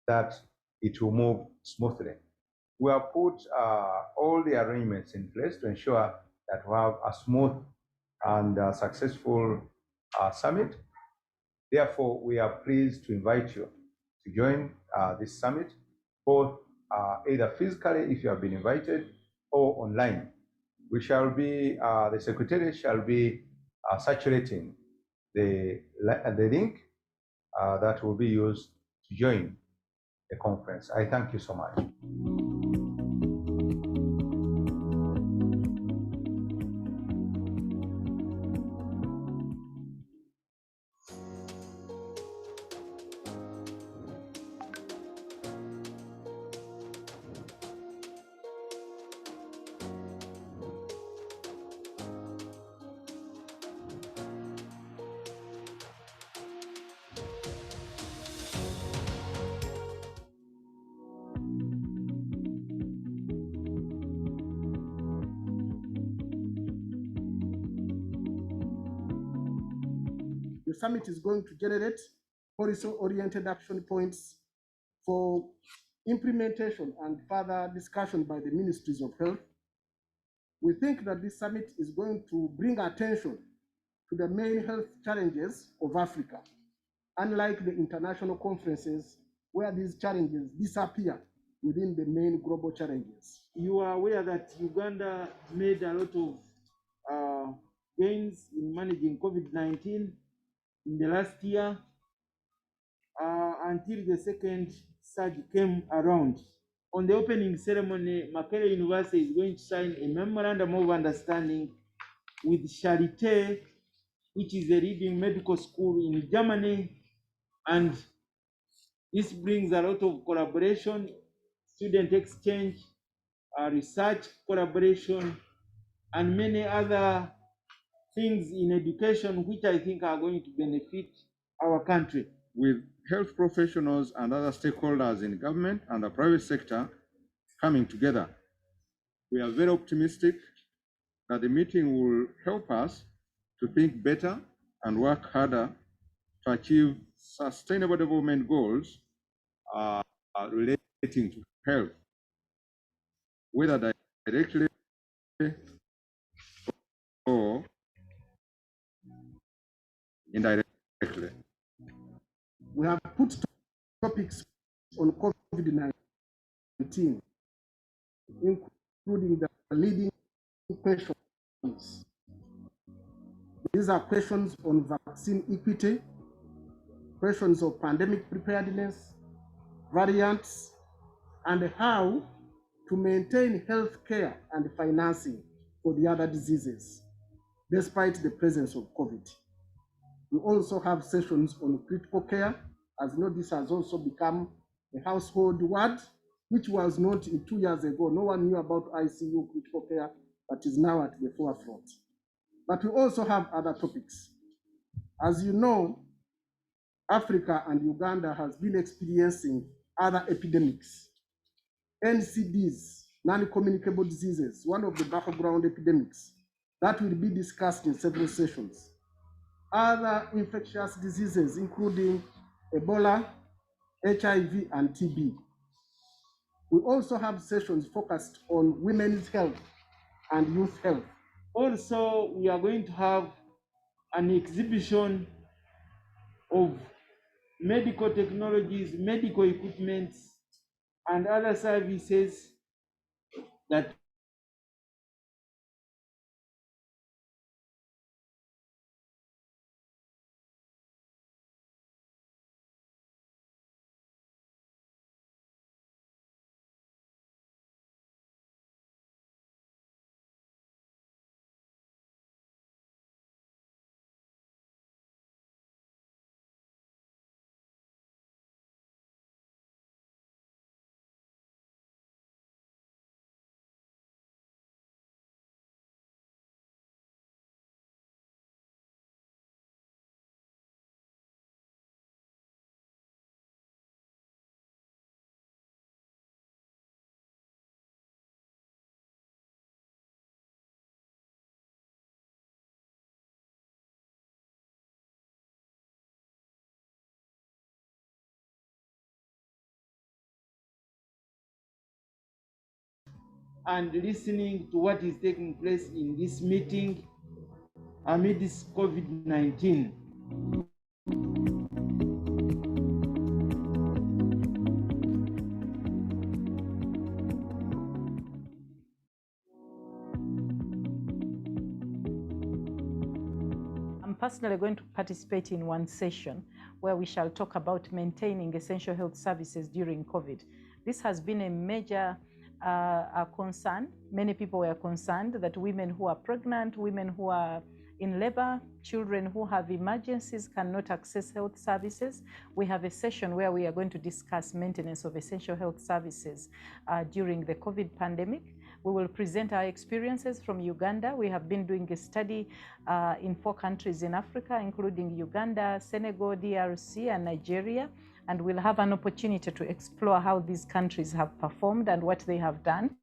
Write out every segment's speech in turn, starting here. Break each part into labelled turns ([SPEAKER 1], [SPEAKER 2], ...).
[SPEAKER 1] that it will move smoothly. We have put all the arrangements in place to ensure that we have a smooth and successful summit. Therefore, we are pleased to invite you to join this summit, both either physically if you have been invited or online. We shall be, the Secretary shall be saturating the link that will be used to join the conference. I thank you so much.
[SPEAKER 2] The summit is going to generate policy-oriented action points for implementation and further discussion by the ministries of health. We think that this summit is going to bring attention to the main health challenges of Africa, unlike the international conferences where these challenges disappear within the main global challenges.
[SPEAKER 3] You are aware that Uganda made a lot of gains in managing COVID-19 in the last year until the second surge came around. On the opening ceremony, Makerere University is going to sign a memorandum of understanding with Charité, which is a leading medical school in Germany, and this brings a lot of collaboration, student exchange, research collaboration, and many other things in education which I think are going to benefit our country.
[SPEAKER 4] With health professionals and other stakeholders in government and the private sector coming together, we are very optimistic that the meeting will help us to think better and work harder to achieve sustainable development goals relating to health, whether directly or indirectly.
[SPEAKER 2] We have put topics on COVID-19, including the leading questions. These are questions on vaccine equity, questions of pandemic preparedness, variants, and how to maintain health care and financing for the other diseases, despite the presence of COVID. We also have sessions on critical care. As you know, this has also become a household word, which was not 2 years ago. No one knew about ICU critical care, but is now at the forefront. But we also have other topics. As you know, Africa and Uganda has been experiencing other epidemics. NCDs, non-communicable diseases, one of the battleground epidemics, that will be discussed in several sessions. Other infectious diseases, including Ebola, HIV, and TB. We also have sessions focused on women's health and youth health.
[SPEAKER 3] Also, we are going to have an exhibition of medical technologies, medical equipment, and other services that and listening to what is taking place in this meeting amid this COVID-19.
[SPEAKER 5] I'm personally going to participate in one session where we shall talk about maintaining essential health services during COVID. This has been a major concern. Many people were concerned that women who are pregnant, women who are in labor, children who have emergencies cannot access health services. We have a session where we are going to discuss maintenance of essential health services during the COVID pandemic. We will present our experiences from Uganda. We have been doing a study in 4 countries in Africa, including Uganda, Senegal, DRC, and Nigeria. And we'll have an opportunity to explore how these countries have performed and what they have done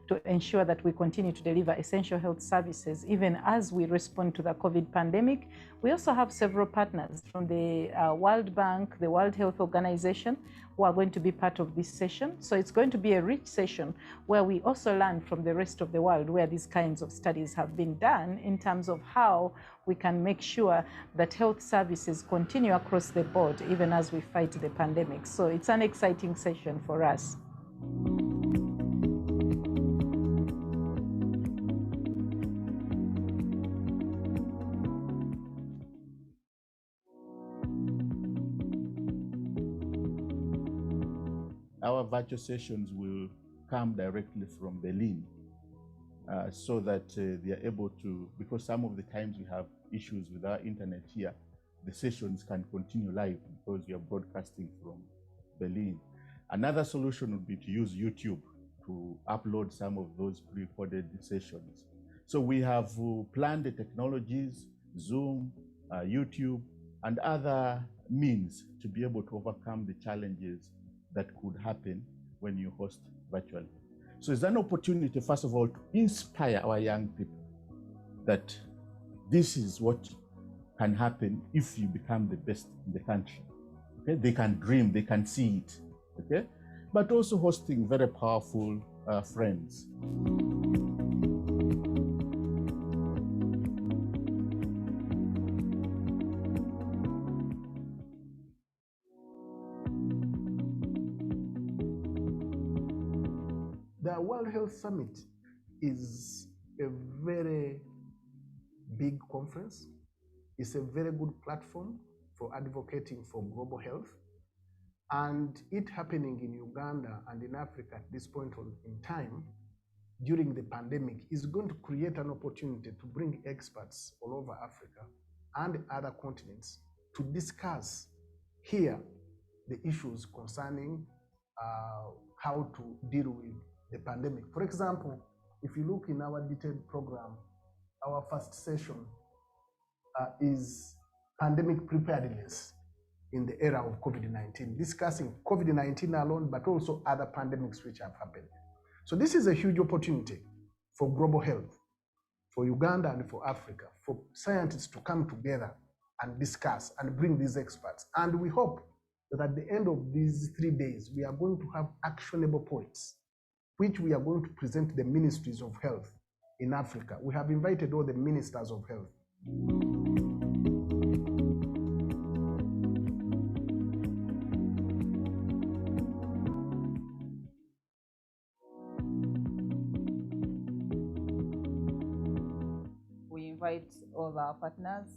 [SPEAKER 5] to ensure that we continue to deliver essential health services even as we respond to the COVID pandemic. We also have several partners from the World Bank, the World Health Organization, who are going to be part of this session. So it's going to be a rich session where we also learn from the rest of the world where these kinds of studies have been done in terms of how we can make sure that health services continue across the board even as we fight the pandemic. So it's an exciting session for us.
[SPEAKER 6] Our virtual sessions will come directly from Berlin so that they are able to, because some of the times we have issues with our internet here, the sessions can continue live because we are broadcasting from Berlin. Another solution would be to use YouTube to upload some of those pre-recorded sessions. So we have planned the technologies, Zoom, YouTube, and other means to be able to overcome the challenges that could happen when you host virtually. So it's an opportunity, first of all, to inspire our young people that this is what can happen if you become the best in the country. Okay? They can dream, they can see it. Okay? But also hosting very powerful friends.
[SPEAKER 2] The World Health Summit is a very big conference. It's a very good platform for advocating for global health. And it happening in Uganda and in Africa at this point in time, during the pandemic, is going to create an opportunity to bring experts all over Africa and other continents to discuss here the issues concerning how to deal with the pandemic. For example, if you look in our detailed program, our first session is pandemic preparedness in the era of COVID-19, discussing COVID-19 alone, but also other pandemics which have happened. So this is a huge opportunity for global health, for Uganda and for Africa, for scientists to come together and discuss and bring these experts. And we hope that at the end of these 3 days, we are going to have actionable points, which we are going to present the ministries of health in Africa. We have invited all the ministers of health.
[SPEAKER 5] We invite all our partners,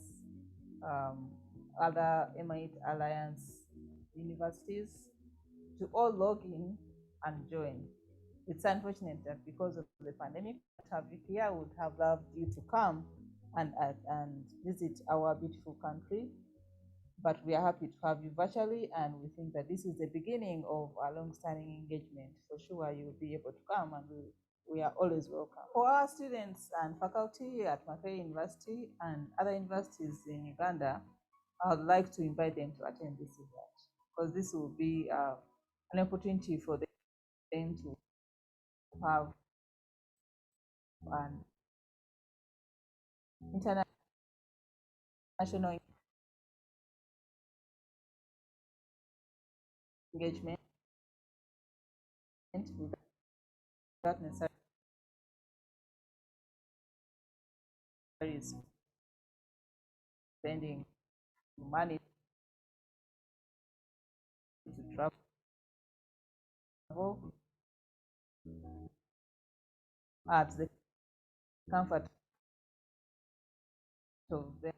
[SPEAKER 5] other M8 Alliance universities to all log in and join. It's unfortunate that because of the pandemic, have you here, would have loved you to come and visit our beautiful country. But we are happy to have you virtually, and we think that this is the beginning of a long-standing engagement. For sure, you will be able to come, and we are always welcome. For our students and faculty at Makerere University and other universities in Uganda, I would like to invite them to attend this event, because this will be an opportunity for them to have an international engagement without necessarily is spending money to travel, at the comfort of them.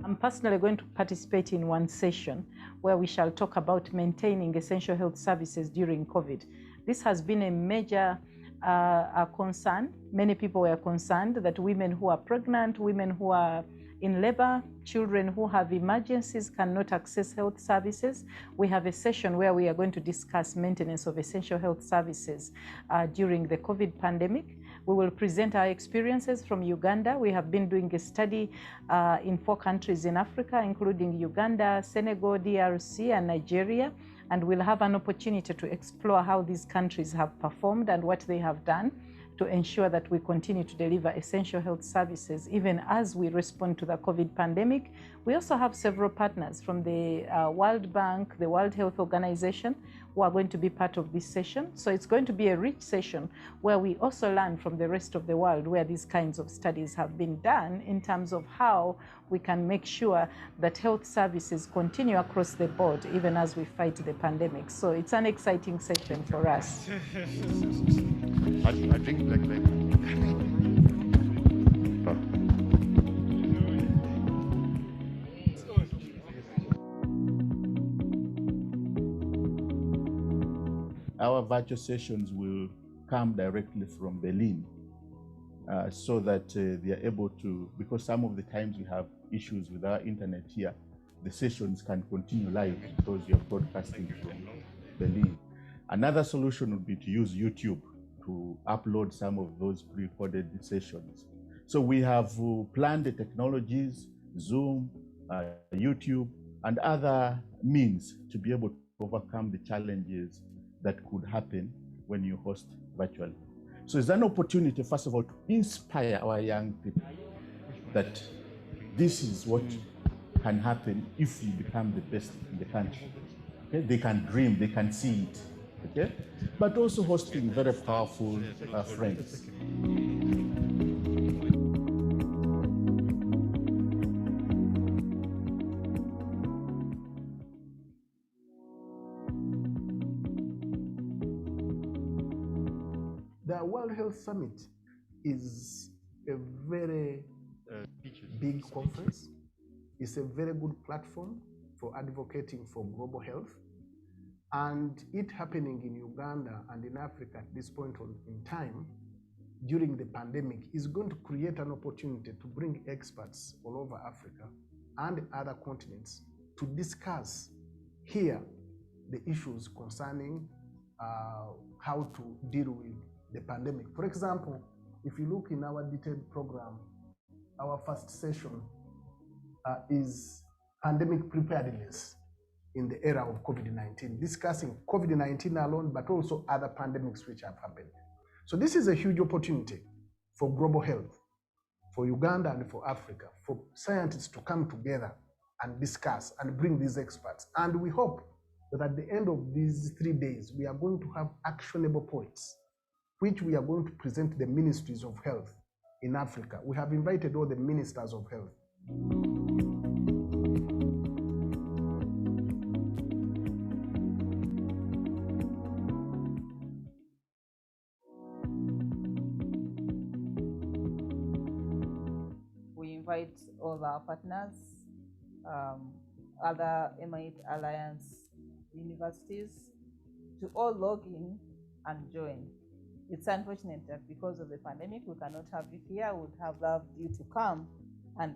[SPEAKER 5] I'm personally going to participate in one session where we shall talk about maintaining essential health services during COVID. This has been a major concern. Many people were concerned that women who are pregnant, women who are in labor, children who have emergencies cannot access health services. We have a session where we are going to discuss maintenance of essential health services during the COVID pandemic. We will present our experiences from Uganda. We have been doing a study in 4 countries in Africa, including Uganda, Senegal, DRC, and Nigeria. And we'll have an opportunity to explore how these countries have performed and what they have done to ensure that we continue to deliver essential health services even as we respond to the COVID pandemic. We also have several partners from the World Bank, the World Health Organization, who are going to be part of this session. So it's going to be a rich session where we also learn from the rest of the world where these kinds of studies have been done in terms of how we can make sure that health services continue across the board even as we fight the pandemic. So it's an exciting session for us.
[SPEAKER 6] I think like our virtual sessions will come directly from Berlin so that they are able to, because some of the times we have issues with our internet here, the sessions can continue live because you're broadcasting from Berlin. Another solution would be to use YouTube to upload some of those pre-recorded sessions. So we have planned the technologies, Zoom, YouTube, and other means to be able to overcome the challenges that could happen when you host virtually. So it's an opportunity, first of all, to inspire our young people that this is what can happen if you become the best in the country. Okay? They can dream, they can see it. Okay? But also hosting very powerful friends.
[SPEAKER 2] The World Health Summit is a very big conference. It's a very good platform for advocating for global health. And it happening in Uganda and in Africa at this point in time during the pandemic is going to create an opportunity to bring experts all over Africa and other continents to discuss here the issues concerning how to deal with the pandemic. For example, if you look in our detailed program, our first session is pandemic preparedness in the era of COVID-19, discussing COVID-19 alone, but also other pandemics which have happened. So this is a huge opportunity for global health, for Uganda and for Africa, for scientists to come together and discuss and bring these experts. And we hope that at the end of these 3 days, we are going to have actionable points, which we are going to present to the ministries of health in Africa. We have invited all the ministers of health.
[SPEAKER 7] We invite all our partners, other M8 Alliance universities to all log in and join. It's unfortunate that because of the pandemic, we cannot have you here. We would have loved you to come and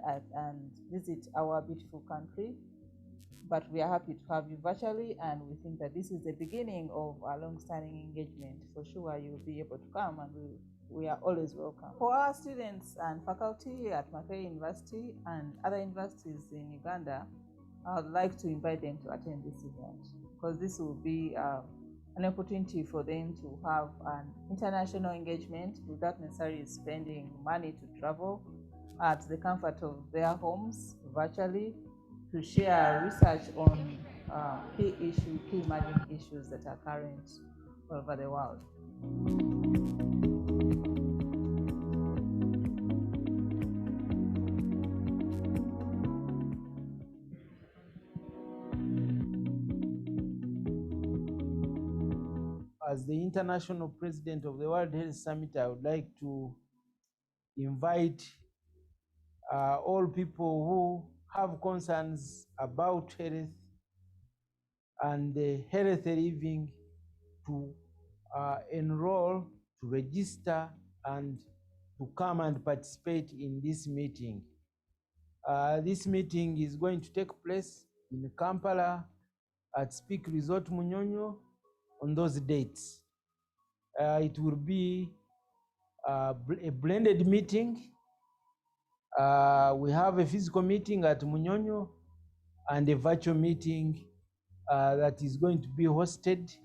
[SPEAKER 7] visit our beautiful country. But we are happy to have you virtually, and we think that this is the beginning of a long-standing engagement. For sure, you will be able to come, and we are always welcome. For our students and faculty at Makerere University and other universities in Uganda, I would like to invite them to attend this event, because this will be an opportunity for them to have an international engagement without necessarily spending money to travel, at the comfort of their homes virtually, to share research on key emerging issues that are current all over the world.
[SPEAKER 3] As the international president of the World Health Summit, I would like to invite all people who have concerns about health and healthy living to enroll, to register, and to come and participate in this meeting. This meeting is going to take place in Kampala at Speak Resort Munyonyo on those dates. It will be a blended meeting. We have a physical meeting at Munyonyo and a virtual meeting that is going to be hosted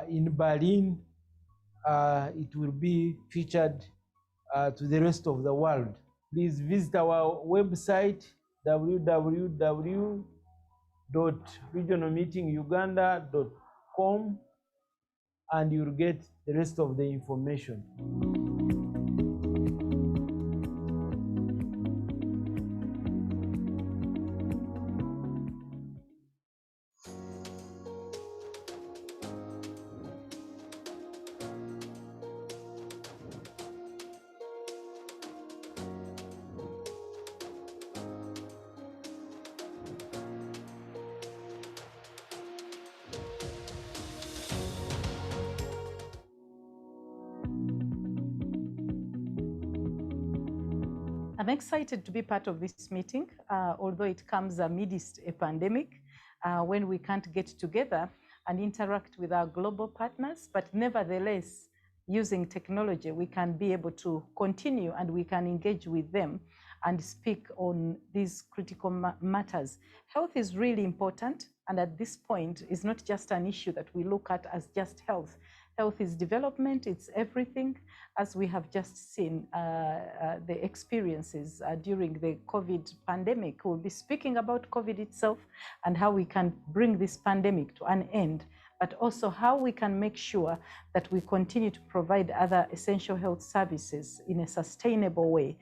[SPEAKER 3] in Berlin. It will be featured to the rest of the world. Please visit our website, www.regionalmeetinguganda.com, and you'll get the rest of the information.
[SPEAKER 5] I'm excited to be part of this meeting, although it comes amidst a pandemic when we can't get together and interact with our global partners, but nevertheless, using technology, we can be able to continue and we can engage with them and speak on these critical matters. Health is really important, and at this point, it's not just an issue that we look at as just health. Health is development, it's everything, as we have just seen the experiences during the COVID pandemic. We'll be speaking about COVID itself and how we can bring this pandemic to an end, but also how we can make sure that we continue to provide other essential health services in a sustainable way,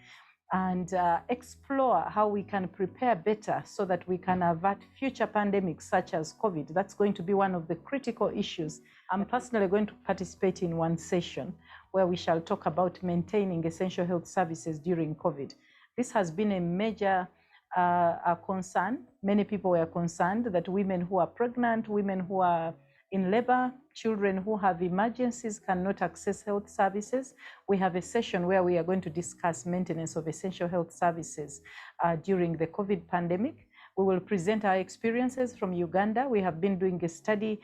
[SPEAKER 5] and explore how we can prepare better so that we can avert future pandemics such as COVID. That's going to be one of the critical issues. I'm personally going to participate in one session where we shall talk about maintaining essential health services during COVID. This has been a major concern. Many people were concerned that women who are pregnant, women who are In labor, children who have emergencies cannot access health services. We have a session where we are going to discuss maintenance of essential health services during the COVID pandemic. We will present our experiences from Uganda. We have been doing a study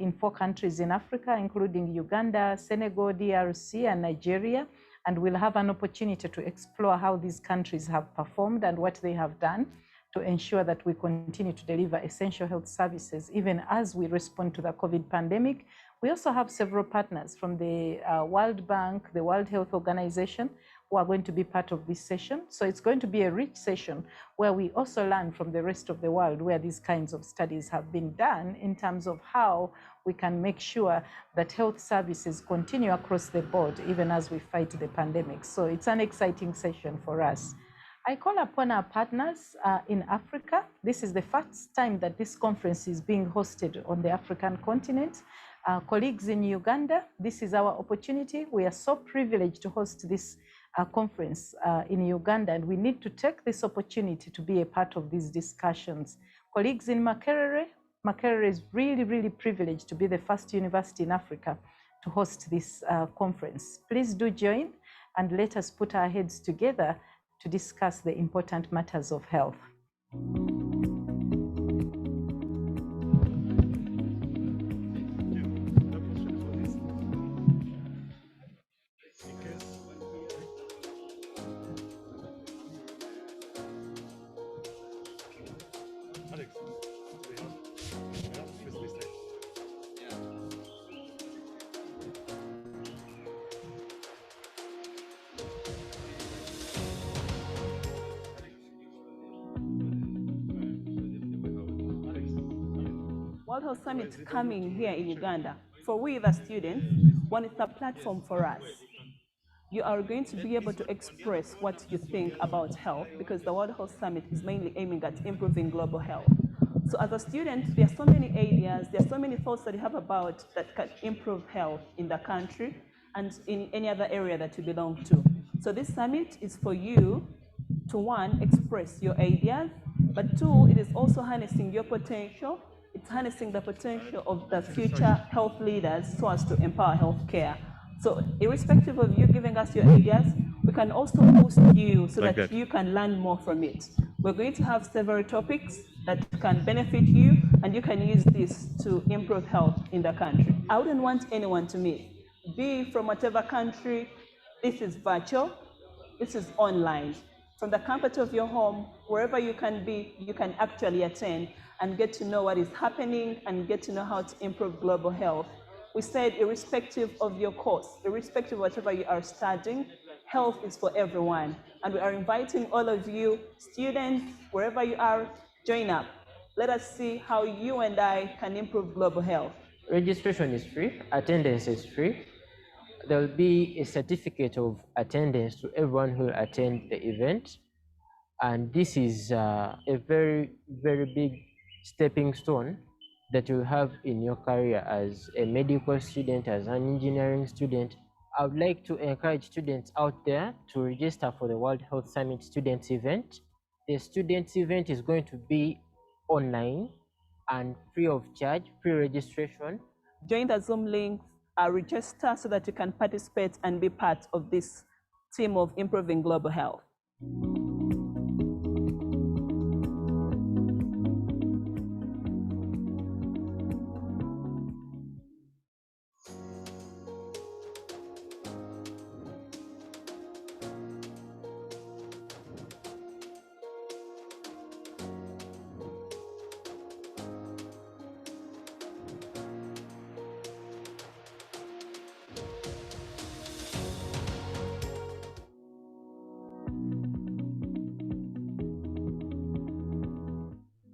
[SPEAKER 5] in 4 countries in Africa, including Uganda, Senegal, DRC, and Nigeria. And we'll have an opportunity to explore how these countries have performed and what they have done to ensure that we continue to deliver essential health services, even as we respond to the COVID pandemic. We also have several partners from the World Bank, the World Health Organization, who are going to be part of this session. So it's going to be a rich session where we also learn from the rest of the world where these kinds of studies have been done in terms of how we can make sure that health services continue across the board, even as we fight the pandemic. So it's an exciting session for us. I call upon our partners in Africa. This is the first time that this conference is being hosted on the African continent. Colleagues in Uganda, this is our opportunity. We are so privileged to host this conference in Uganda, and we need to take this opportunity to be a part of these discussions. Colleagues in Makerere, Makerere is really, really privileged to be the first university in Africa to host this conference. Please do join and let us put our heads together to discuss the important matters of health.
[SPEAKER 8] World Health Summit coming here in Uganda, for we the students, one is a platform for us. You are going to be able to express what you think about health, because the World Health Summit is mainly aiming at improving global health. So as a student, there are so many ideas, there are so many thoughts that you have about that can improve health in the country and in any other area that you belong to. So this summit is for you to, 1, express your ideas, but 2, it is also harnessing your potential. It's harnessing the potential of the future health leaders so as to empower healthcare. So irrespective of you giving us your ideas, we can also boost you so that you can learn more from it. We're going to have several topics that can benefit you, and you can use this to improve health in the country. I wouldn't want anyone to miss. Be from whatever country, this is virtual, this is online. From the comfort of your home, wherever you can be, you can actually attend and get to know what is happening and get to know how to improve global health. We said irrespective of your course, irrespective of whatever you are studying, health is for everyone. And we are inviting all of you, students, wherever you are, join up. Let us see how you and I can improve global health.
[SPEAKER 9] Registration is free, attendance is free. There will be a certificate of attendance to everyone who will attend the event. And this is a very, very big stepping stone that you have in your career as a medical student, as an engineering student. I would like to encourage students out there to register for the World Health Summit Students event. The students event is going to be online and free of charge, pre-registration.
[SPEAKER 8] Join the Zoom link, register so that you can participate and be part of this team of improving global health.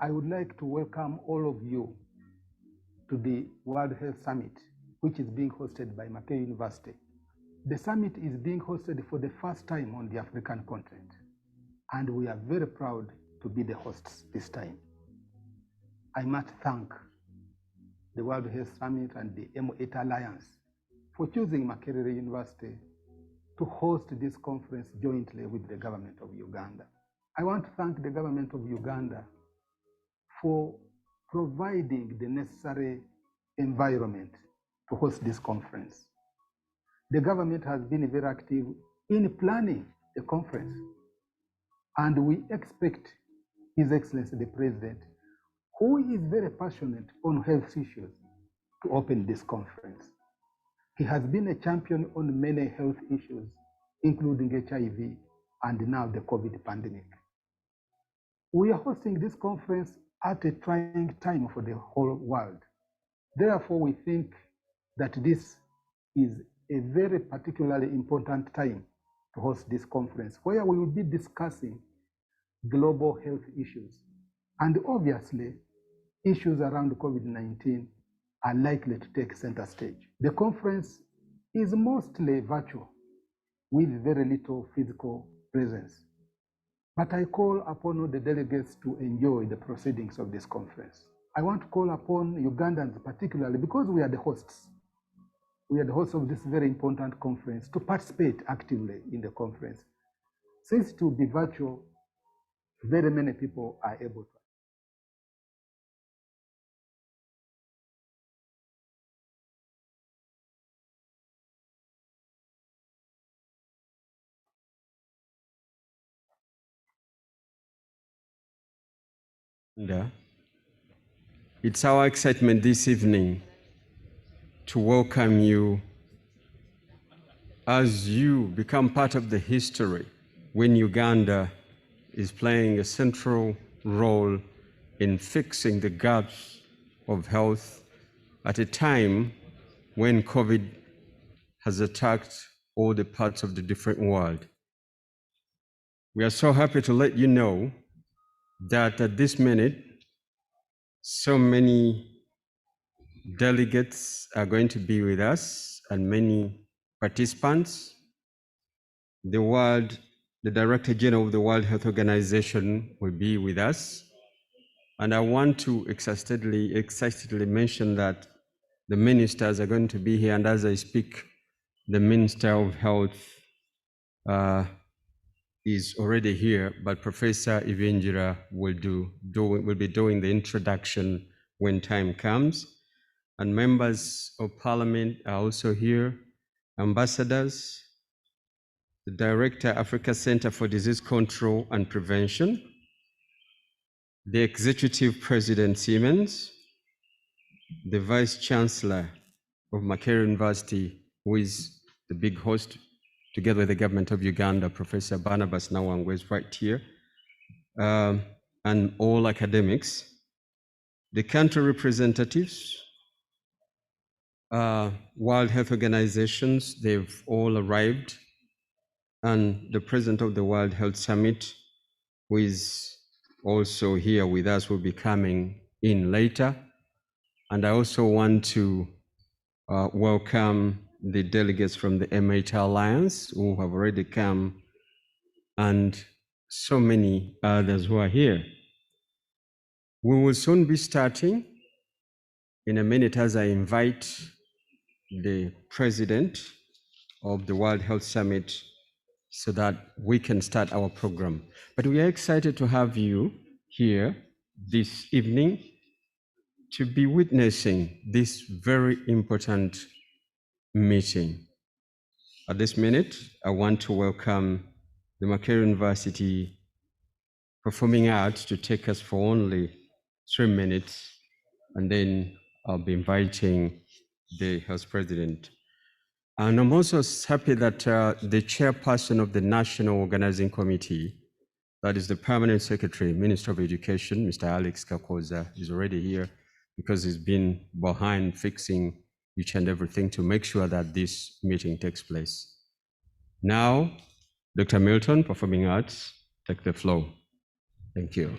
[SPEAKER 2] I would like to welcome all of you to the World Health Summit, which is being hosted by Makerere University. The summit is being hosted for the first time on the African continent, and we are very proud to be the hosts this time. I must thank the World Health Summit and the M8 Alliance for choosing Makerere University to host this conference jointly with the Government of Uganda. I want to thank the Government of Uganda for providing the necessary
[SPEAKER 10] environment to host this conference. The government has been very active in planning the conference, and we expect His Excellency the President, who is very passionate on health issues, to open this conference. He has been a champion on many health issues, including HIV and now the COVID pandemic. We are hosting this conference at a trying time for the whole world. Therefore, we think that this is a very particularly important time to host this conference, where we will be discussing global health issues. And obviously, issues around COVID-19 are likely to take center stage. The conference is mostly virtual, with very little physical presence. But I call upon all the delegates to enjoy the proceedings of this conference. I want to call upon Ugandans particularly, because we are the hosts. We are the hosts of this very important conference, to participate actively in the conference. Since it will be virtual, very many people are able to.
[SPEAKER 11] It's our excitement this evening to welcome you as you become part of the history when Uganda is playing a central role in fixing the gaps of health at a time when COVID has attacked all the parts of the different world. We are so happy to let you know that at this minute, so many delegates are going to be with us and many participants. The Director General of the World Health Organization will be with us. And I want to excitedly mention that the ministers are going to be here. And as I speak, the Minister of Health is already here, but Professor Ivinjira will be doing the introduction when time comes. And members of Parliament are also here, ambassadors, the Director, Africa Center for Disease Control and Prevention, the Executive President Siemens, the Vice Chancellor of Makerere University, who is the big host, together with the Government of Uganda, Professor Barnabas Nawangwe is right here, and all academics, the country representatives, World Health Organizations, they've all arrived, and the President of the World Health Summit, who is also here with us, will be coming in later. And I also want to welcome the delegates from the M8 Alliance who have already come, and so many others who are here. We will soon be starting in a minute as I invite the President of the World Health Summit so that we can start our program. But we are excited to have you here this evening to be witnessing this very important meeting. At this minute, I want to welcome the Makerere University Performing Arts to take us for only 3 minutes, and then I'll be inviting the House President. And I'm also happy that the chairperson of the National Organizing Committee, that is the Permanent Secretary, Minister of Education, Mr. Alex Kakoza, is already here because he's been behind fixing each and everything to make sure that this meeting takes place. Now, Dr. Milton, Performing Arts, take the floor. Thank you.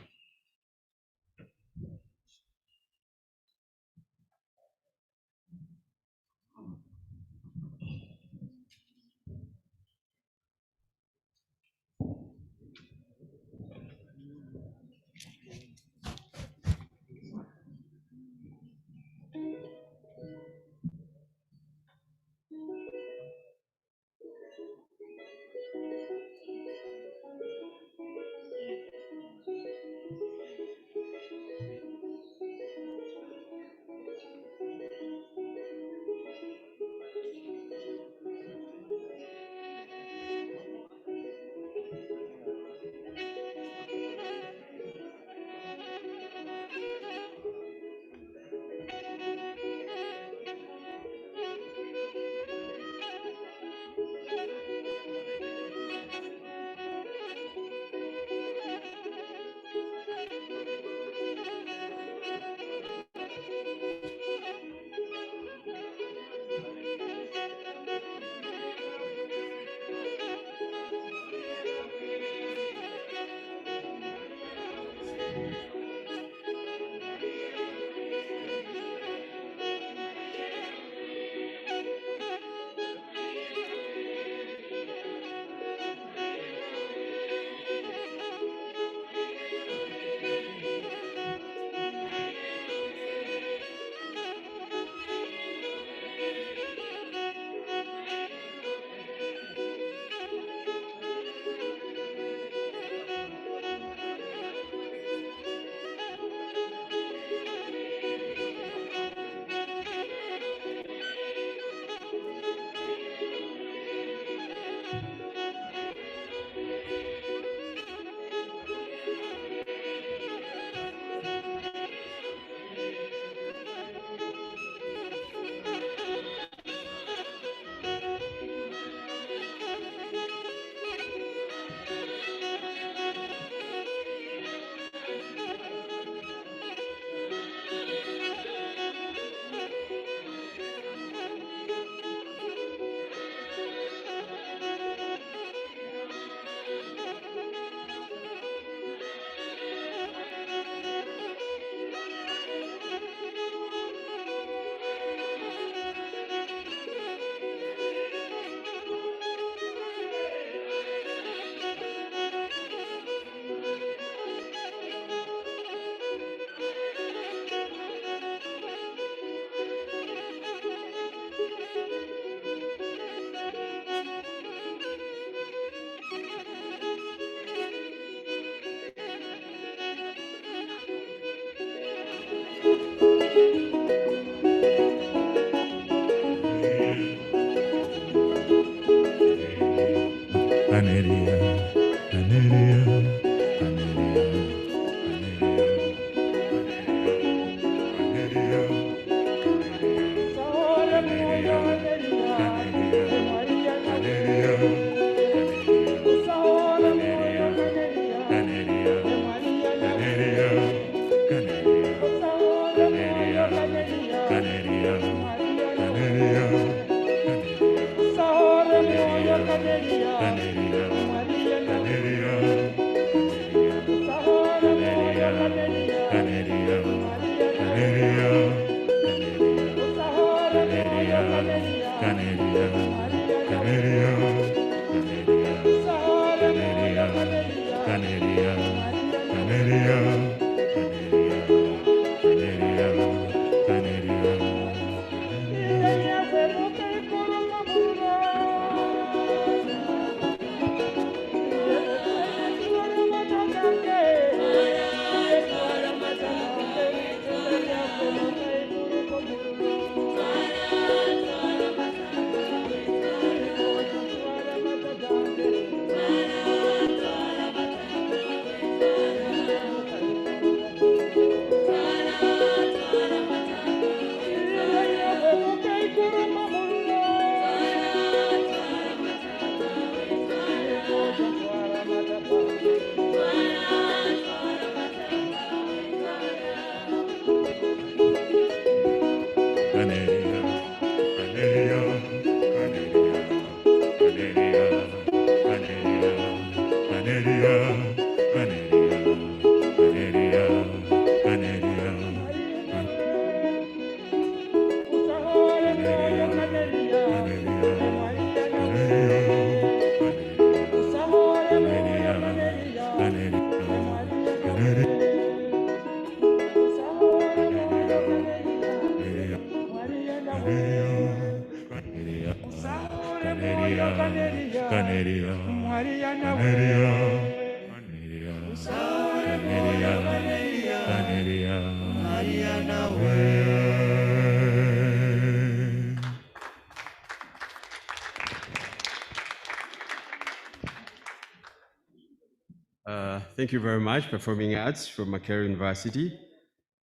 [SPEAKER 11] Thank you very much, Performing Arts from Makerere University,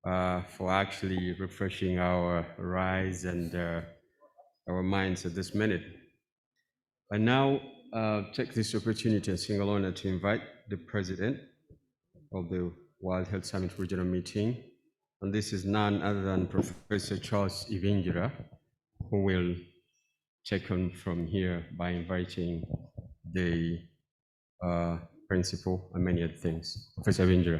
[SPEAKER 11] for actually refreshing our rise and our minds at this minute. I now take this opportunity and single honor to invite the president of the World Health Summit Regional Meeting, and this is none other than Professor Charles Ivingira, who will take on from here by inviting the principal and many other things. Professor Ivingira.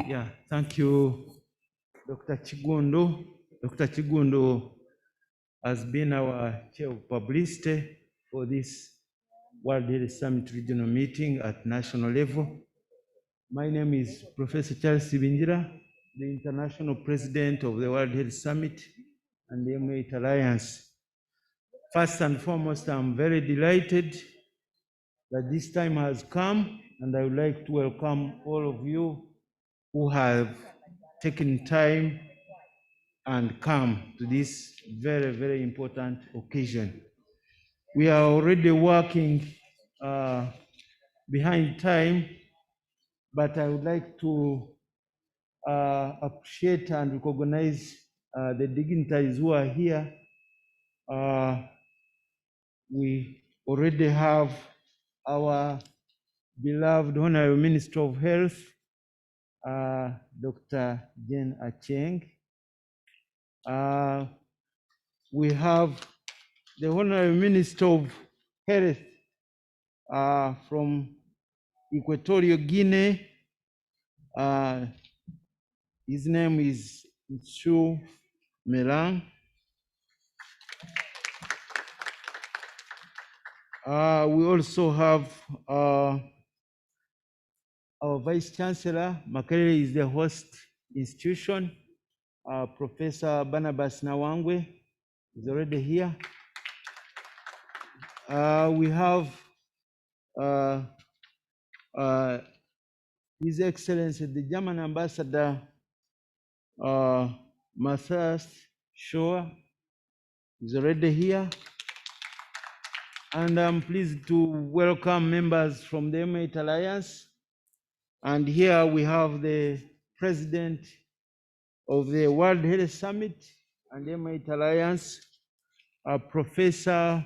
[SPEAKER 3] Yeah, thank you, Dr. Chigundo. Dr. Chigundo has been our chair of publicity for this World Health Summit regional meeting at national level. My name is Professor Charles Ivingira, the international president of the World Health Summit and the M8 Alliance. First and foremost, I'm very delighted that this time has come, and I would like to welcome all of you who have taken time and come to this very, very important occasion. We are already working behind time, but I would like to appreciate and recognize the dignitaries who are here. We already have our beloved Honorable Minister of Health, Dr. Jane Acheng. We have the Honorable Minister of Health from Equatorial Guinea. His name is Chu Melang. We also have our Vice Chancellor. Makerere is the host institution. Professor Barnabas Nawangwe is already here. We have His Excellency, the German Ambassador, Matthias Schoer is already here. And I'm pleased to welcome members from the M8 Alliance. And here we have the President of the World Health Summit and M8 Alliance, Professor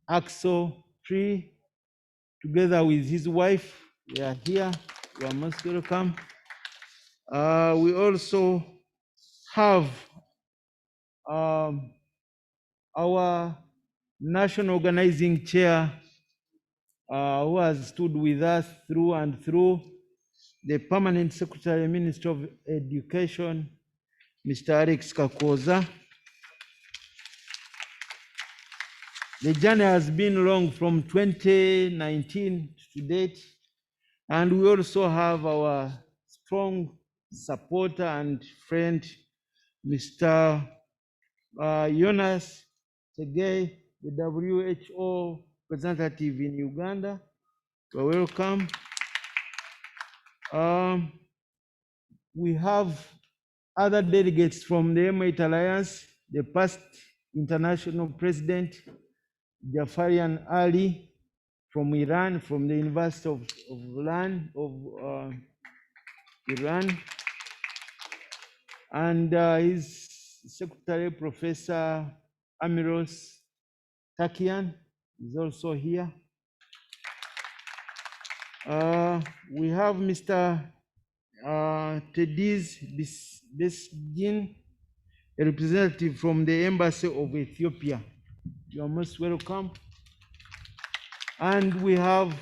[SPEAKER 3] Axel Tree, together with his wife. They are here. You are most welcome. We also have our national organizing chair, who has stood with us through and through, the Permanent Secretary, Minister of Education, Mr. Alex Kakoza. The journey has been long from 2019 to date, and we also have our strong supporter and friend, Mr. Jonas Tegay, the WHO representative in Uganda. You're welcome. We have other delegates from the M8 Alliance, the past international president, Jafarian Ali from Iran, from the University of Iran, and his secretary, Professor Amiros Takian, is also here. We have Mr. Tediz Besgin, a representative from the Embassy of Ethiopia. You are most welcome. And we have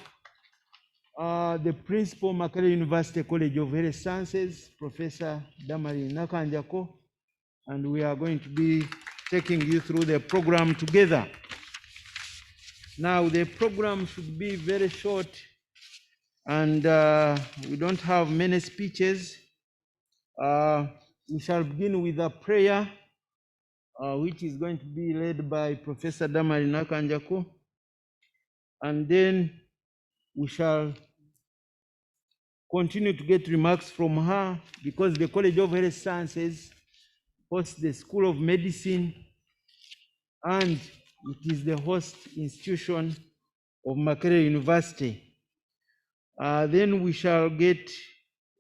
[SPEAKER 3] the principal, Makerere University College of Health Sciences, Professor Damari Nakanjako, and we are going to be taking you through the program together. Now, the program should be very short, and we don't have many speeches. We shall begin with a prayer, which is going to be led by Professor Damari Nakanjako, and then we shall continue to get remarks from her, because the College of Health Sciences hosts the School of Medicine, and it is the host institution of Makerere University. Then we shall get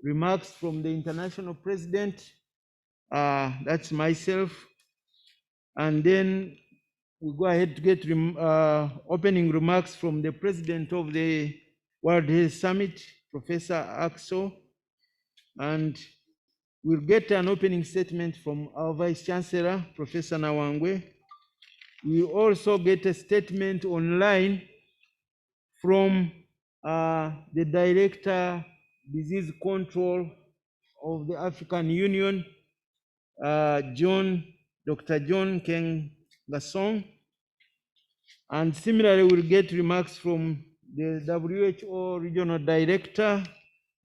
[SPEAKER 3] remarks from the international president, that's myself, and then we go ahead to get opening remarks from the president of the World Health Summit, Professor Axel, and we'll get an opening statement from our Vice Chancellor, Professor Nawangwe. We'll also get a statement online from the Director, Disease Control of the African Union, Dr. John Keng Gasong. And similarly, we'll get remarks from the WHO Regional Director,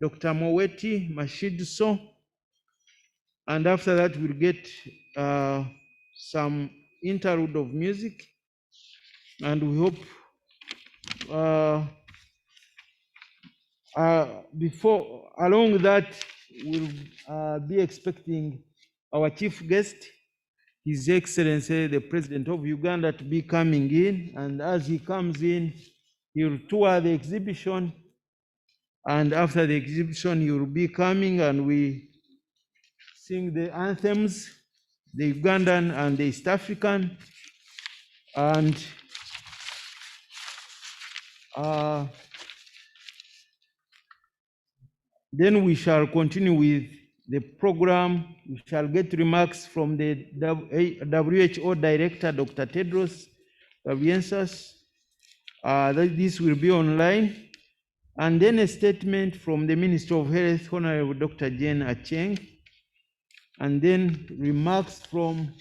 [SPEAKER 3] Dr. Moweti Mashidso. And after that, we'll get some interlude of music. And we hope along that, we'll be expecting our chief guest, His Excellency, the President of Uganda, to be coming in. And as he comes in, he'll tour the exhibition. And after the exhibition, he will be coming and we sing the anthems, the Ugandan and the East African. And then we shall continue with the program. We shall get remarks from the WHO Director, Dr. Tedros Ghebreyesus. This will be online. And then a statement from the Minister of Health, Honorable Dr. Jane Acheng. And then remarks from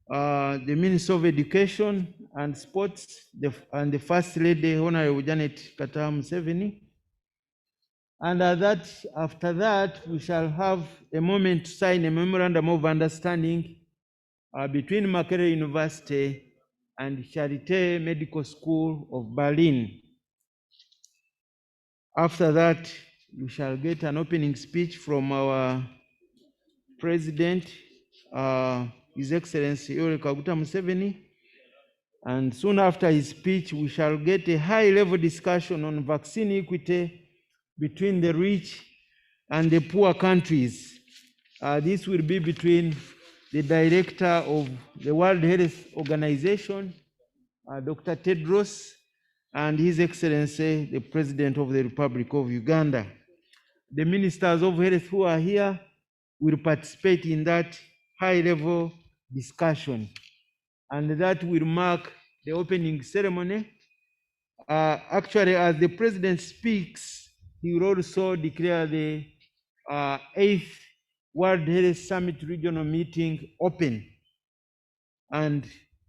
[SPEAKER 3] the Minister of Education and Sports, and the First Lady, Honorable Janet Kata Museveni. And after that, we shall have a moment to sign a memorandum of understanding between Makerere University and Charité Medical School of Berlin. After that, we shall get an opening speech from our President, His Excellency Yoweri Kaguta Museveni. And soon after his speech, we shall get a high-level discussion on vaccine equity between the rich and the poor countries. This will be between the Director of the World Health Organization, Dr. Tedros, and His Excellency, the President of the Republic of Uganda. The Ministers of Health who are here will participate in that high-level discussion. And that will mark the opening ceremony. Actually, as the President speaks, he will also declare the 8th World Health Summit Regional Meeting open. And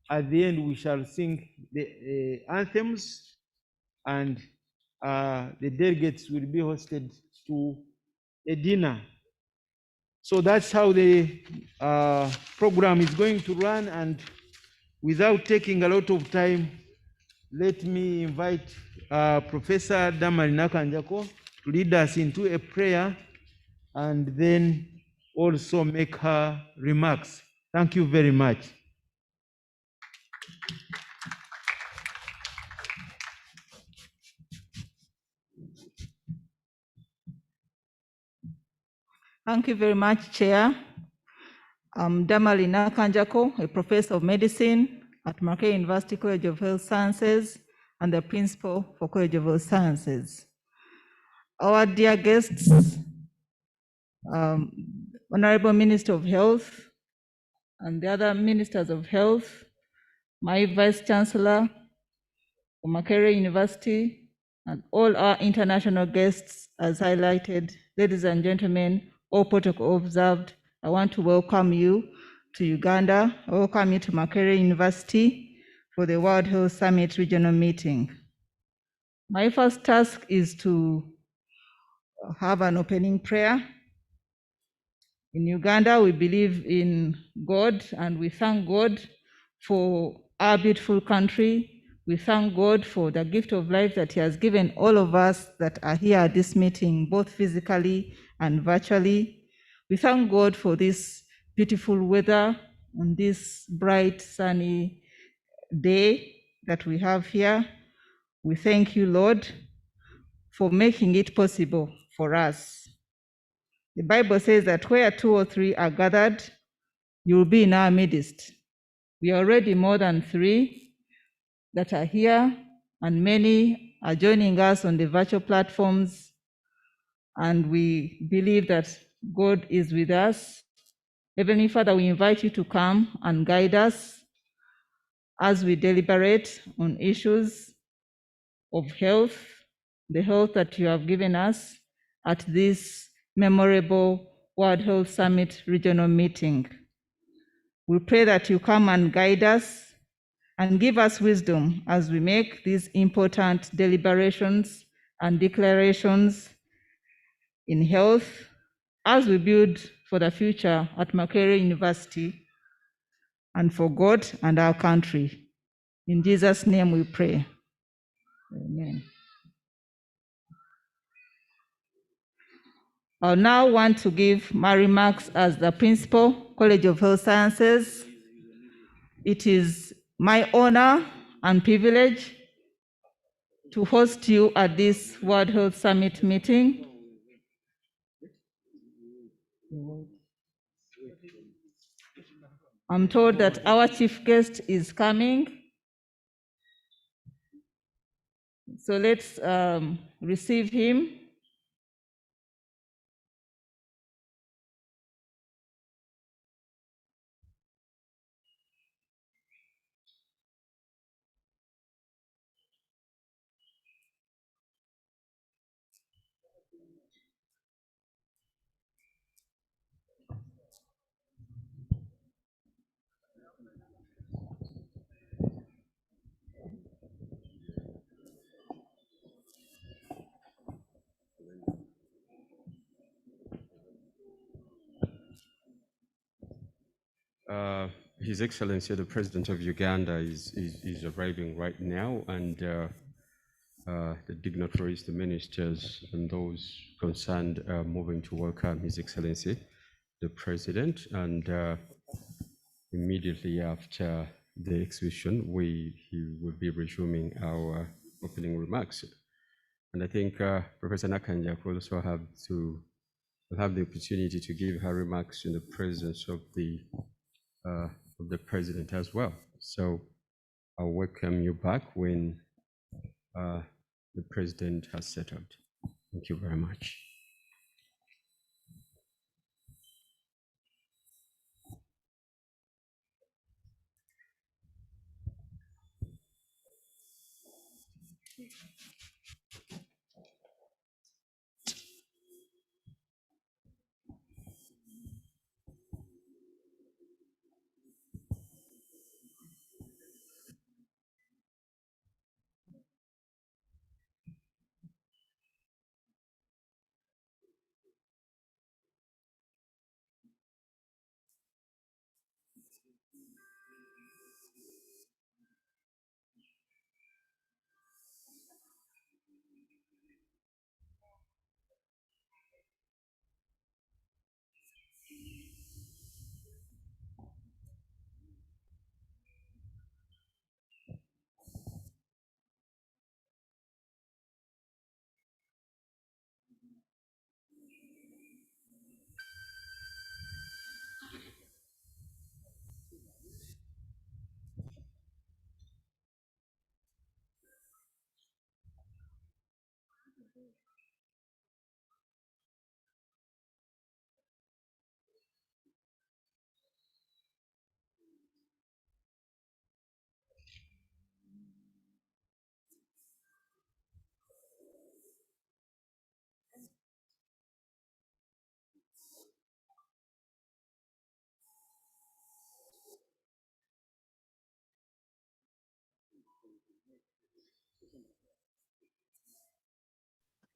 [SPEAKER 3] at the end, we shall sing the anthems, and the delegates will be hosted to a dinner. So that's how the program is going to run. And without taking a lot of time, let me invite Professor Damari Nakanjako to lead us into a prayer and then also make her remarks. Thank you very much.
[SPEAKER 7] Thank you very much, Chair. I'm Damari Nakanjako, a professor of medicine at Makerere University College of Health Sciences and the principal for College of Health Sciences. Our dear guests, Honorable Minister of Health and the other ministers of health, my Vice Chancellor, for Makerere University, and all our international guests, as highlighted. Ladies and gentlemen, all protocol observed, I want to welcome you to Uganda. I welcome you to Makerere University for the World Health Summit regional meeting. My first task is to have an opening prayer. In Uganda, we believe in God and we thank God for our beautiful country. We thank God for the gift of life that He has given all of us that are here at this meeting, both physically and virtually. We thank God for this beautiful weather on this bright, sunny day that we have here. We thank you, Lord, for making it possible for us. The Bible says that where 2 or 3 are gathered, you will be in our midst. We are already more than 3 that are here, and many are joining us on the virtual platforms. And we believe that God is with us. Heavenly Father, we invite you to come and guide us as we deliberate on issues of health, the health that you have given us at this memorable World Health Summit regional meeting. We pray that you come and guide us and give us wisdom as we make these important deliberations and declarations in health as we build for the future at Makerere University and for God and our country. In Jesus' name we pray. Amen. I now want to give my remarks as the Principal, College of Health Sciences. It is my honor and privilege to host you at this World Health Summit meeting. I'm told that our chief guest is coming. So let's receive him.
[SPEAKER 11] His Excellency, the President of Uganda, is arriving right now, and the dignitaries, the ministers, and those concerned are moving to welcome His Excellency, the President. And immediately after the exhibition, he will be resuming our opening remarks. And I think Professor Nakanja will also have the opportunity to give her remarks in the presence of the President as well. So I'll welcome you back when the President has settled. Thank you very much.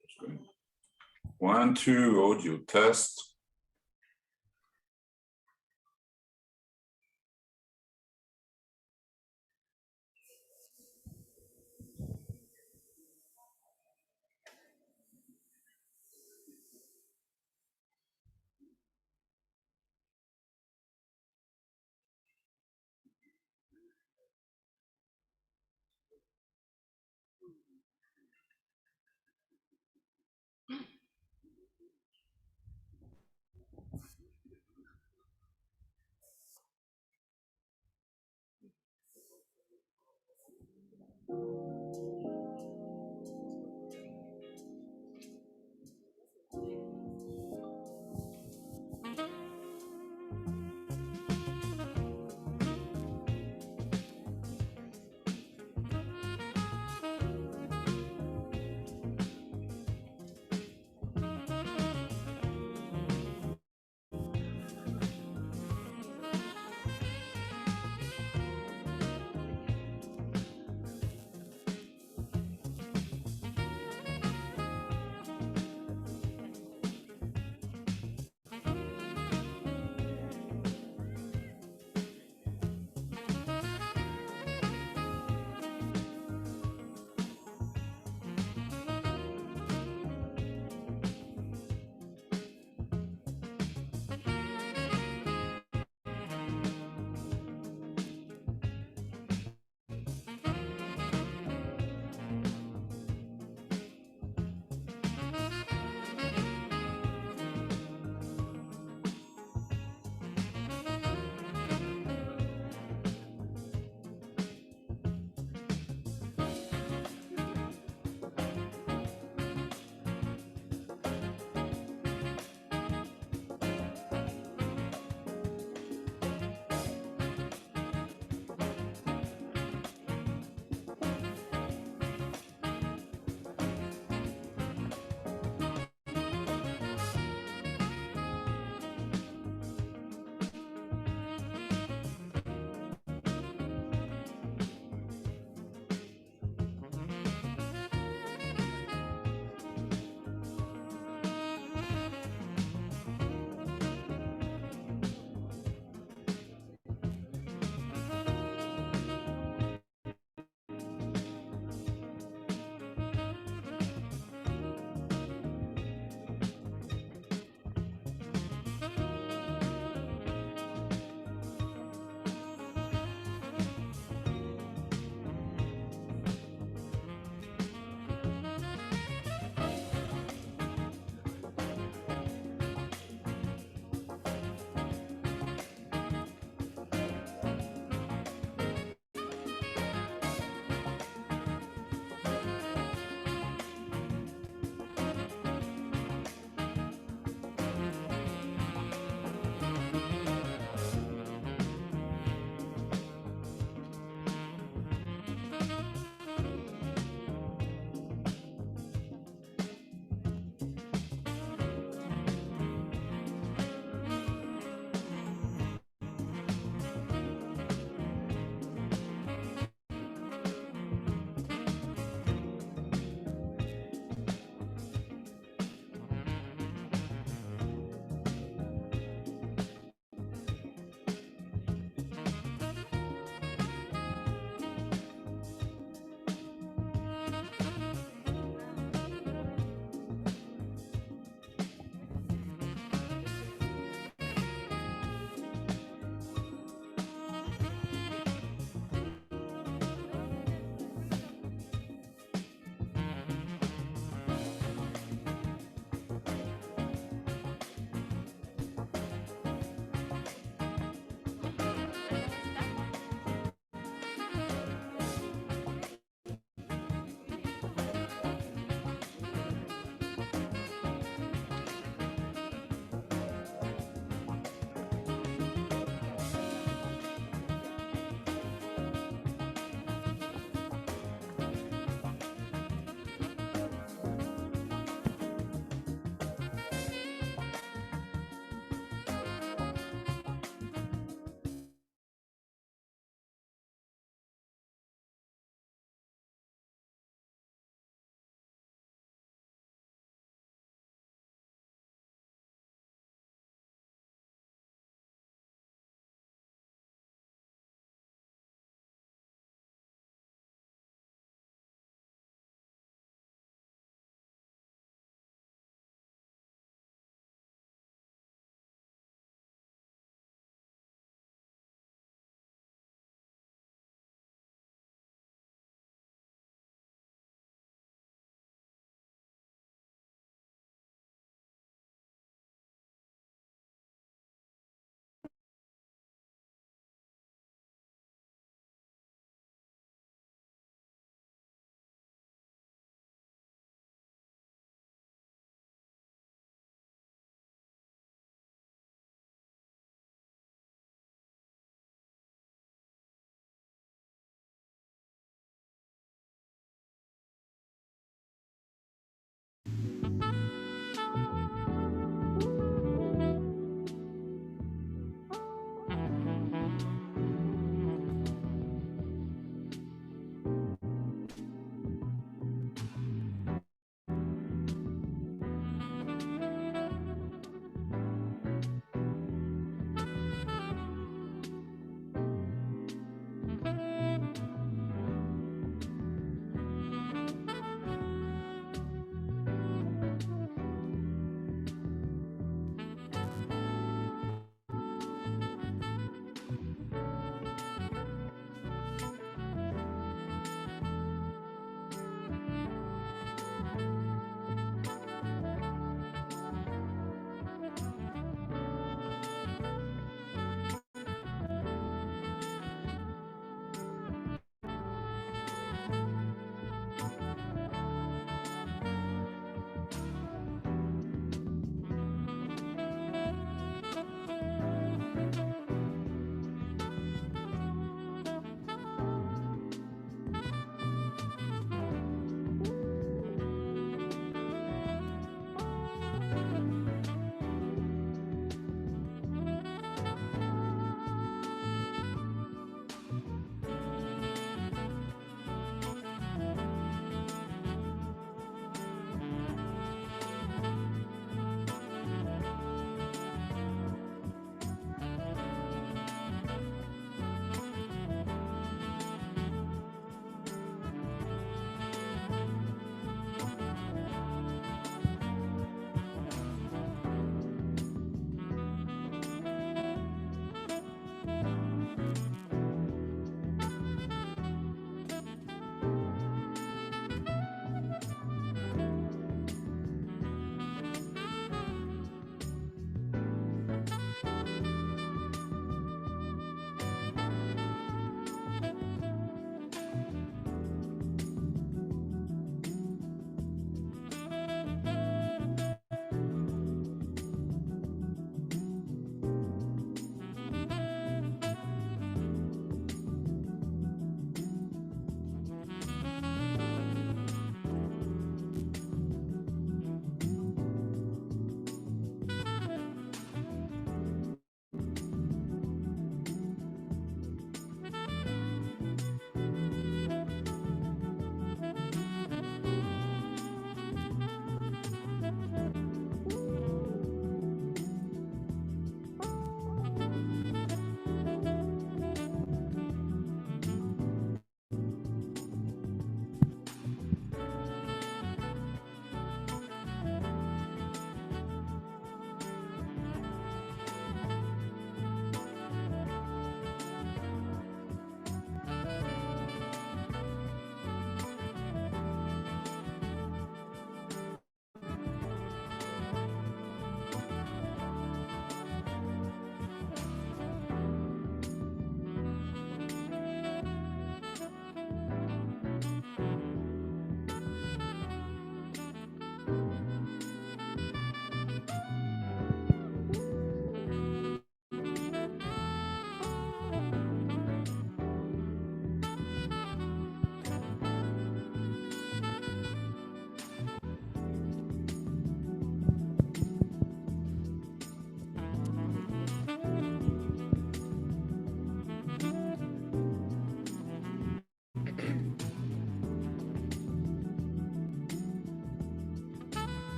[SPEAKER 12] That's good. 1, 2, audio test.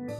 [SPEAKER 11] Hello?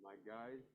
[SPEAKER 11] My guys?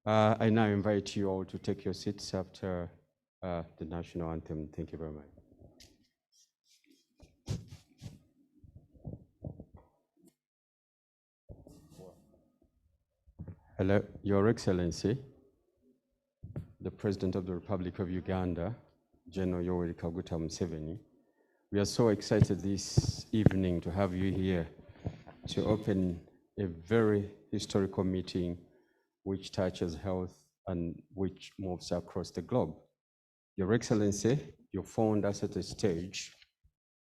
[SPEAKER 11] I now invite you all to take your seats after the national anthem. Thank you very much. Hello, Your Excellency, the President of the Republic of Uganda, General Yoweri Kaguta Museveni. We are so excited this evening to have you here to open a very historical meeting which touches health and which moves across the globe. Your Excellency, you found us at a stage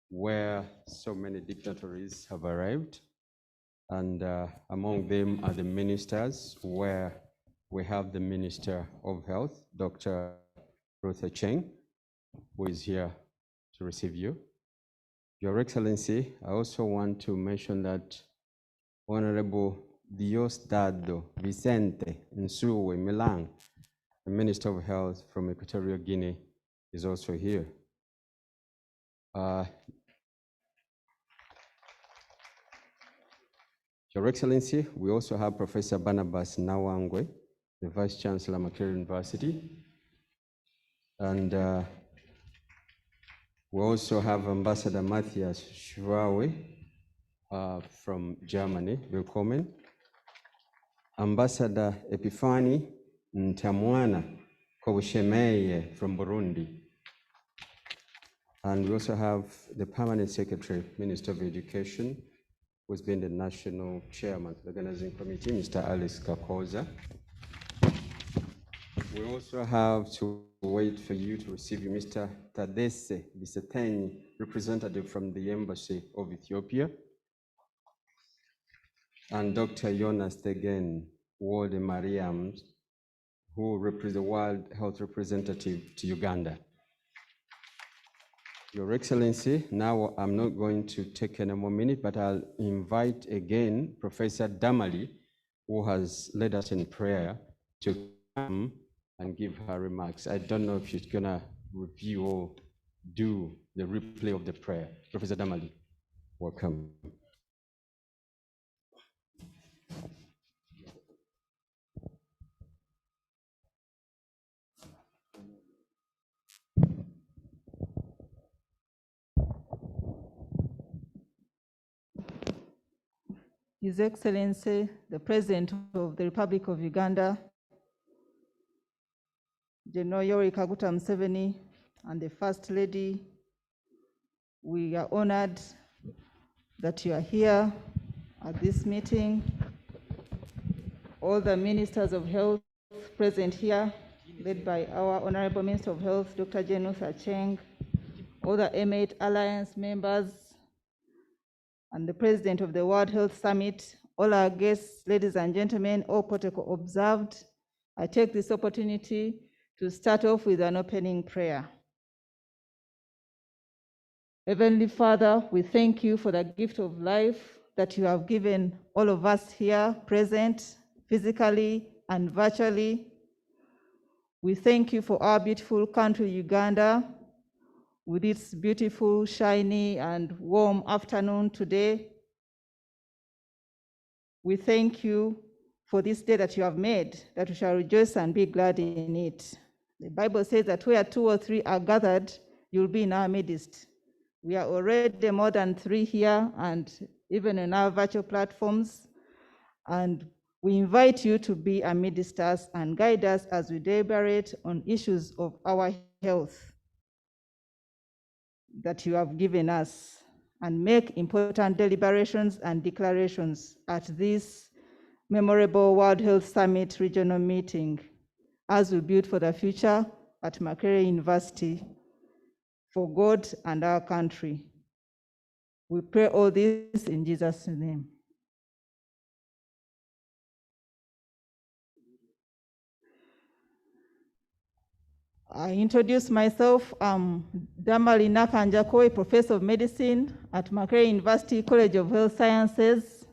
[SPEAKER 11] where so many dignitaries have arrived, and among them are the ministers, where we have the Minister of Health, Dr. Ruth Acheng, who is here to receive you. Your Excellency, I also want to mention that Honorable Diosdado Vicente Nsuwe Milang, the Minister of Health from Equatorial Guinea, is also here. Your Excellency, we also have Professor Barnabas Nawangwe, the Vice Chancellor, Makerere University. And we also have Ambassador Matthias Schwawe from Germany, welcome. Ambassador Epifani Ntamwana Kobushemeye from Burundi. And we also have the Permanent Secretary, Minister of Education, who's been the National Chairman of the Organizing Committee, Mr. Alice Kakoza. We also have to wait for you to receive you, Mr. Tadesse Biseteni, representative from the Embassy of Ethiopia, and Dr. Jonas Degen Ward Mariams, who represents the World Health Representative to Uganda. Your Excellency, now I'm not going to take any more minutes, but I'll invite again Professor Damali, who has led us in prayer, to come and give her remarks. I don't know if she's gonna review or do the replay of the prayer. Professor Damali, welcome.
[SPEAKER 7] His Excellency, the President of the Republic of Uganda, General Yoweri Kaguta Museveni, and the First Lady, we are honored that you are here at this meeting. All the Ministers of Health present here, led by our Honorable Minister of Health, Dr. Ruth Acheng, all the M8 Alliance members, and the President of the World Health Summit, all our guests, ladies and gentlemen, all protocol observed. I take this opportunity to start off with an opening prayer. Heavenly Father, we thank you for the gift of life that you have given all of us here present, physically and virtually. We thank you for our beautiful country, Uganda, with its beautiful, shiny, and warm afternoon today. We thank you for this day that you have made, that we shall rejoice and be glad in it. The Bible says that where 2 or 3 are gathered, you'll be in our midst. We are already more than 3 here, and even on our virtual platforms. And we invite you to be amidst us and guide us as we deliberate on issues of our health that you have given us, and make important deliberations and declarations at this memorable World Health Summit regional meeting as we build for the future at Makerere University for God and our country. We pray all this in Jesus' name. I introduce myself. I'm Damali Nakanjakoi, Professor of Medicine at Makerere University College of Health Sciences,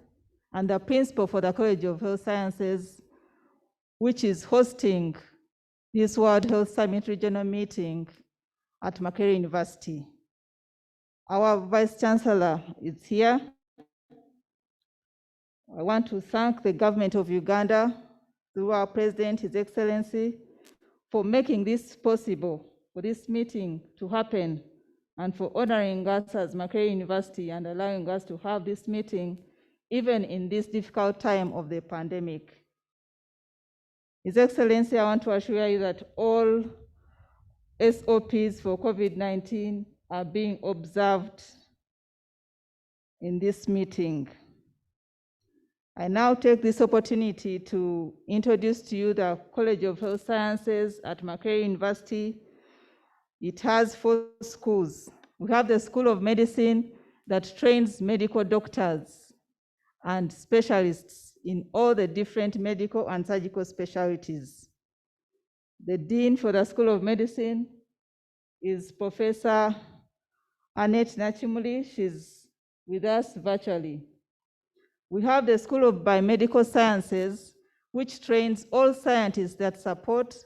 [SPEAKER 7] and the Principal for the College of Health Sciences, which is hosting this World Health Summit regional meeting at Makerere University. Our Vice Chancellor is here. I want to thank the Government of Uganda through our President, His Excellency, for making this possible, for this meeting to happen, and for honoring us as Makerere University and allowing us to have this meeting, even in this difficult time of the pandemic. His Excellency, I want to assure you that all SOPs for COVID-19 are being observed in this meeting. I now take this opportunity to introduce to you the College of Health Sciences at Makerere University. It has 4 schools. We have the School of Medicine that trains medical doctors and specialists in all the different medical and surgical specialties. The Dean for the School of Medicine is Professor Annette Nachimuli. She's with us virtually. We have the School of Biomedical Sciences, which trains all scientists that support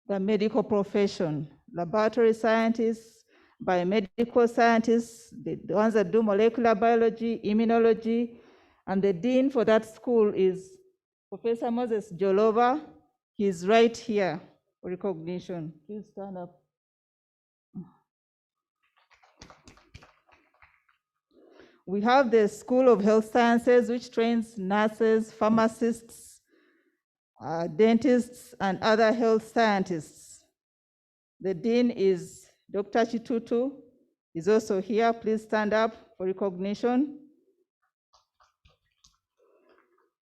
[SPEAKER 7] the medical profession, laboratory scientists, biomedical scientists, the ones that do molecular biology, immunology, and the dean for that school is Professor Moses Jolova. He's right here for recognition. Please stand up. We have the School of Health Sciences, which trains nurses, pharmacists, dentists, and other health scientists. The dean is Dr. Chitutu. He's also here. Please stand up for recognition.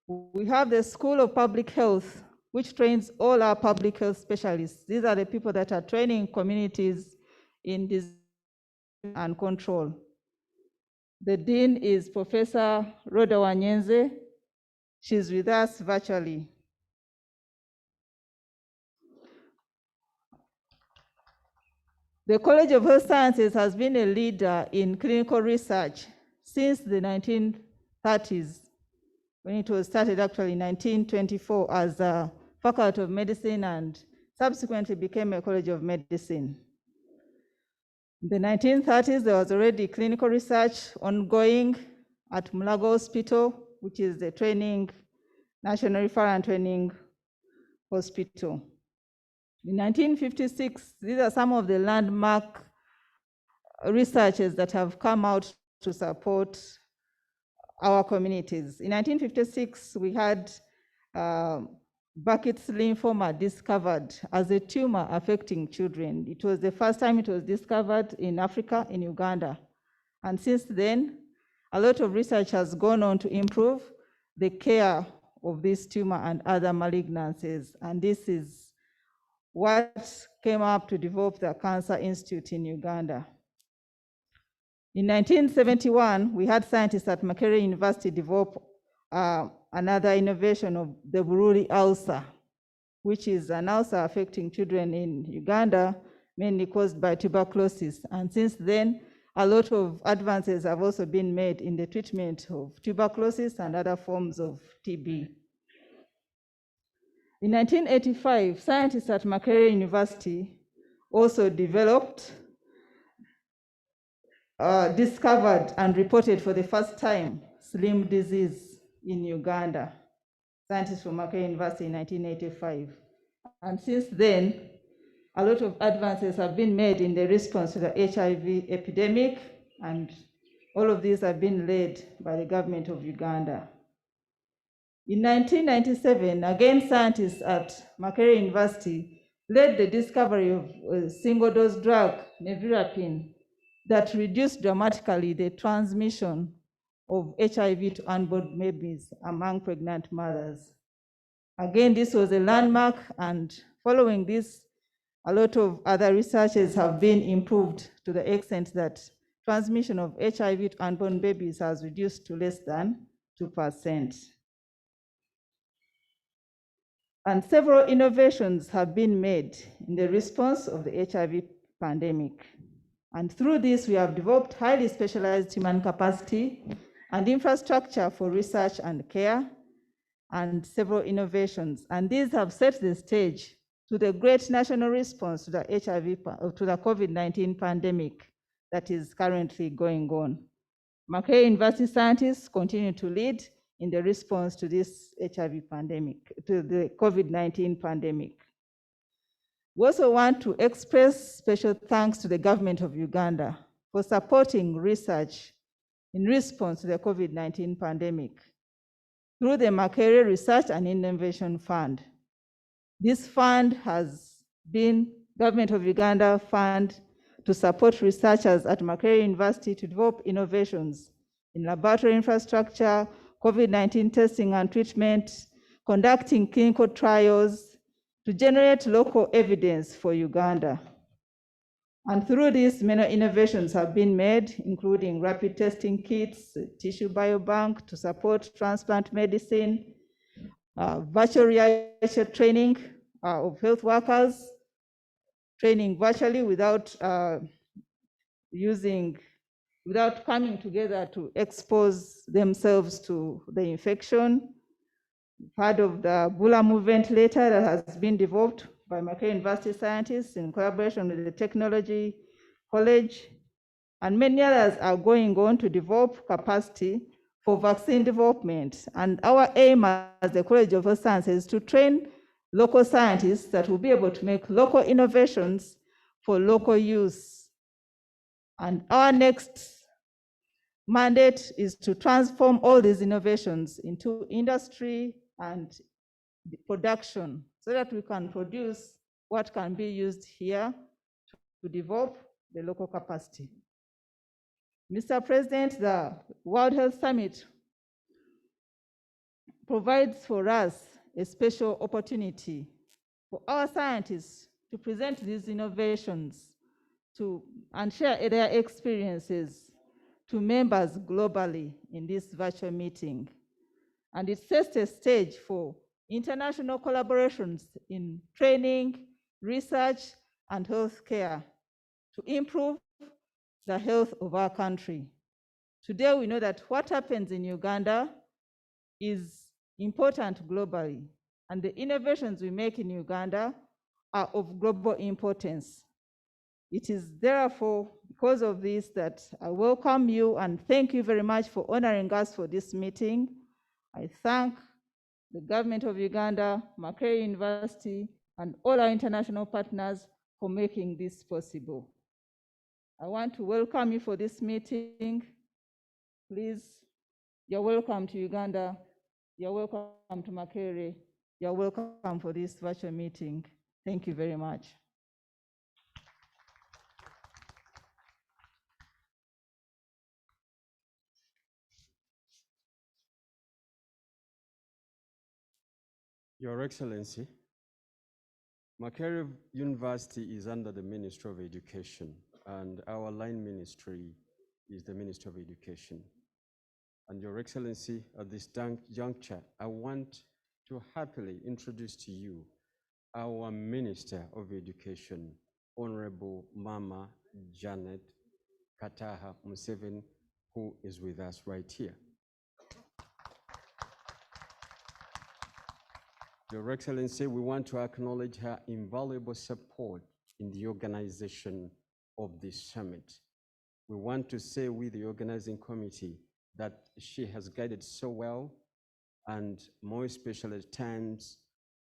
[SPEAKER 7] We have the School of Public Health, which trains all our public health specialists. These are the people that are training communities in disease and control. The dean is Professor Rhoda Wanyenze. She's with us virtually. The College of Health Sciences has been a leader in clinical research since the 1930s, when it was started actually in 1924 as a Faculty of Medicine and subsequently became a College of Medicine. In the 1930s, there was already clinical research ongoing at Mulago Hospital, which is the National Referral and Training Hospital. In 1956, these are some of the landmark researches that have come out to support our communities. In 1956, we had Burkitt's lymphoma discovered as a tumor affecting children. It was the first time it was discovered in Africa, in Uganda. And since then, a lot of research has gone on to improve the care of this tumor and other malignancies. And this is what came up to develop the Cancer Institute in Uganda. In 1971, we had scientists at Makerere University develop another innovation of the Bururi ulcer, which is an ulcer affecting children in Uganda, mainly caused by tuberculosis. And since then, a lot of advances have also been made in the treatment of tuberculosis and other forms of TB. In 1985, scientists at Makerere University also developed, discovered and reported for the first time Lyme disease in Uganda. Scientists from Makerere University in 1985. And since then, a lot of advances have been made in the response to the HIV epidemic, and all of these have been led by the government of Uganda. In 1997, again, scientists at Makerere University led the discovery of a single-dose drug, nevirapine, that reduced dramatically the transmission of HIV to unborn babies among pregnant mothers. Again, this was a landmark, and following this, a lot of other researches have been improved to the extent that transmission of HIV to unborn babies has reduced to less than 2%. And several innovations have been made in the response of the HIV pandemic. And through this, we have developed highly specialized human capacity and infrastructure for research and care, and several innovations. And these have set the stage to the great national response to the COVID-19 pandemic that is currently going on. Makerere University scientists continue to lead in the response to this HIV pandemic, to the COVID-19 pandemic. We also want to express special thanks to the Government of Uganda for supporting research in response to the COVID-19 pandemic through the Makerere Research and Innovation Fund. This fund has been Government of Uganda fund to support researchers at Makerere University to develop innovations in laboratory infrastructure, COVID-19 testing and treatment, conducting clinical trials to generate local evidence for Uganda. And through this, many innovations have been made, including rapid testing kits, tissue biobank to support transplant medicine, virtual reality training of health workers, training virtually without coming together to expose themselves to the infection. Part of the Bulamu ventilator that has been developed by Makerere University scientists in collaboration with the Technology College, and many others are going on to develop capacity for vaccine development. And our aim as the College of Health Sciences is to train local scientists that will be able to make local innovations for local use. And our next mandate is to transform all these innovations into industry and production so that we can produce what can be used here to develop the local capacity. Mr. President, the World Health Summit provides for us a special opportunity for our scientists to present these innovations and share their experiences to members globally in this virtual meeting. And it sets a stage for international collaborations in training, research, and healthcare to improve the health of our country. Today, we know that what happens in Uganda is important globally, and the innovations we make in Uganda are of global importance. It is therefore because of this that I welcome you and thank you very much for honoring us for this meeting. I thank the Government of Uganda, Makerere University, and all our international partners for making this possible. I want to welcome you for this meeting. Please, you're welcome to Uganda. You're welcome to Makerere. You're welcome for this virtual meeting. Thank you very much.
[SPEAKER 11] Your Excellency, Makerere University is under the Ministry of Education, and our line ministry is the Ministry of Education. And Your Excellency, at this juncture, I want to happily introduce to you our Minister of Education, Honorable Mama Janet Kataha Museveni, who is with us right here. Your Excellency, we want to acknowledge her invaluable support in the organization of this summit. We want to say with the organizing committee that she has guided so well, and more especially at times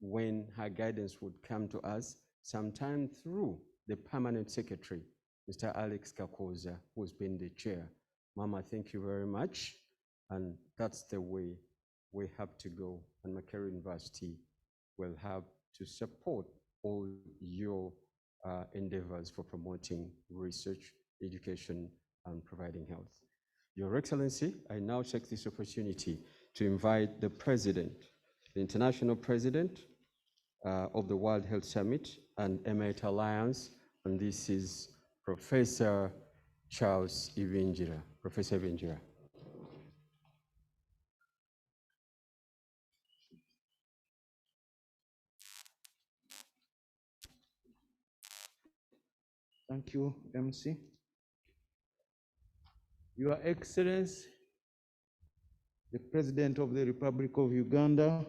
[SPEAKER 11] when her guidance would come to us, sometimes through the permanent secretary, Mr. Alex Kakoza, who's been the chair. Mama, thank you very much. And that's the way we have to go. And Makerere University will have to support all your endeavors for promoting research, education, and providing health. Your Excellency, I now take this opportunity to invite the President, the International President of the World Health Summit and Emirate Alliance, and this is Professor Charles Ivinjira. Professor Ivinjira.
[SPEAKER 3] Thank you, MC. Your Excellency, the President of the Republic of Uganda,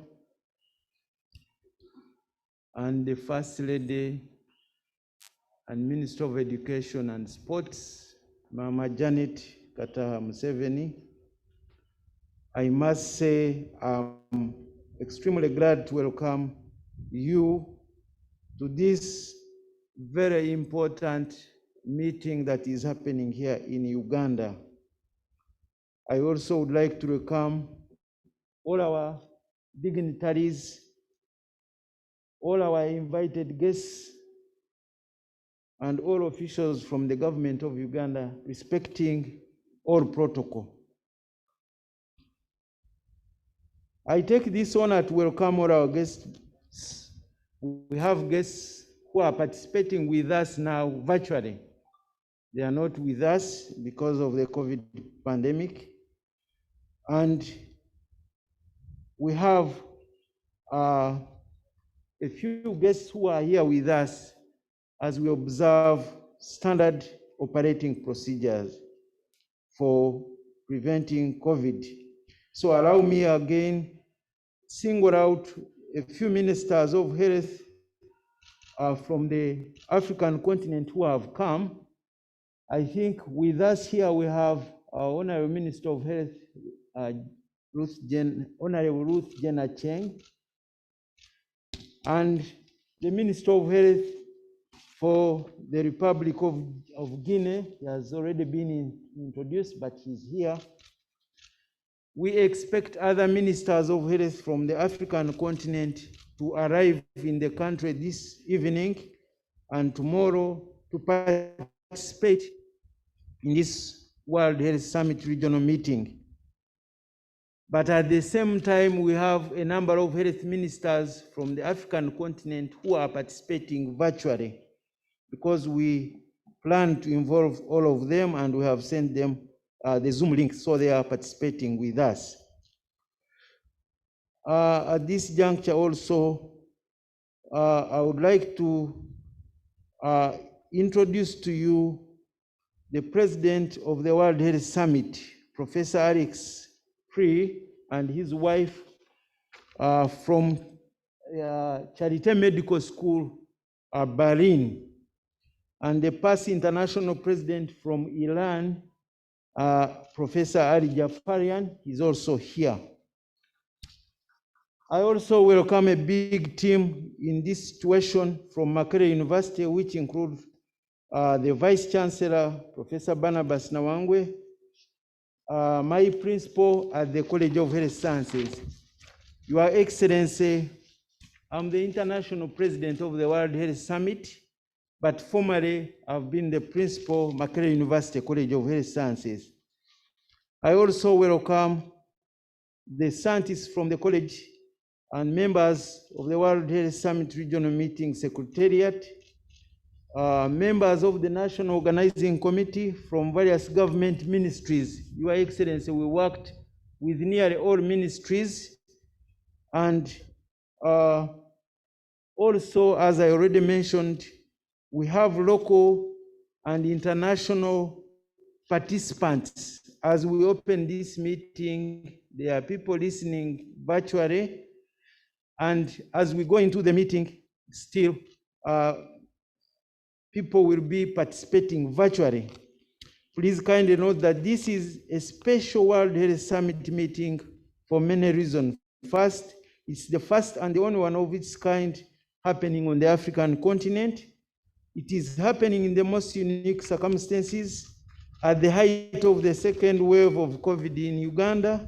[SPEAKER 3] and the First Lady and Minister of Education and Sports, Mama Janet Kataha Museveni, I must say I'm extremely glad to welcome you to this very important meeting that is happening here in Uganda. I also would like to welcome all our dignitaries, all our invited guests, and all officials from the government of Uganda, respecting all protocol. I take this honor to welcome all our guests. We have guests who are participating with us now virtually. They are not with us because of the COVID pandemic. And we have a few guests who are here with us as we observe standard operating procedures for preventing COVID. So allow me again single out a few ministers of health from the African continent who have come. I think with us here we have our Honorable Minister of Health, Honorable Ruth Jenna Cheng, and the Minister of Health for the Republic of Guinea. He has already been introduced, but he's here. We expect other ministers of health from the African continent to arrive in the country this evening and tomorrow to participate in this World Health Summit regional meeting. But at the same time, we have a number of health ministers from the African continent who are participating virtually because we plan to involve all of them and we have sent them the Zoom link, so they are participating with us. At this juncture also, I would like to introduce to you the President of the World Health Summit, Professor Alex Free, and his wife from Charité Medical School, Berlin, and the past international president from Iran, Professor Ali Jafarian, is also here. I also welcome a big team in this situation from Makerere University, which includes the Vice Chancellor, Professor Barnabas Nawangwe, my principal at the College of Health Sciences. Your Excellency, I'm the international president of the World Health Summit, but formerly I've been the principal, Makerere University College of Health Sciences. I also welcome the scientists from the college and members of the World Health Summit Regional Meeting Secretariat, members of the National Organizing Committee from various government ministries. Your Excellency, we worked with nearly all ministries, and also, as I already mentioned, we have local and international participants. As we open this meeting, there are people listening virtually, and as we go into the meeting, still people will be participating virtually. Please kindly note that this is a special World Health Summit meeting for many reasons. First, it's the first and the only one of its kind happening on the African continent. It is happening in the most unique circumstances at the height of the second wave of COVID in Uganda.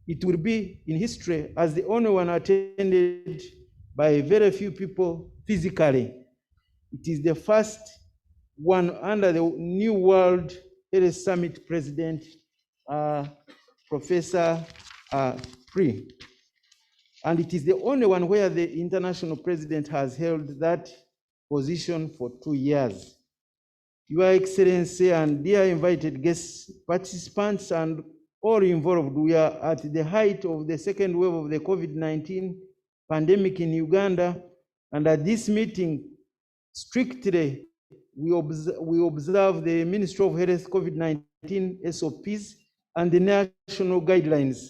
[SPEAKER 3] It will be in history as the only one attended by very few people physically. It is the first one under the new World Health Summit President, Professor Free. And it is the only one where the international president has held that position for 2 years. Your Excellency and dear invited guests, participants, and all involved, we are at the height of the second wave of the COVID-19 pandemic in Uganda, and at this meeting, strictly, we observe the Ministry of Health COVID-19 SOPs and the national guidelines.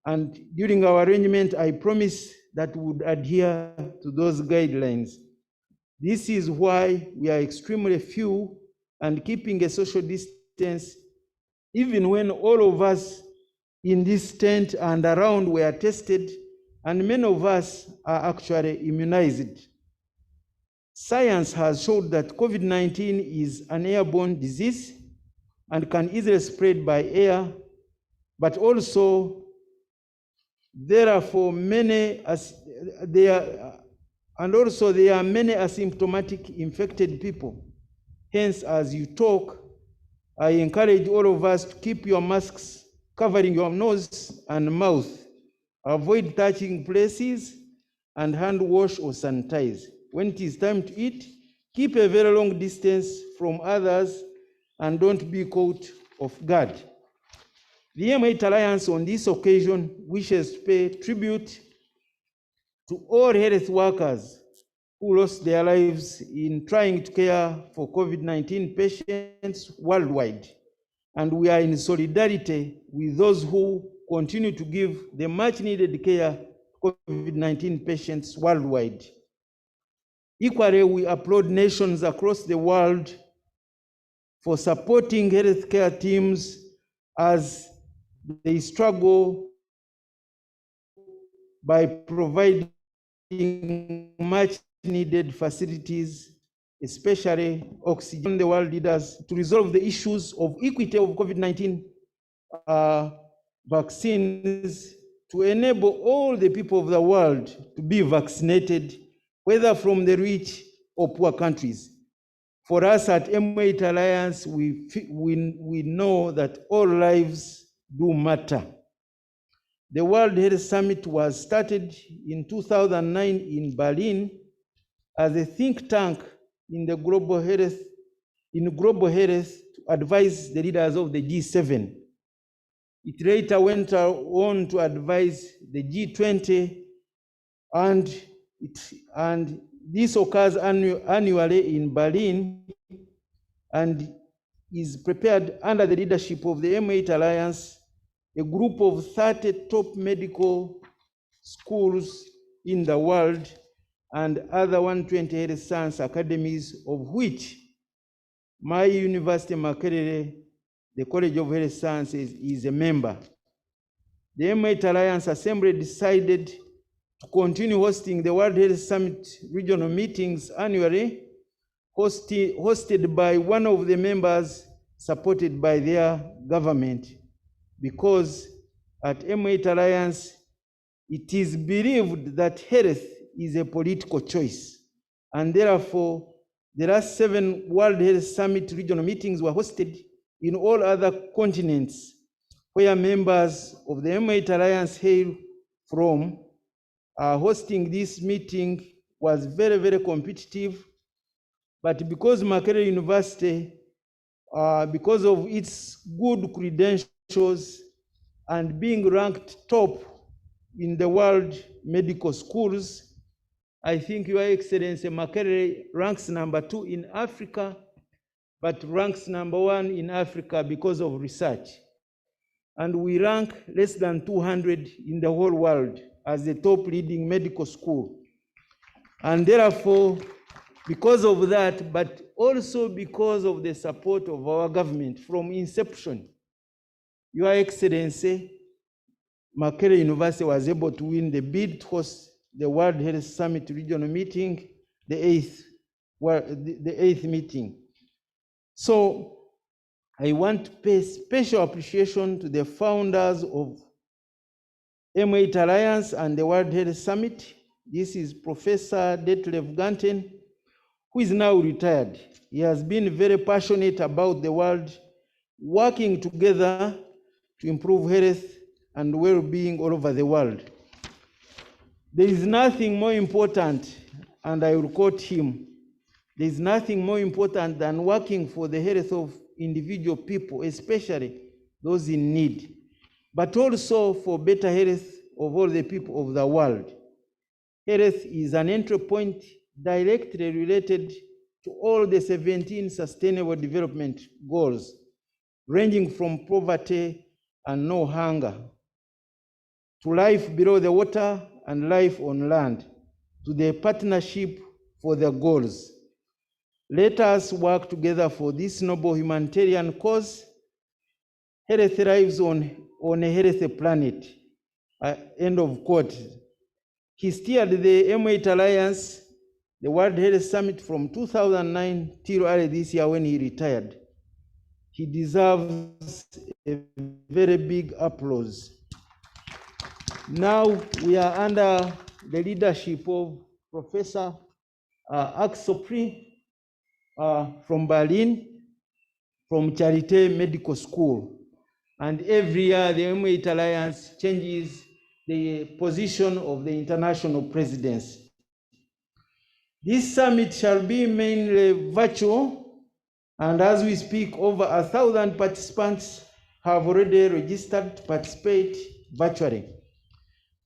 [SPEAKER 3] And during our arrangement, I promise that we would adhere to those guidelines. This is why we are extremely few and keeping a social distance, even when all of us in this tent and around were tested, and many of us are actually immunized. Science has showed that COVID-19 is an airborne disease and can easily spread by air, but also there are many asymptomatic infected people. Hence, as you talk, I encourage all of us to keep your masks covering your nose and mouth. Avoid touching places and hand wash or sanitize. When it is time to eat, keep a very long distance from others and don't be caught off guard. The M8 Alliance on this occasion wishes to pay tribute to all health workers who lost their lives in trying to care for COVID-19 patients worldwide. And we are in solidarity with those who continue to give the much needed care to COVID-19 patients worldwide. Equally, we applaud nations across the world for supporting healthcare teams as they struggle by providing much needed facilities, especially oxygen. The world leaders to resolve the issues of equity of COVID-19 vaccines, to enable all the people of the world to be vaccinated, whether from the rich or poor countries. For us at M8 Alliance, we know that all lives do matter. The World Health Summit was started in 2009 in Berlin as a think tank in the global health to advise the leaders of the G7. It later went on to advise the G20, and this occurs annually in Berlin and is prepared under the leadership of the M8 Alliance, a group of 30 top medical schools in the world and other 120 health science academies, of which my university, Makerere, the College of Health Sciences, is a member. The M8 Alliance Assembly decided to continue hosting the World Health Summit regional meetings annually, hosted by one of the members supported by their government, because at M8 Alliance, it is believed that health is a political choice, and therefore the last 7 World Health Summit regional meetings were hosted in all other continents where members of the M8 Alliance hail from. Hosting this meeting was very, very competitive, but because Makerere University, because of its good credentials and being ranked top in the world medical schools, I think Your Excellency, Makerere ranks #2 in Africa, but ranks #1 in Africa because of research. And we rank less than 200 in the whole world as the top leading medical school. And therefore, because of that, but also because of the support of our government from inception, Your Excellency, Makerere University was able to win the bid to host the World Health Summit regional meeting, the 8th meeting. So I want to pay special appreciation to the founders of M8 Alliance and the World Health Summit. This is Professor Detlef Ganten, who is now retired. He has been very passionate about the world, working together to improve health and well-being all over the world. There is nothing more important, and I will quote him, there is nothing more important than working for the health of individual people, especially those in need, but also for better health of all the people of the world. Health is an entry point directly related to all the 17 Sustainable Development Goals, ranging from poverty and no hunger, to life below the water and life on land, to the partnership for the goals. Let us work together for this noble humanitarian cause. Health thrives on on a healthy planet. End of quote. He steered the M8 Alliance, the World Health Summit from 2009 till early this year when he retired. He deserves a very big applause. Now we are under the leadership of Professor Axel from Berlin, from Charité Medical School. And every year the M8 Alliance changes the position of the international presidency. This summit shall be mainly virtual, and as we speak, over 1,000 participants have already registered to participate virtually.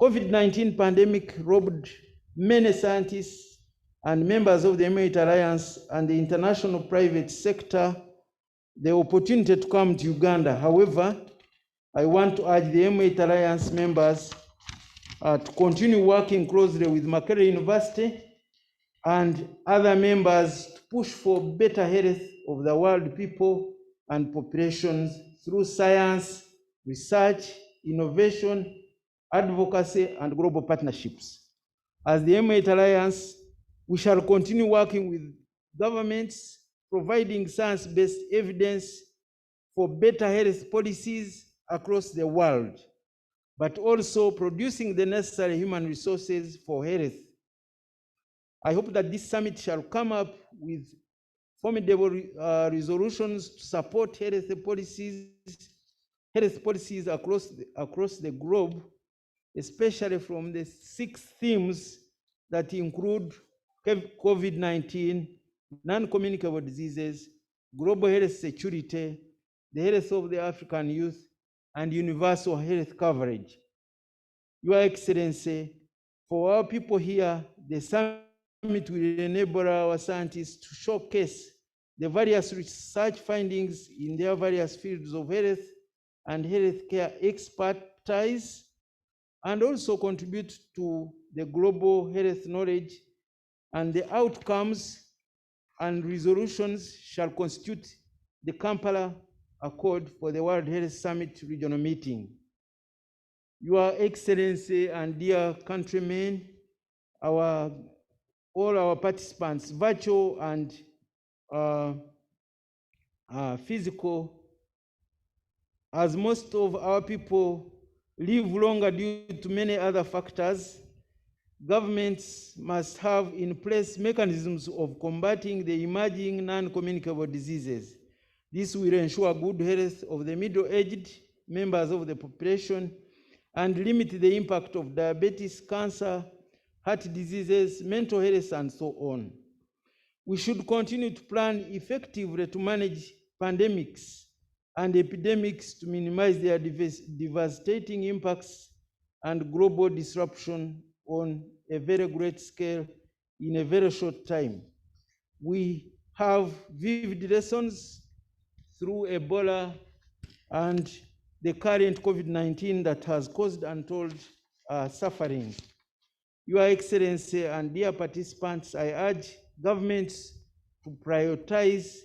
[SPEAKER 3] COVID-19 pandemic robbed many scientists and members of the M8 Alliance and the international private sector the opportunity to come to Uganda. However, I want to urge the M8 Alliance members to continue working closely with Makerere University and other members to push for better health of the world people and populations through science, research, innovation, advocacy, and global partnerships. As the M8 Alliance, we shall continue working with governments, providing science-based evidence for better health policies across the world, but also producing the necessary human resources for health. I hope that this summit shall come up with formidable resolutions to support health policies across the globe, especially from the 6 themes that include COVID-19, non-communicable diseases, global health security, the health of the African youth, and universal health coverage. Your Excellency, for our people here, the summit will enable our scientists to showcase the various research findings in their various fields of health and healthcare expertise, and also contribute to the global health knowledge, and the outcomes and resolutions shall constitute the Kampala Accord for the World Health Summit regional meeting. Your Excellency and dear countrymen, all our participants, virtual and physical, as most of our people live longer due to many other factors, governments must have in place mechanisms of combating the emerging non-communicable diseases. This will ensure good health of the middle-aged members of the population and limit the impact of diabetes, cancer, heart diseases, mental health, and so on. We should continue to plan effectively to manage pandemics and epidemics to minimize their devastating impacts and global disruption on a very great scale in a very short time. We have vivid lessons through Ebola and the current COVID-19 that has caused untold suffering. Your Excellency and dear participants, I urge governments to prioritize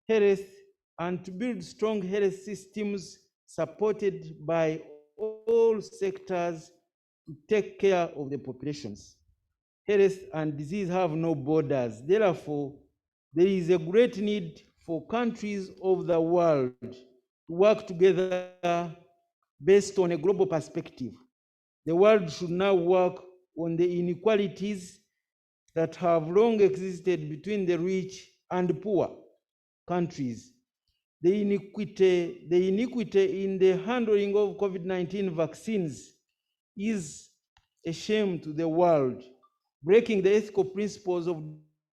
[SPEAKER 3] health and to build strong health systems supported by all sectors to take care of the populations. Health and disease have no borders. Therefore, there is a great need for countries of the world to work together based on a global perspective. The world should now work on the inequalities that have long existed between the rich and poor countries. The iniquity in the handling of COVID-19 vaccines is a shame to the world, breaking the ethical principles of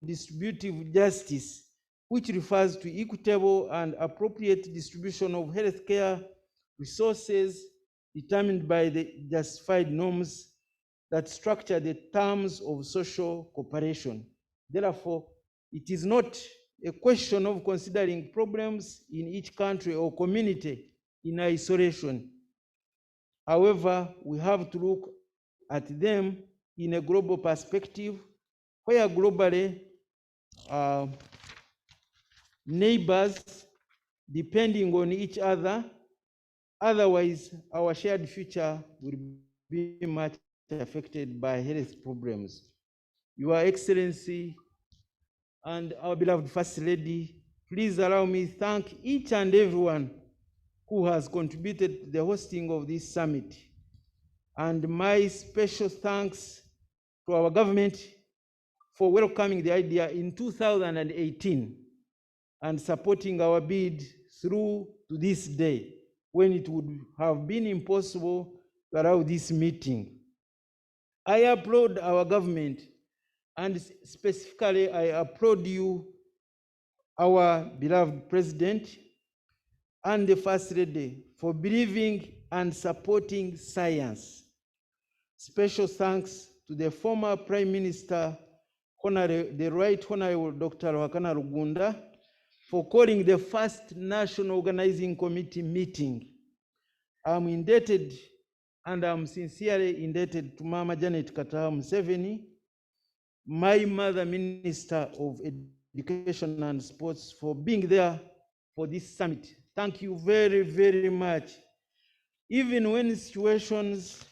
[SPEAKER 3] distributive justice, which refers to equitable and appropriate distribution of healthcare resources determined by the justified norms that structure the terms of social cooperation. Therefore, it is not a question of considering problems in each country or community in isolation. However, we have to look at them in a global perspective, where globally neighbors, depending on each other, Otherwise, our shared future will be much affected by health problems. Your Excellency and our beloved First Lady, please allow me to thank each and everyone who has contributed to the hosting of this summit. And my special thanks to our government for welcoming the idea in 2018 and supporting our bid through to this day, when it would have been impossible to allow this meeting. I applaud our government, and specifically I applaud you, our beloved President and the First Lady, for believing and supporting science. Special thanks to the former Prime Minister, the Right Honorable Dr. Wakana Rugunda, for calling the first National Organizing Committee meeting. I'm indebted, and I'm sincerely indebted to Mama Janet Kataha Museveni, my mother Minister of Education and Sports, for being there for this summit. Thank you very, very much. Even when situations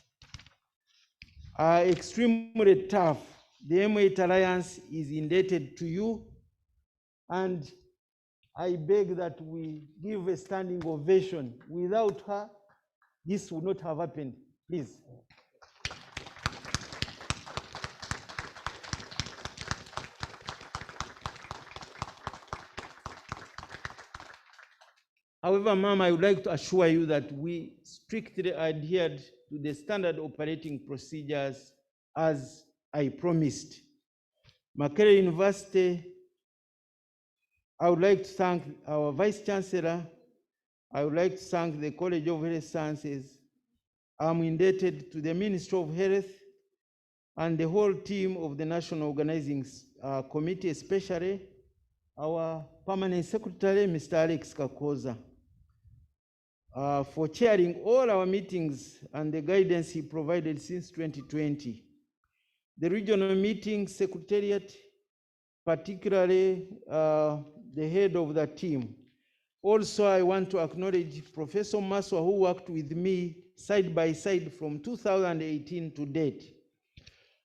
[SPEAKER 3] are extremely tough, the M8 Alliance is indebted to you, and I beg that we give a standing ovation. Without her, this would not have happened. Please. However, Ma'am, I would like to assure you that we strictly adhered to the standard operating procedures as I promised. Makerere University, I would like to thank our Vice Chancellor. I would like to thank the College of Health Sciences. I'm indebted to the Ministry of Health and the whole team of the National Organizing Committee, especially our Permanent Secretary, Mr. Alex Kakoza, for chairing all our meetings and the guidance he provided since 2020. The regional meeting secretariat, particularly the head of the team. Also, I want to acknowledge Professor Maswa, who worked with me side by side from 2018 to date.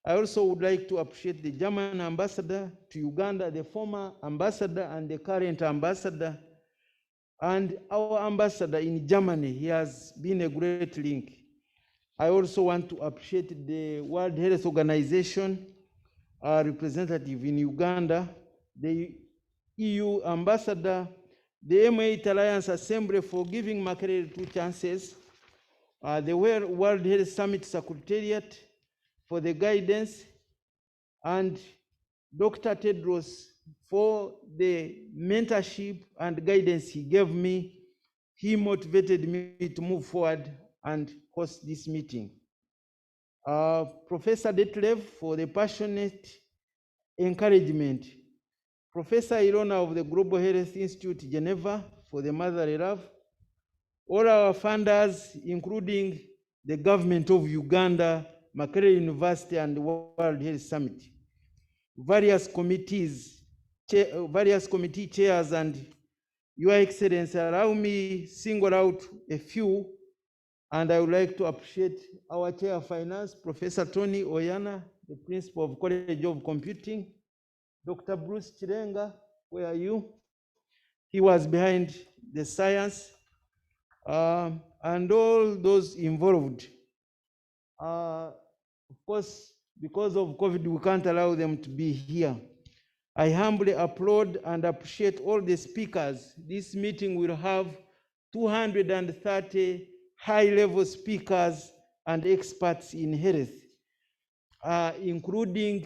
[SPEAKER 3] I also would like to appreciate the German ambassador to Uganda, the former ambassador and the current ambassador, and our ambassador in Germany. He has been a great link. I also want to appreciate the World Health Organization representative in Uganda, the EU ambassador, the M8 Alliance Assembly for giving Makerere 2 chances, the World Health Summit Secretariat for the guidance, and Dr. Tedros for the mentorship and guidance he gave me. He motivated me to move forward and host this meeting. Professor Detlev for the passionate encouragement. Professor Ilona of the Global Health Institute, Geneva, for the motherly love. All our funders, including the Government of Uganda, Makerere University, and the World Health Summit. Various committee chairs, and Your Excellency, allow me single out a few, and I would like to appreciate our Chair of Finance, Professor Tony Oyana, the Principal of College of Computing, Dr. Bruce Chirenga, where are you? He was behind the science, and all those involved. Of course, because of COVID, we can't allow them to be here. I humbly applaud and appreciate all the speakers. This meeting will have 230 high-level speakers and experts in health, including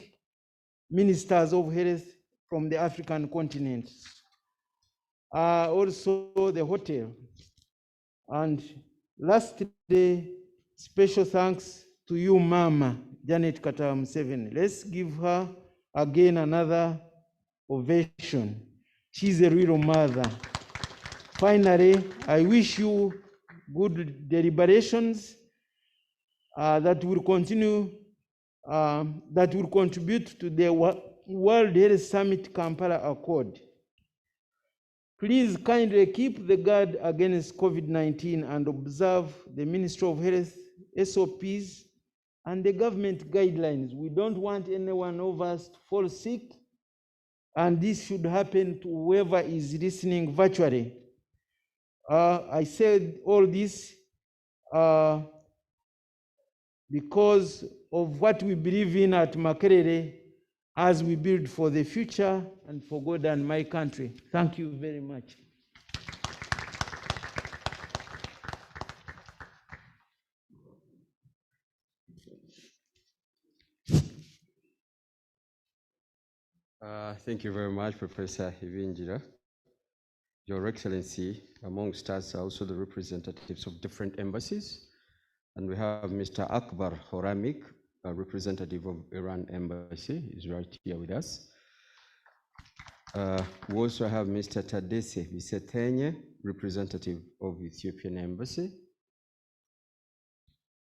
[SPEAKER 3] ministers of health from the African continent. Also the hotel. And lastly, special thanks to you, Mama Janet Kataha Museveni. Let's give her again another ovation. She's a real mother. Finally, I wish you good deliberations that will continue, that will contribute to the World Health Summit Kampala Accord. Please kindly keep the guard against COVID-19 and observe the Ministry of Health SOPs and the government guidelines. We don't want any one of us to fall sick, and this should happen to whoever is listening virtually. I said all this because of what we believe in at Makerere as we build for the future and for God and my country. Thank you very much.
[SPEAKER 11] Thank you very much, Professor Hivinjira. Your Excellency, amongst us are also the representatives of different embassies. And we have Mr. Akbar Horamik, a representative of Iran Embassy, is right here with us. We also have Mr. Tadesse Bisetenye, representative of Ethiopian Embassy.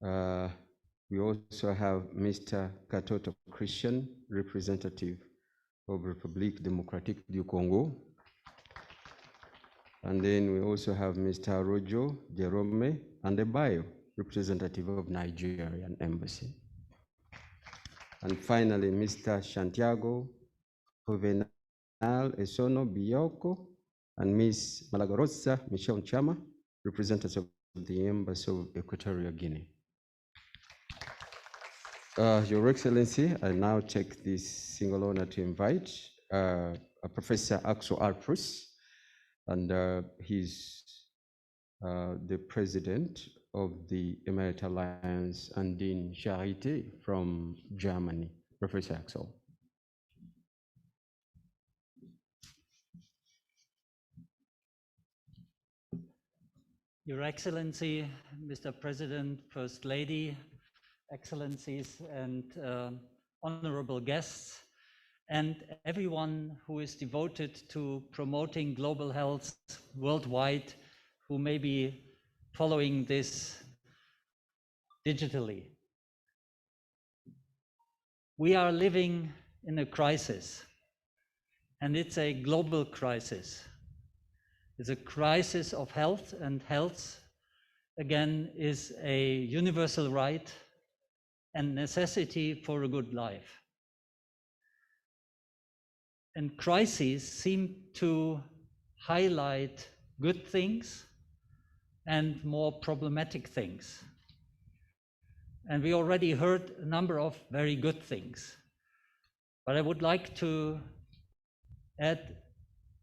[SPEAKER 11] We also have Mr. Katoto Christian, representative of République Démocratique du Congo. And then we also have Mr. Rojo Jerome Andebayo, representative of Nigerian Embassy. And finally, Mr. Santiago Juvenal Esono Bioko and Ms. Malagorosa Michelle Chama, representatives of the Embassy of Equatorial Guinea. Your Excellency, I now take this single honor to invite Professor Axel Arprus, and he's the president of the Emirate Alliance and Dean Charité from Germany. Professor Axel.
[SPEAKER 13] Your Excellency, Mr. President, First Lady, Excellencies and honorable guests, and everyone who is devoted to promoting global health worldwide, who may be following this digitally. We are living in a crisis, and it's a global crisis. It's a crisis of health, and health, again, is a universal right and necessity for a good life. And crises seem to highlight good things and more problematic things. And we already heard a number of very good things, but I would like to add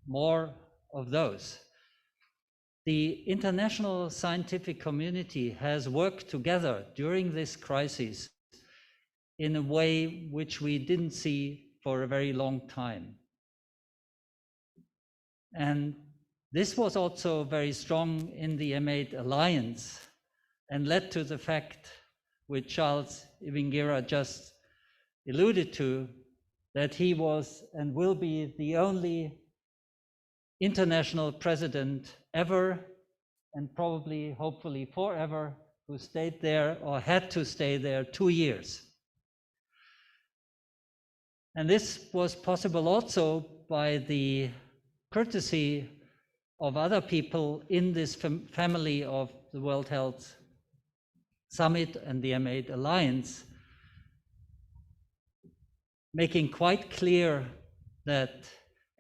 [SPEAKER 13] more of those. The international scientific community has worked together during this crisis in a way which we didn't see for a very long time. And this was also very strong in the M8 alliance and led to the fact, which Charles Ibingira just alluded to, that he was and will be the only international president ever, and probably, hopefully forever, who stayed there or had to stay there 2 years. And this was possible also by the courtesy of other people in this family of the World Health Summit and the M8 Alliance, making quite clear that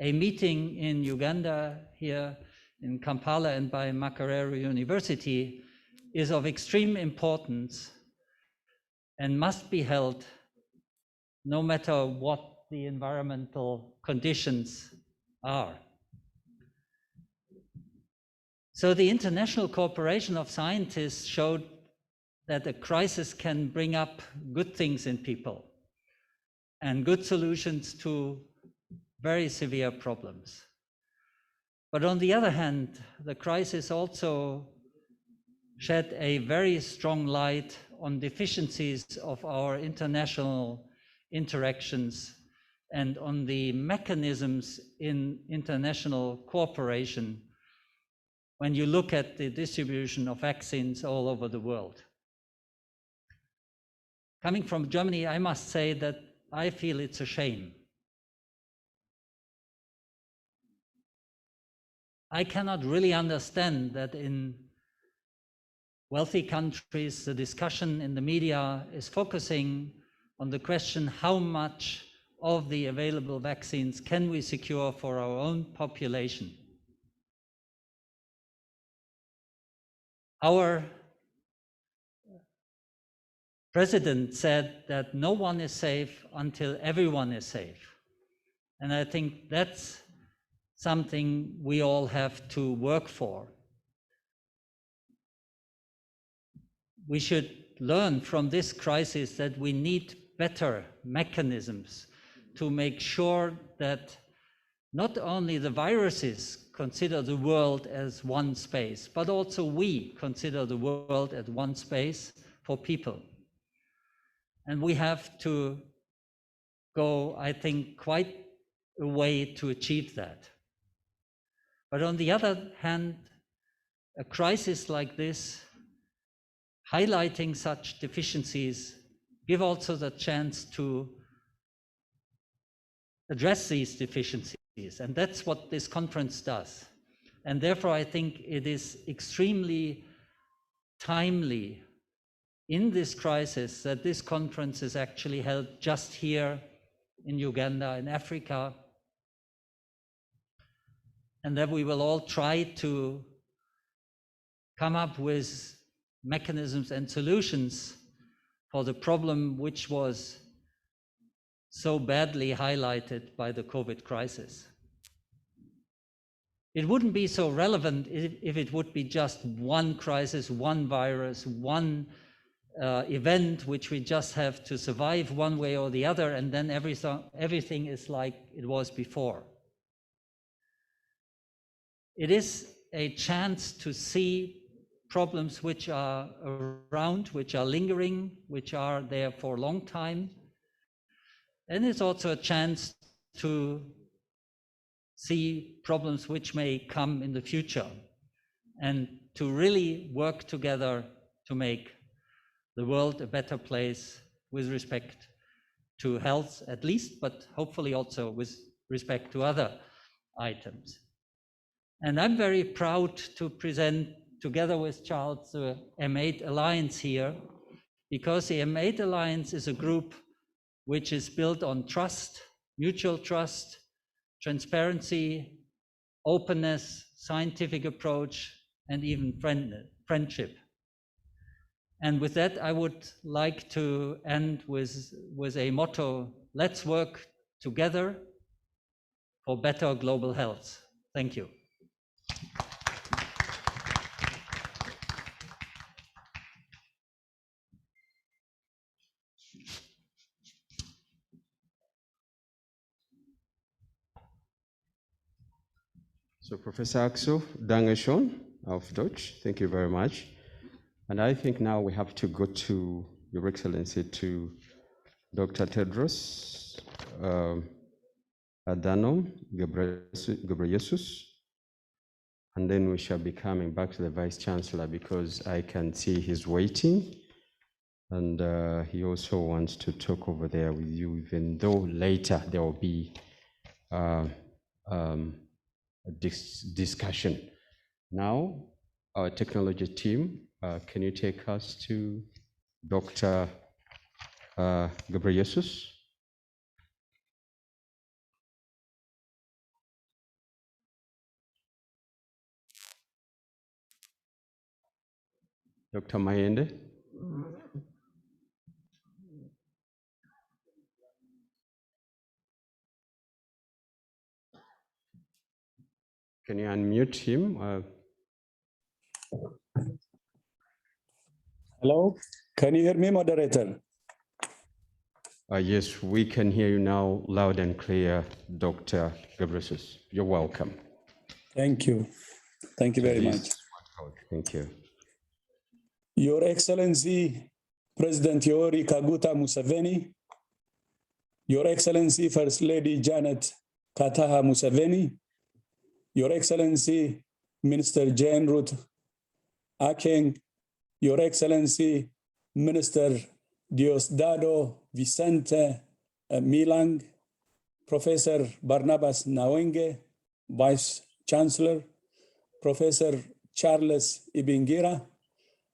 [SPEAKER 13] a meeting in Uganda, here in Kampala and by Makerere University, is of extreme importance and must be held no matter what the environmental conditions are. So the international cooperation of scientists showed that a crisis can bring up good things in people and good solutions to very severe problems. But on the other hand, the crisis also shed a very strong light on deficiencies of our international interactions and on the mechanisms in international cooperation when you look at the distribution of vaccines all over the world. Coming from Germany, I must say that I feel it's a shame I cannot really understand that in wealthy countries, the discussion in the media is focusing on the question, how much of the available vaccines can we secure for our own population? Our president said that no one is safe until everyone is safe. And I think that's something we all have to work for. We should learn from this crisis that we need better mechanisms to make sure that not only the viruses consider the world as one space, but also we consider the world as one space for people. And we have to go, I think, quite a way to achieve that. But on the other hand, a crisis like this, highlighting such deficiencies, give also the chance to address these deficiencies. And that's what this conference does. And therefore, I think it is extremely timely in this crisis that this conference is actually held just here in Uganda, in Africa, and that we will all try to come up with mechanisms and solutions for the problem which was so badly highlighted by the COVID crisis. It wouldn't be so relevant if it would be just one crisis, one virus, one event which we just have to survive one way or the other, and then everything is like it was before. It is a chance to see problems which are around, which are lingering, which are there for a long time. And it's also a chance to see problems which may come in the future and to really work together to make the world a better place with respect to health at least, but hopefully also with respect to other items. And I'm very proud to present together with Charles the M8 Alliance here, because the M8 Alliance is a group which is built on trust, mutual trust, transparency, openness, scientific approach, and even friendship. And with that, I would like to end with a motto: let's work together for better global health. Thank you.
[SPEAKER 11] So Professor Axel Dangeschon of Deutsch, thank you very much. And I think now we have to go to Your Excellency, to Dr. Tedros Adhanom Ghebreyesus, and then we shall be coming back to the Vice Chancellor, because I can see he's waiting, and he also wants to talk over there with you, even though later there will be a discussion. Now, our technology team, can you take us to Dr. Ghebreyesus? Dr. Mayende? Can you unmute him?
[SPEAKER 14] Hello, can you hear me, moderator?
[SPEAKER 11] Yes, we can hear you now loud and clear, Dr. Ghebreyesus. You're welcome.
[SPEAKER 14] Thank you. Thank you very much.
[SPEAKER 11] Thank you.
[SPEAKER 14] Your Excellency, President Yoweri Kaguta Museveni, Your Excellency, First Lady Janet Kataha Museveni, Your Excellency, Minister Jane Ruth Akeng, Your Excellency, Minister Diosdado Vicente Milang, Professor Barnabas Nawenge, Vice Chancellor, Professor Charles Ibingira.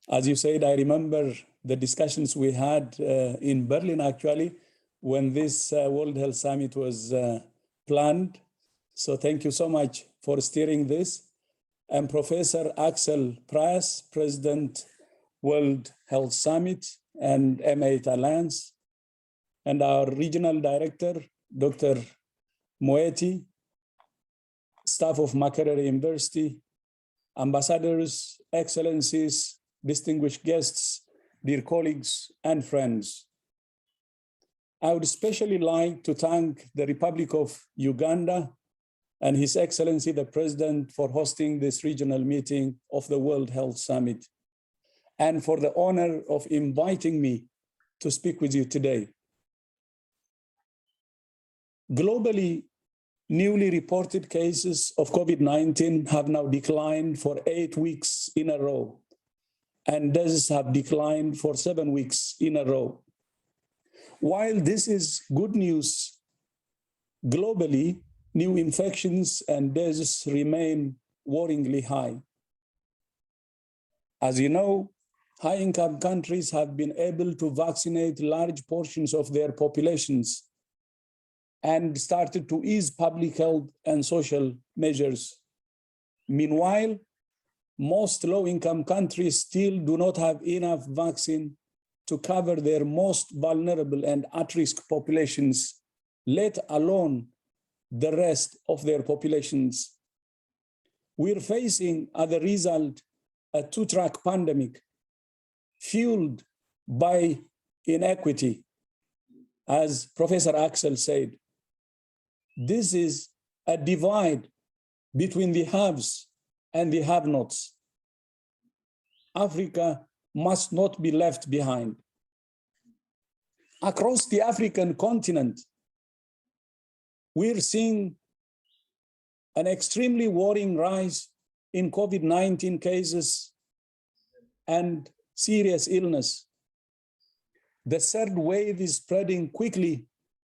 [SPEAKER 14] As you said, I remember the discussions we had in Berlin, actually, when this World Health Summit was planned. So thank you so much for steering this. And Professor Axel Price, President, World Health Summit and M8 Alliance, and our Regional Director, Dr. Moeti, staff of Makerere University, ambassadors, excellencies, distinguished guests, dear colleagues and friends. I would especially like to thank the Republic of Uganda and His Excellency the President for hosting this regional meeting of the World Health Summit and for the honor of inviting me to speak with you today. Globally, newly reported cases of COVID-19 have now declined for 8 weeks in a row, and deaths have declined for 7 weeks in a row. While this is good news, globally, new infections and deaths remain worryingly high. As you know, high-income countries have been able to vaccinate large portions of their populations and started to ease public health and social measures. Meanwhile, most low-income countries still do not have enough vaccine to cover their most vulnerable and at-risk populations, let alone the rest of their populations. We're facing, as a result, a two-track pandemic fueled by inequity, as Professor Axel said. This is a divide between the haves and the have-nots. Africa must not be left behind. Across the African continent, we're seeing an extremely worrying rise in COVID-19 cases and serious illness. The third wave is spreading quickly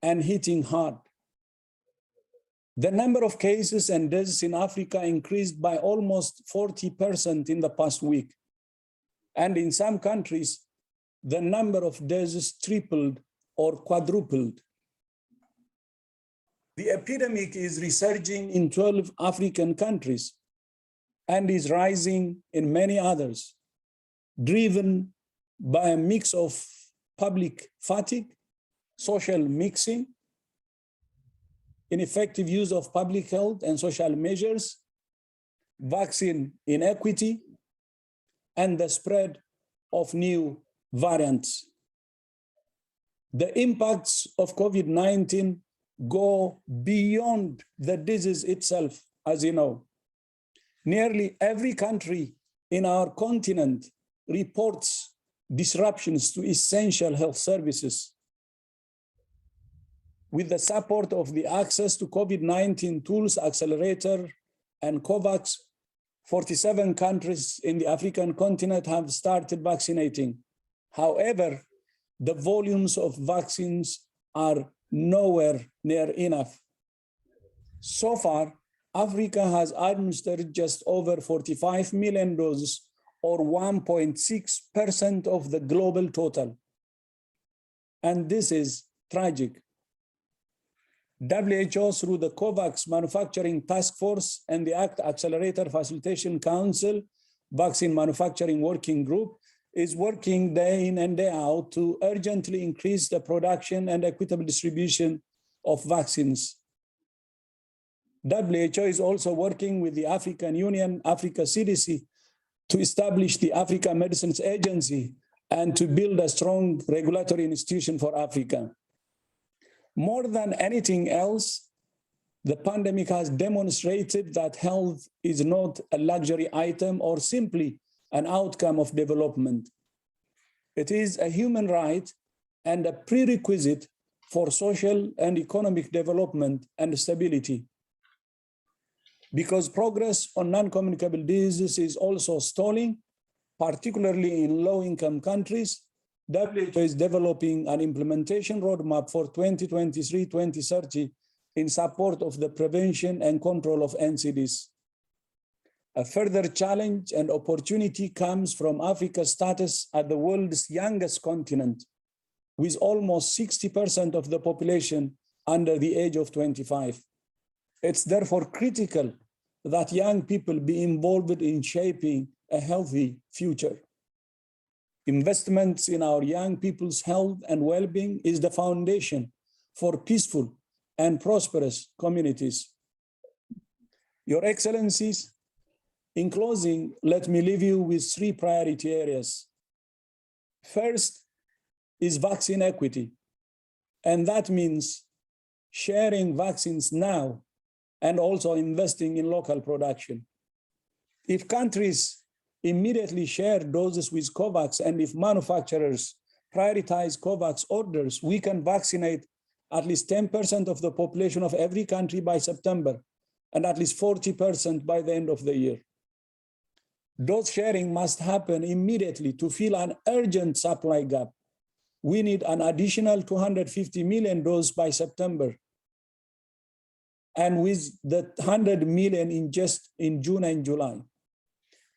[SPEAKER 14] and hitting hard. The number of cases and deaths in Africa increased by almost 40% in the past week. And in some countries, the number of deaths tripled or quadrupled. The epidemic is resurging in 12 African countries and is rising in many others, driven by a mix of public fatigue, social mixing, ineffective use of public health and social measures, vaccine inequity, and the spread of new variants. The impacts of COVID-19 go beyond the disease itself, as you know. Nearly every country in our continent reports disruptions to essential health services. With the support of the Access to COVID-19 Tools Accelerator and COVAX, 47 countries in the African continent have started vaccinating. However, the volumes of vaccines are nowhere near enough. So far, Africa has administered just over 45 million doses, or 1.6% of the global total. And this is tragic. WHO, through the COVAX Manufacturing Task Force and the ACT Accelerator Facilitation Council Vaccine Manufacturing Working Group, is working day in and day out to urgently increase the production and equitable distribution of vaccines. WHO is also working with the African Union, Africa CDC, to establish the Africa Medicines Agency and to build a strong regulatory institution for Africa. More than anything else, the pandemic has demonstrated that health is not a luxury item or simply an outcome of development. It is a human right and a prerequisite for social and economic development and stability. Because progress on non-communicable diseases is also stalling, particularly in low-income countries, WHO is developing an implementation roadmap for 2023-2030 in support of the prevention and control of NCDs. A further challenge and opportunity comes from Africa's status as the world's youngest continent, with almost 60% of the population under the age of 25. It's therefore critical that young people be involved in shaping a healthy future. Investments in our young people's health and well-being is the foundation for peaceful and prosperous communities. Your Excellencies, in closing, let me leave you with 3 priority areas. First is vaccine equity, and that means sharing vaccines now and also investing in local production. If countries immediately share doses with COVAX, and if manufacturers prioritize COVAX orders, we can vaccinate at least 10% of the population of every country by September, and at least 40% by the end of the year. Dose sharing must happen immediately to fill an urgent supply gap. We need an additional 250 million doses by September. And with the 100 million in June and July.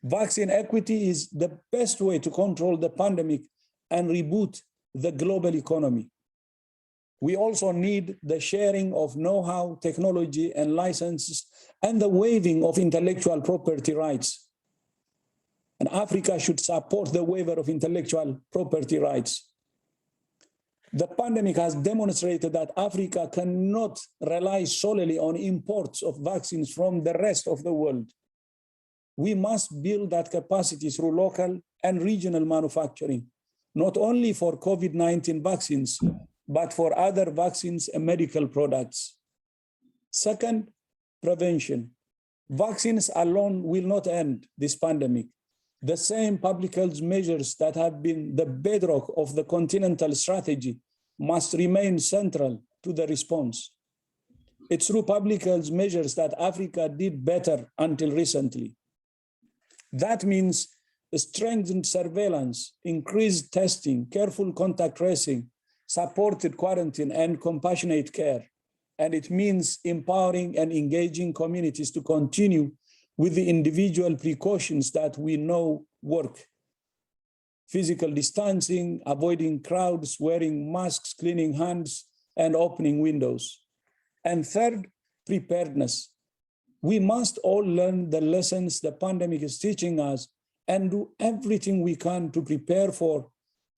[SPEAKER 14] Vaccine equity is the best way to control the pandemic and reboot the global economy. We also need the sharing of know-how, technology, and licenses, and the waiving of intellectual property rights. And Africa should support the waiver of intellectual property rights. The pandemic has demonstrated that Africa cannot rely solely on imports of vaccines from the rest of the world. We must build that capacity through local and regional manufacturing, not only for COVID-19 vaccines, but for other vaccines and medical products. Second, prevention. Vaccines alone will not end this pandemic. The same public health measures that have been the bedrock of the continental strategy must remain central to the response. It's through public health measures that Africa did better until recently. That means strengthened surveillance, increased testing, careful contact tracing, supported quarantine, and compassionate care. And it means empowering and engaging communities to continue with the individual precautions that we know work. Physical distancing, avoiding crowds, wearing masks, cleaning hands, and opening windows. And third, preparedness. We must all learn the lessons the pandemic is teaching us and do everything we can to prepare for,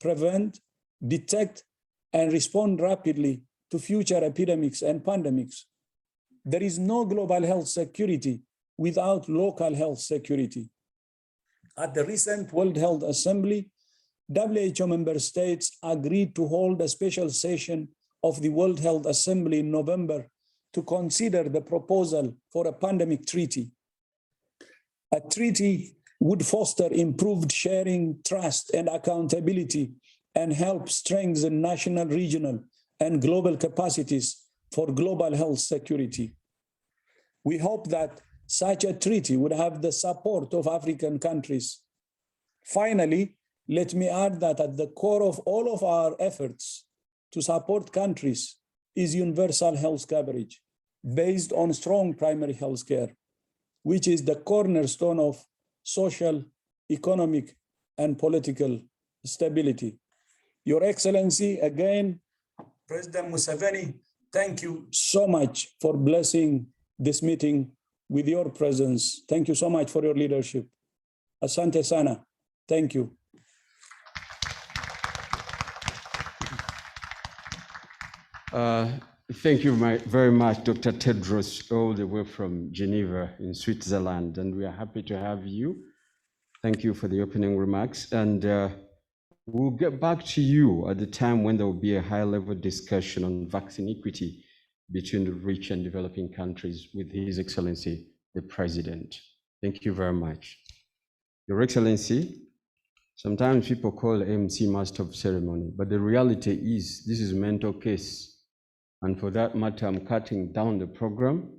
[SPEAKER 14] prevent, detect, and respond rapidly to future epidemics and pandemics. There is no global health security without local health security. At the recent World Health Assembly, WHO member states agreed to hold a special session of the World Health Assembly in November to consider the proposal for a pandemic treaty. A treaty would foster improved sharing, trust, and accountability, and help strengthen national, regional, and global capacities for global health security. We hope that such a treaty would have the support of African countries. Finally, let me add that at the core of all of our efforts to support countries is universal health coverage based on strong primary health care, which is the cornerstone of social, economic, and political stability. Your Excellency, again, President Museveni, thank you so much for blessing this meeting with your presence. Thank you so much for your leadership. Asante sana. Thank you.
[SPEAKER 11] Thank you very much, Dr. Tedros, all the way from Geneva in Switzerland, and we are happy to have you. Thank you for the opening remarks, and we'll get back to you at the time when there will be a high-level discussion on vaccine equity between the rich and developing countries with His Excellency, the President. Thank you very much. Your Excellency, sometimes people call MC Master of Ceremony, but the reality is this is a mental case. And for that matter, I'm cutting down the program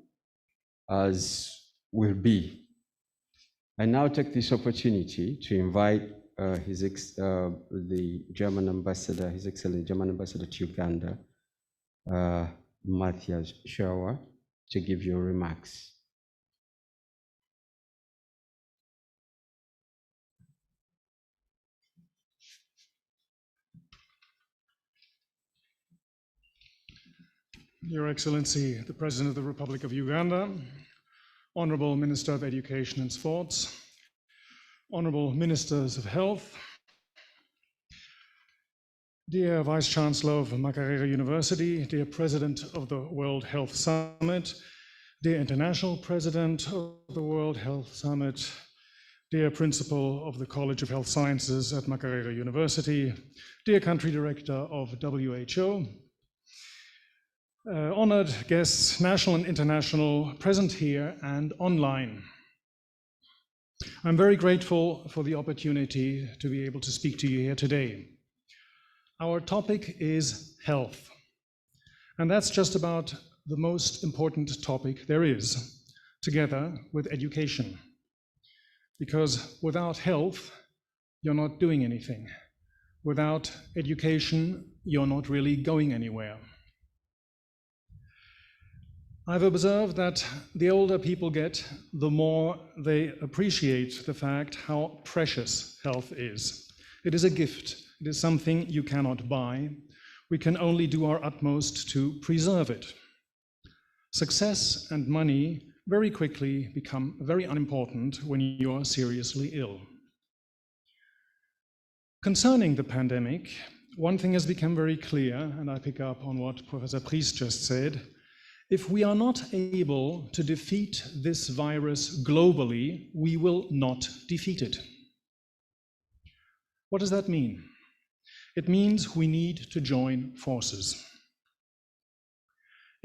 [SPEAKER 11] as will be. I now take this opportunity to invite the German ambassador, His Excellency German ambassador to Uganda, Matthias Schauer, to give your remarks.
[SPEAKER 15] Your Excellency, the President of the Republic of Uganda, Honorable Minister of Education and Sports, Honorable Ministers of Health, dear Vice Chancellor of Makerere University, dear President of the World Health Summit, dear International President of the World Health Summit, dear Principal of the College of Health Sciences at Makerere University, dear Country Director of WHO, honored guests, national and international, present here and online. I'm very grateful for the opportunity to be able to speak to you here today. Our topic is health, and that's just about the most important topic there is, together with education. Because without health, you're not doing anything. Without education, you're not really going anywhere. I've observed that the older people get, the more they appreciate the fact how precious health is. It is a gift. It is something you cannot buy. We can only do our utmost to preserve it. Success and money very quickly become very unimportant when you are seriously ill. Concerning the pandemic, one thing has become very clear, and I pick up on what Professor Priest just said. If we are not able to defeat this virus globally, we will not defeat it. What does that mean? It means we need to join forces.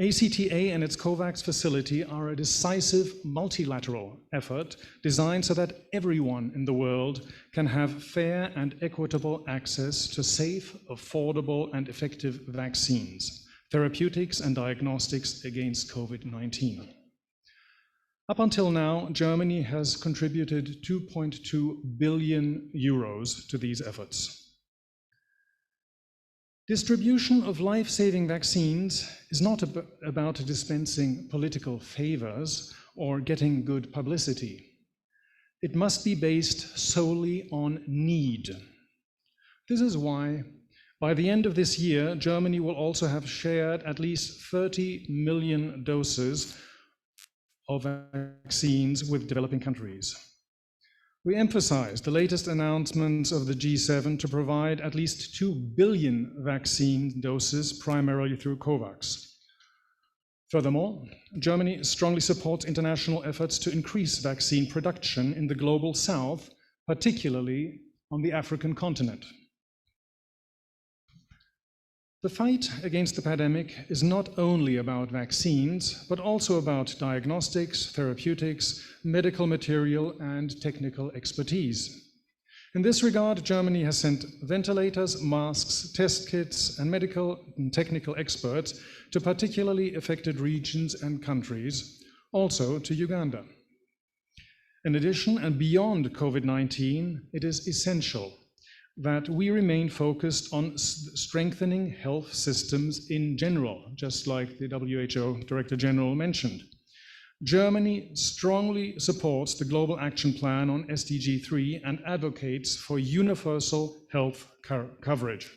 [SPEAKER 15] ACTA and its COVAX facility are a decisive multilateral effort designed so that everyone in the world can have fair and equitable access to safe, affordable, and effective vaccines, therapeutics, and diagnostics against COVID-19. Up until now, Germany has contributed 2.2 billion euros to these efforts. Distribution of life-saving vaccines is not about dispensing political favors or getting good publicity. It must be based solely on need. This is why, by the end of this year, Germany will also have shared at least 30 million doses of vaccines with developing countries. We emphasize the latest announcements of the G7 to provide at least 2 billion vaccine doses, primarily through COVAX. Furthermore, Germany strongly supports international efforts to increase vaccine production in the global south, particularly on the African continent. The fight against the pandemic is not only about vaccines, but also about diagnostics, therapeutics, medical material, and technical expertise. In this regard, Germany has sent ventilators, masks, test kits, and medical and technical experts to particularly affected regions and countries, also to Uganda. In addition, and beyond COVID-19, it is essential that we remain focused on strengthening health systems in general, just like the WHO Director General mentioned. Germany strongly supports the Global Action Plan on SDG 3 and advocates for universal health coverage.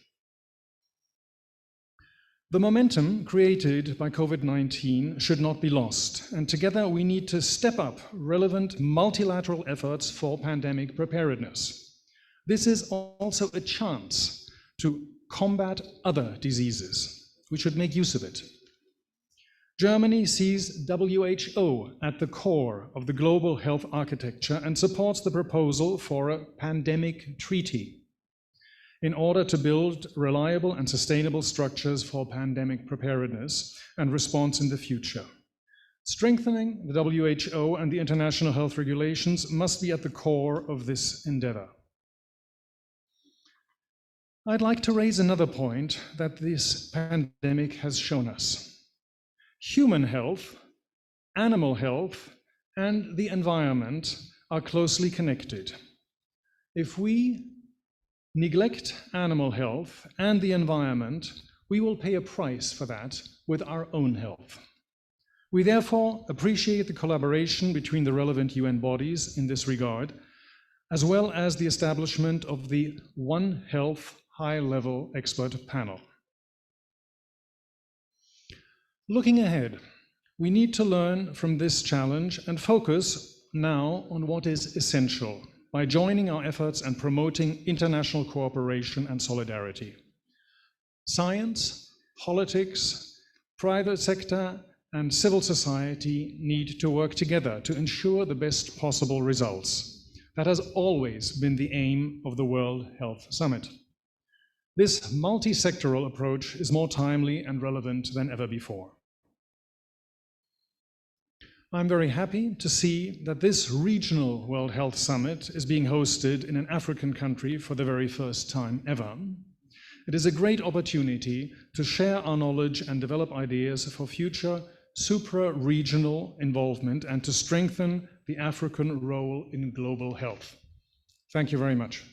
[SPEAKER 15] The momentum created by COVID-19 should not be lost, and together we need to step up relevant multilateral efforts for pandemic preparedness. This is also a chance to combat other diseases. We should make use of it. Germany sees WHO at the core of the global health architecture and supports the proposal for a pandemic treaty in order to build reliable and sustainable structures for pandemic preparedness and response in the future. Strengthening the WHO and the international health regulations must be at the core of this endeavor. I'd like to raise another point that this pandemic has shown us. Human health, animal health, and the environment are closely connected. If we neglect animal health and the environment, we will pay a price for that with our own health. We therefore appreciate the collaboration between the relevant UN bodies in this regard, as well as the establishment of the One Health high-level expert panel. Looking ahead, we need to learn from this challenge and focus now on what is essential by joining our efforts and promoting international cooperation and solidarity. Science, politics, private sector, and civil society need to work together to ensure the best possible results. That has always been the aim of the World Health Summit. This multi-sectoral approach is more timely and relevant than ever before. I'm very happy to see that this regional World Health Summit is being hosted in an African country for the very first time ever. It is a great opportunity to share our knowledge and develop ideas for future supra-regional involvement and to strengthen the African role in global health. Thank you very much.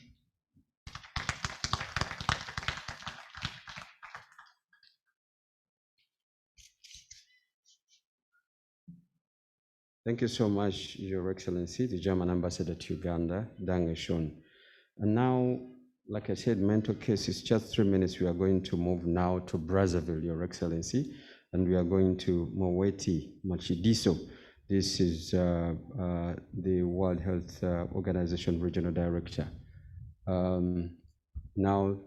[SPEAKER 11] Thank you so much, Your Excellency, the German Ambassador to Uganda, Dange Shon. And now, like I said, mental case is just 3 minutes. We are going to move now to Brazzaville, Your Excellency, and we are going to Moweti Machidiso. This is the World Health Organization Regional Director. Now,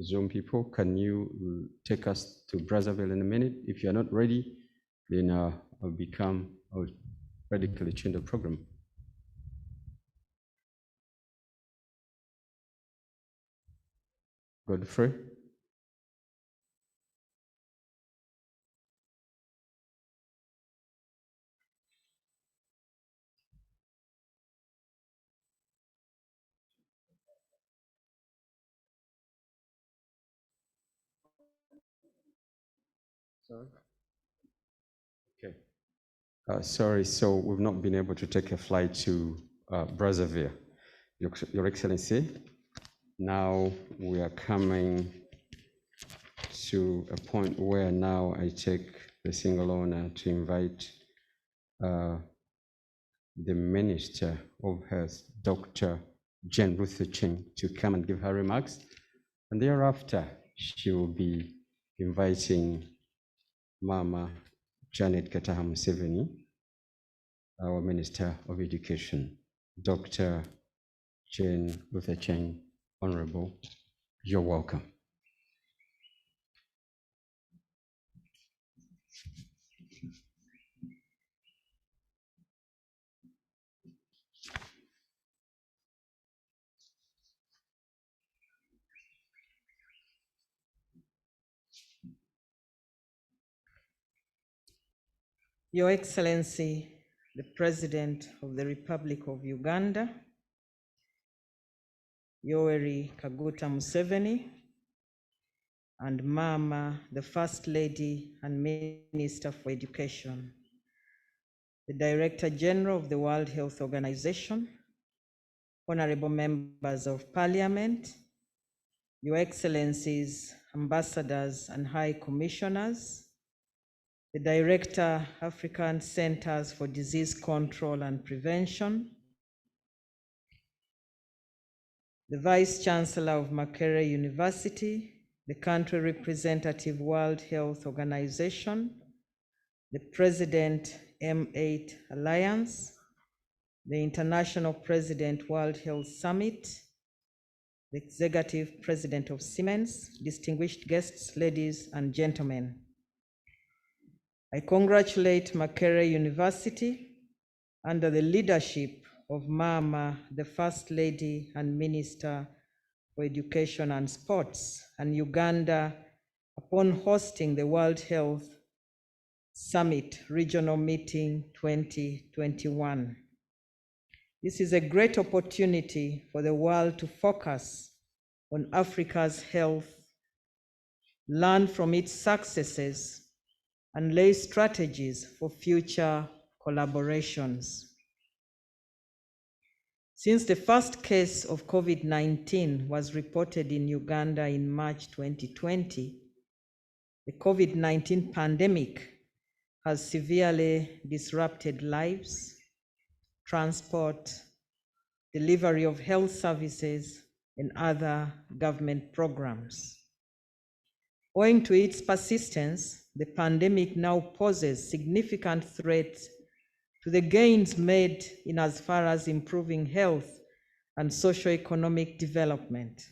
[SPEAKER 11] Zoom people, can you take us to Brazzaville in a minute? If you're not ready, then I'll radically change the program. Godfrey? Sorry? Okay. Sorry, so we've not been able to take a flight to Brazzaville. Your Excellency, now we are coming to a point where now I take the single honor to invite the Minister of Health, Dr. Jane Ruth Ching, to come and give her remarks. And thereafter, she will be inviting Mama Janet Kataha Museveni, our Minister of Education. Dr. Jane Ruth Ching, Honorable, you're welcome.
[SPEAKER 16] Your Excellency, the President of the Republic of Uganda, Yoweri Kaguta Museveni, and Mama, the First Lady and Minister for Education, the Director General of the World Health Organization, honorable members of Parliament, Your Excellencies, Ambassadors and High Commissioners, the Director, African Centers for Disease Control and Prevention, the Vice Chancellor of Makerere University, the Country Representative World Health Organization, the President, M8 Alliance, the International President, World Health Summit, the Executive President of Siemens, distinguished guests, ladies and gentlemen. I congratulate Makerere University under the leadership of Mama, the First Lady and Minister for Education and Sports, and Uganda upon hosting the World Health Summit Regional Meeting 2021. This is a great opportunity for the world to focus on Africa's health, learn from its successes, and lay strategies for future collaborations. Since the first case of COVID-19 was reported in Uganda in March 2020, the COVID-19 pandemic has severely disrupted lives, transport, delivery of health services, and other government programs. Owing to its persistence, the pandemic now poses significant threats to the gains made in as far as improving health and socio-economic development,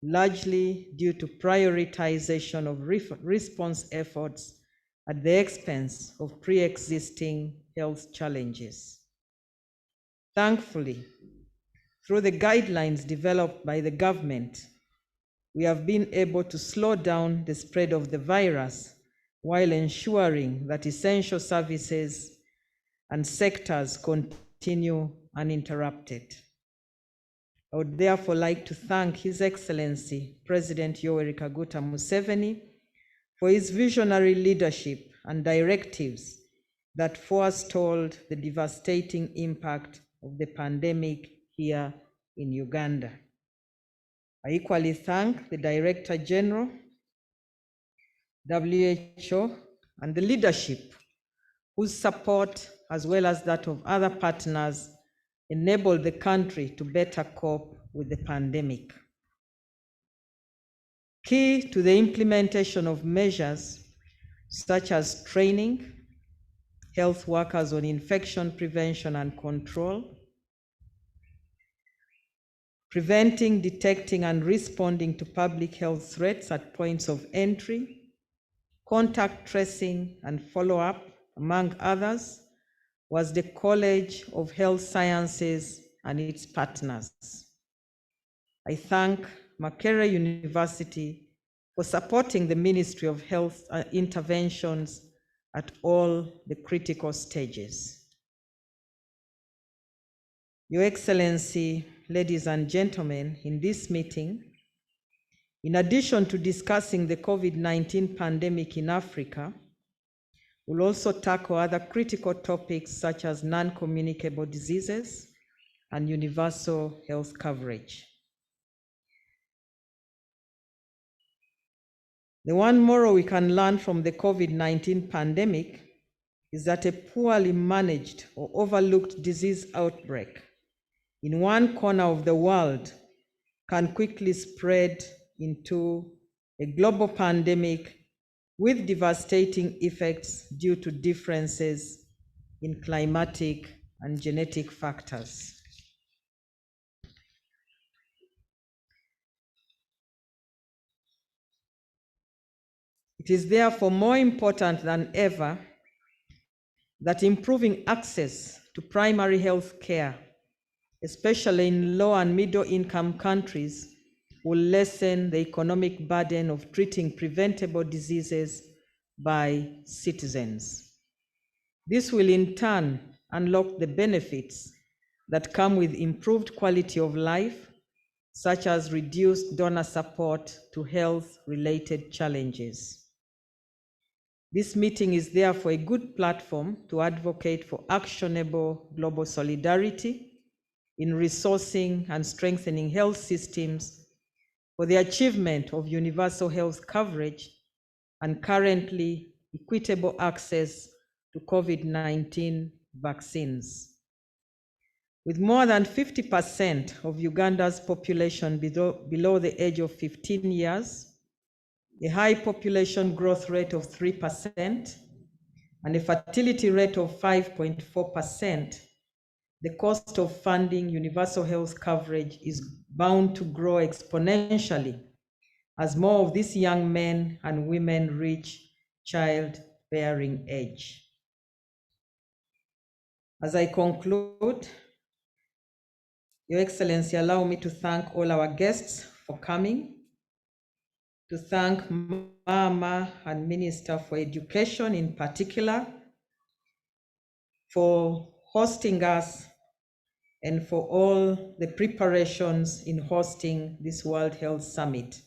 [SPEAKER 16] largely due to prioritization of response efforts at the expense of pre-existing health challenges. Thankfully, through the guidelines developed by the government, we have been able to slow down the spread of the virus while ensuring that essential services and sectors continue uninterrupted. I would therefore like to thank His Excellency President Yoweri Kaguta Museveni for his visionary leadership and directives that forestalled the devastating impact of the pandemic here in Uganda. I equally thank the Director General, WHO, and the leadership whose support, as well as that of other partners, enabled the country to better cope with the pandemic. Key to the implementation of measures such as training health workers on infection prevention and control, preventing, detecting, and responding to public health threats at points of entry, contact tracing and follow-up, among others, was the College of Health Sciences and its partners. I thank Makerere University for supporting the Ministry of Health interventions at all the critical stages. Your Excellency, ladies and gentlemen, in this meeting, in addition to discussing the COVID-19 pandemic in Africa, we'll also tackle other critical topics such as non-communicable diseases and universal health coverage. The one moral we can learn from the COVID-19 pandemic is that a poorly managed or overlooked disease outbreak in one corner of the world can quickly spread into a global pandemic with devastating effects due to differences in climatic and genetic factors. It is therefore more important than ever that improving access to primary health care, especially in low and middle income countries, will lessen the economic burden of treating preventable diseases by citizens. This will in turn unlock the benefits that come with improved quality of life, such as reduced donor support to health-related challenges. This meeting is therefore a good platform to advocate for actionable global solidarity in resourcing and strengthening health systems for the achievement of universal health coverage and currently equitable access to COVID-19 vaccines. With more than 50% of Uganda's population below the age of 15 years, a high population growth rate of 3%, and a fertility rate of 5.4%, the cost of funding universal health coverage is bound to grow exponentially as more of these young men and women reach childbearing age. As I conclude, Your Excellency, allow me to thank all our guests for coming, to thank Mama and Minister for Education in particular for hosting us and for all the preparations in hosting this World Health Summit.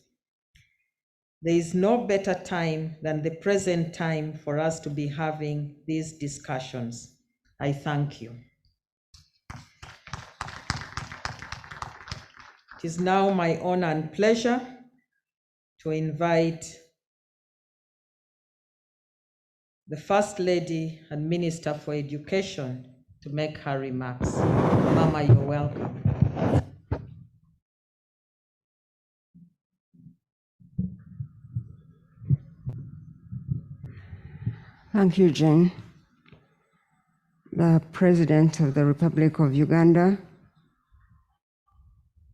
[SPEAKER 16] There is no better time than the present time for us to be having these discussions. I thank you. It is now my honor and pleasure to invite the First Lady and Minister for Education to make her remarks. Mama, you're welcome.
[SPEAKER 17] Thank you, Jane. The President of the Republic of Uganda,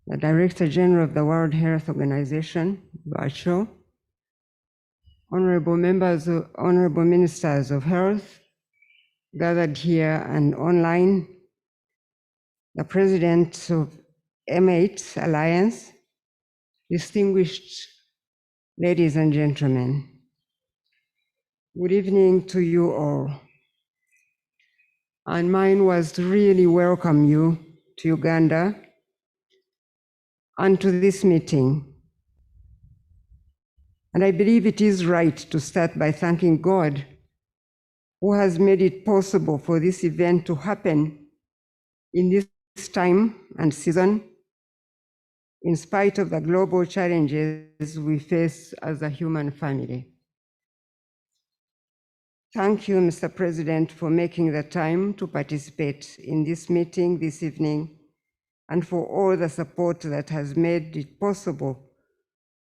[SPEAKER 17] the Director General of the World Health Organization, virtual, honorable members, honorable ministers of health, gathered here and online, the President of M8 Alliance, distinguished ladies and gentlemen, good evening to you all. And mine was to really welcome you to Uganda and to this meeting. And I believe it is right to start by thanking God, who has made it possible for this event to happen in this time and season, in spite of the global challenges we face as a human family. Thank you, Mr. President, for making the time to participate in this meeting this evening and for all the support that has made it possible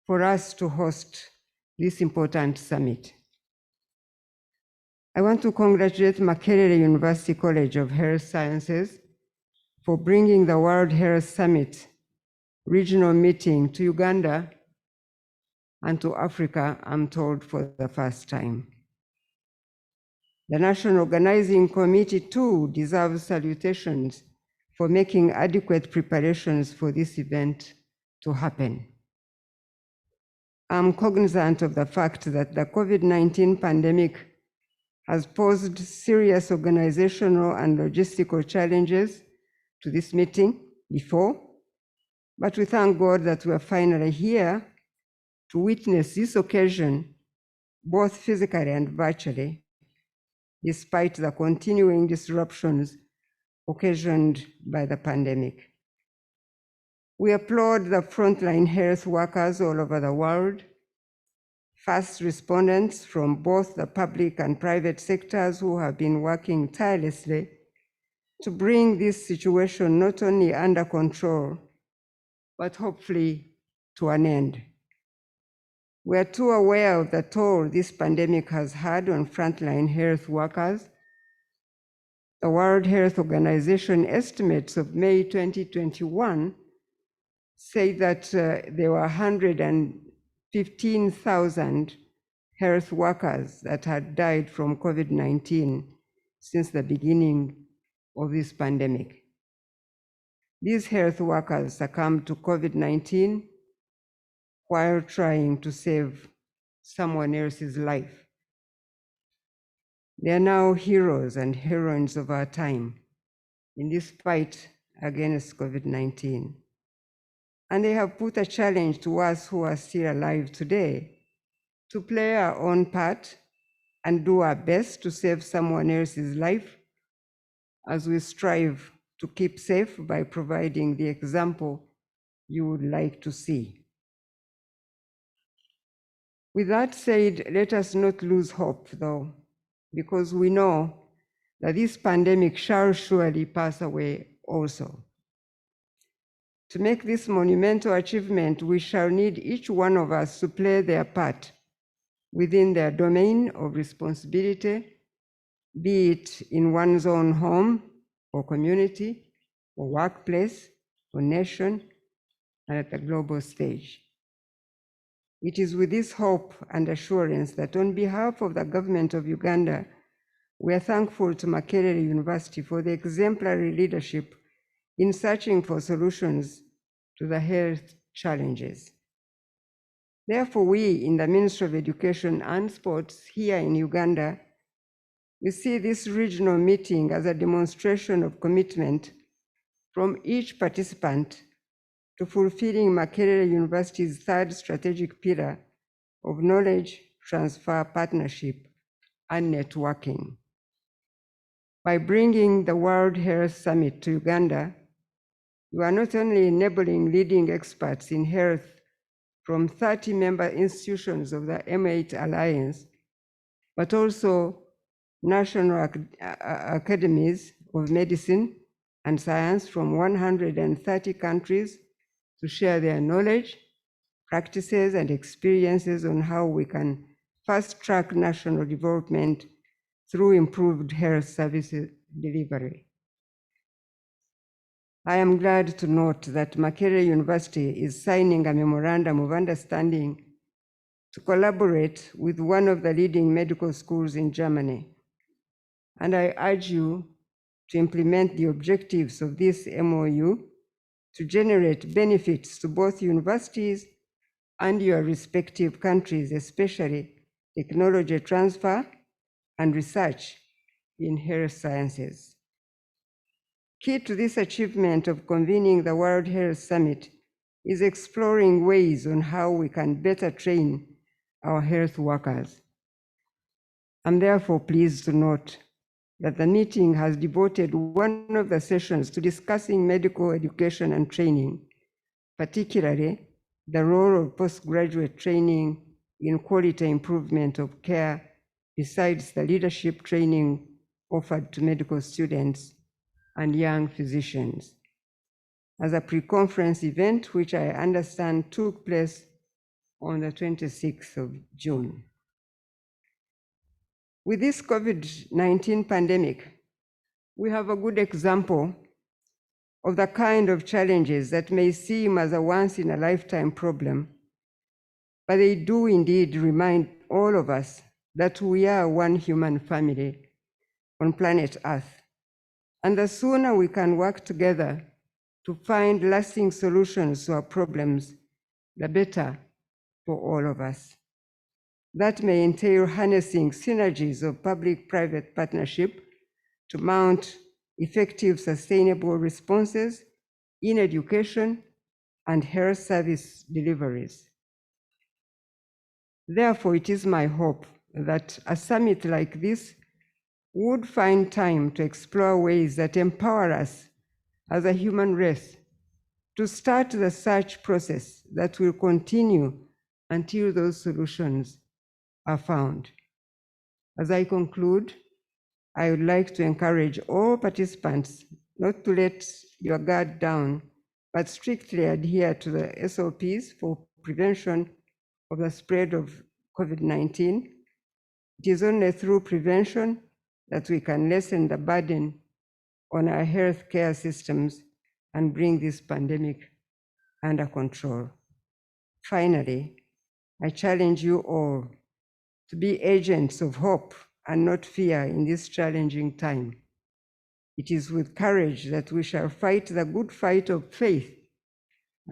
[SPEAKER 17] for us to host this important summit. I want to congratulate Makerere University College of Health Sciences for bringing the World Health Summit regional meeting to Uganda and to Africa, I'm told, for the first time. The National Organizing Committee, too, deserves salutations for making adequate preparations for this event to happen. I'm cognizant of the fact that the COVID-19 pandemic has posed serious organizational and logistical challenges to this meeting before, but we thank God that we are finally here to witness this occasion, both physically and virtually, despite the continuing disruptions occasioned by the pandemic. We applaud the frontline health workers all over the world, first respondents from both the public and private sectors who have been working tirelessly to bring this situation not only under control, but hopefully to an end. We are too aware of the toll this pandemic has had on frontline health workers. The World Health Organization estimates of May 2021 say that there were 115,000 health workers that had died from COVID-19 since the beginning of this pandemic. These health workers succumbed to COVID-19 while trying to save someone else's life. They are now heroes and heroines of our time in this fight against COVID-19. And they have put a challenge to us who are still alive today to play our own part and do our best to save someone else's life as we strive to keep safe by providing the example you would like to see. With that said, let us not lose hope, though, because we know that this pandemic shall surely pass away also. To make this monumental achievement, we shall need each one of us to play their part within their domain of responsibility, be it in one's own home or community or workplace or nation and at the global stage. It is with this hope and assurance that on behalf of the Government of Uganda, we are thankful to Makerere University for the exemplary leadership in searching for solutions to the health challenges. Therefore, we in the Ministry of Education and Sports here in Uganda, we see this regional meeting as a demonstration of commitment from each participant to fulfilling Makerere University's third strategic pillar of knowledge transfer, partnership, and networking. By bringing the World Health Summit to Uganda, we are not only enabling leading experts in health from 30 member institutions of the M8 Alliance, but also National Academies of Medicine and Science from 130 countries to share their knowledge, practices, and experiences on how we can fast-track national development through improved health services delivery. I am glad to note that Makerere University is signing a memorandum of understanding to collaborate with one of the leading medical schools in Germany. And I urge you to implement the objectives of this MOU to generate benefits to both universities and your respective countries, especially technology transfer and research in health sciences. Key to this achievement of convening the World Health Summit is exploring ways on how we can better train our health workers. I'm therefore pleased to note that the meeting has devoted one of the sessions to discussing medical education and training, particularly the role of postgraduate training in quality improvement of care, besides the leadership training offered to medical students and young physicians, as a pre-conference event which I understand took place on the 26th of June. With this COVID-19 pandemic, we have a good example of the kind of challenges that may seem as a once-in-a-lifetime problem, but they do indeed remind all of us that we are one human family on planet Earth. And the sooner we can work together to find lasting solutions to our problems, the better for all of us. That may entail harnessing synergies of public-private partnership to mount effective, sustainable responses in education and health service deliveries. Therefore, it is my hope that a summit like this would find time to explore ways that empower us as a human race to start the search process that will continue until those solutions are found. As I conclude, I would like to encourage all participants not to let your guard down, but strictly adhere to the SOPs for prevention of the spread of COVID-19. It is only through prevention that we can lessen the burden on our healthcare systems and bring this pandemic under control. Finally, I challenge you all to be agents of hope and not fear in this challenging time. It is with courage that we shall fight the good fight of faith.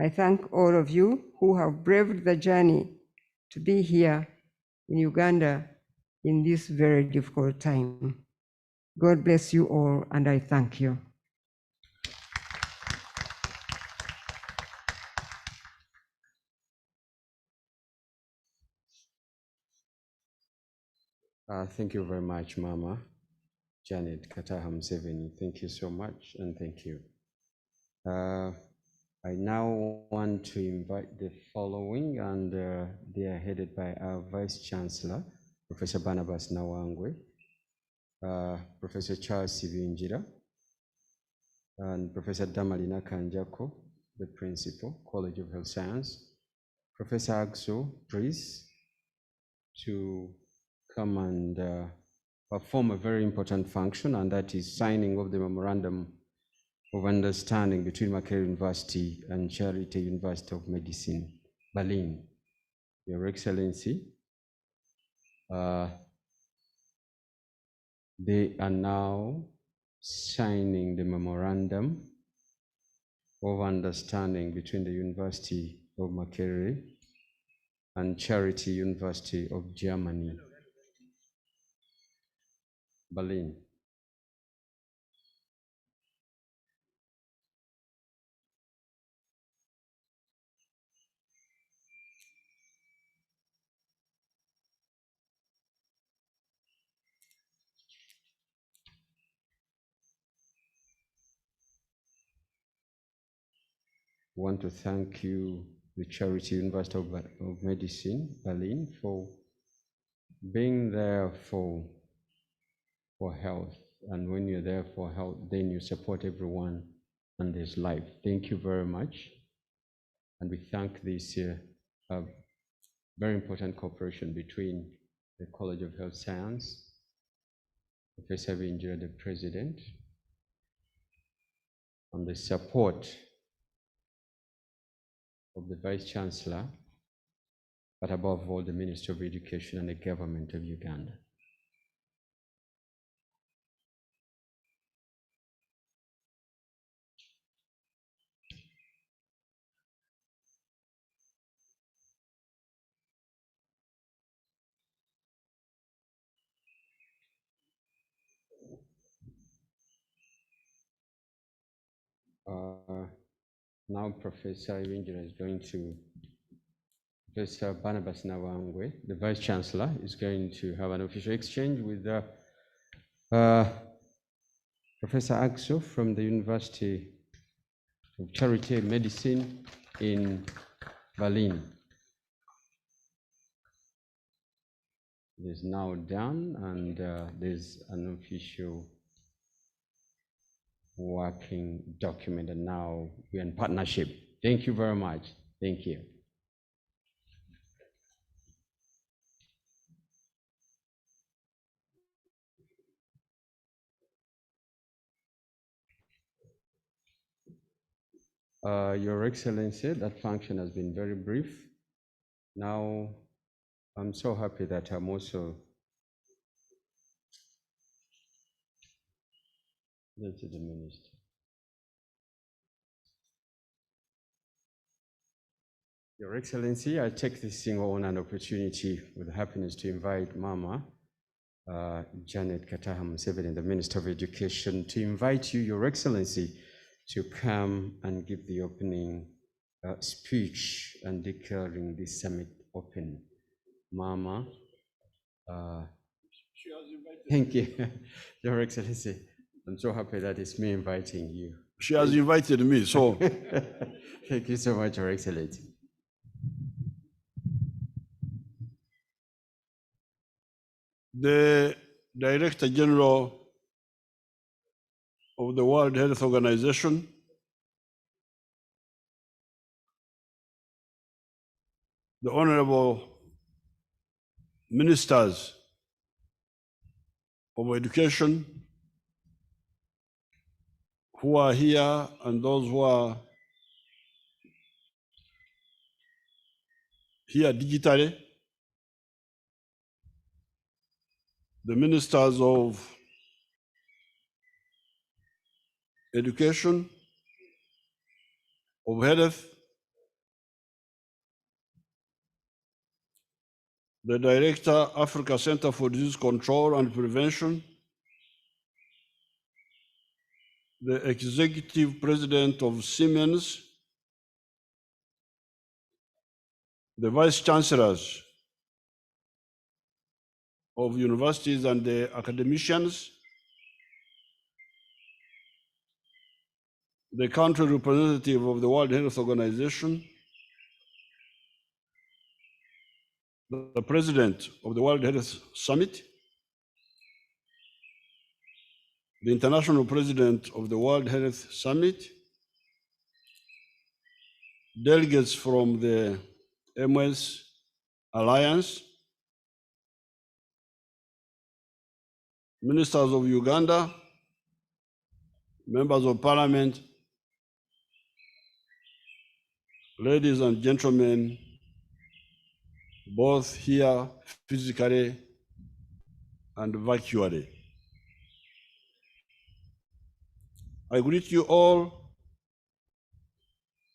[SPEAKER 17] I thank all of you who have braved the journey to be here in Uganda in this very difficult time. God bless you all, and I thank you.
[SPEAKER 11] Thank you very much, Mama Janet Kataha Museveni. Thank you so much, and thank you. I now want to invite the following, and they are headed by our Vice Chancellor, Professor Barnabas Nawangwe, Professor Charles Sibinjira, and Professor Damalina Kanjako, the Principal, College of Health Science, Professor Agso, please, to come and perform a very important function, and that is signing of the Memorandum of Understanding between Makerere University and Charité University of Medicine, Berlin. Your Excellency, they are now signing the Memorandum of Understanding between the University of Makerere and Charité University of Germany, Berlin. I want to thank you, the Charité University of Medicine, Berlin, for being there for health. And when you're there for health, then you support everyone and there's life. Thank you very much. And we thank this very important cooperation between the College of Health Science Professor Binjira, the President, and the support of the Vice Chancellor, but above all, the Minister of Education and the Government of Uganda. Now Professor Binjira is going to, Professor Barnabas Nawangwe, the Vice Chancellor, is going to have an official exchange with Professor Axo from the University of Charité Medicine in Berlin. It is now done, and there's an official working document, and now we're in partnership. Thank you very much. Thank you. Your Excellency, that function has been very brief. Now, I'm so happy that I'm also, this is the Minister. Your Excellency, I take this single honor and opportunity with happiness to invite Mama Janet Kataha Museveni, the Minister of Education, to invite you, Your Excellency, to come and give the opening speech and declaring this summit open. Mama, thank you, Your Excellency. I'm so happy that it's me inviting you.
[SPEAKER 18] She has invited me, so.
[SPEAKER 11] Thank you so much, Your Excellency.
[SPEAKER 18] The Director General of the World Health Organization, the Honorable Ministers of Education who are here and those who are here digitally, the Ministers of Education, of Health, the Director, Africa Center for Disease Control and Prevention, the Executive President of Siemens, the Vice Chancellors of universities and the academicians, the country representative of the World Health Organization, the President of the World Health Summit, the International President of the World Health Summit, delegates from the MS Alliance, ministers of Uganda, members of Parliament, ladies and gentlemen, both here physically and virtually. I greet you all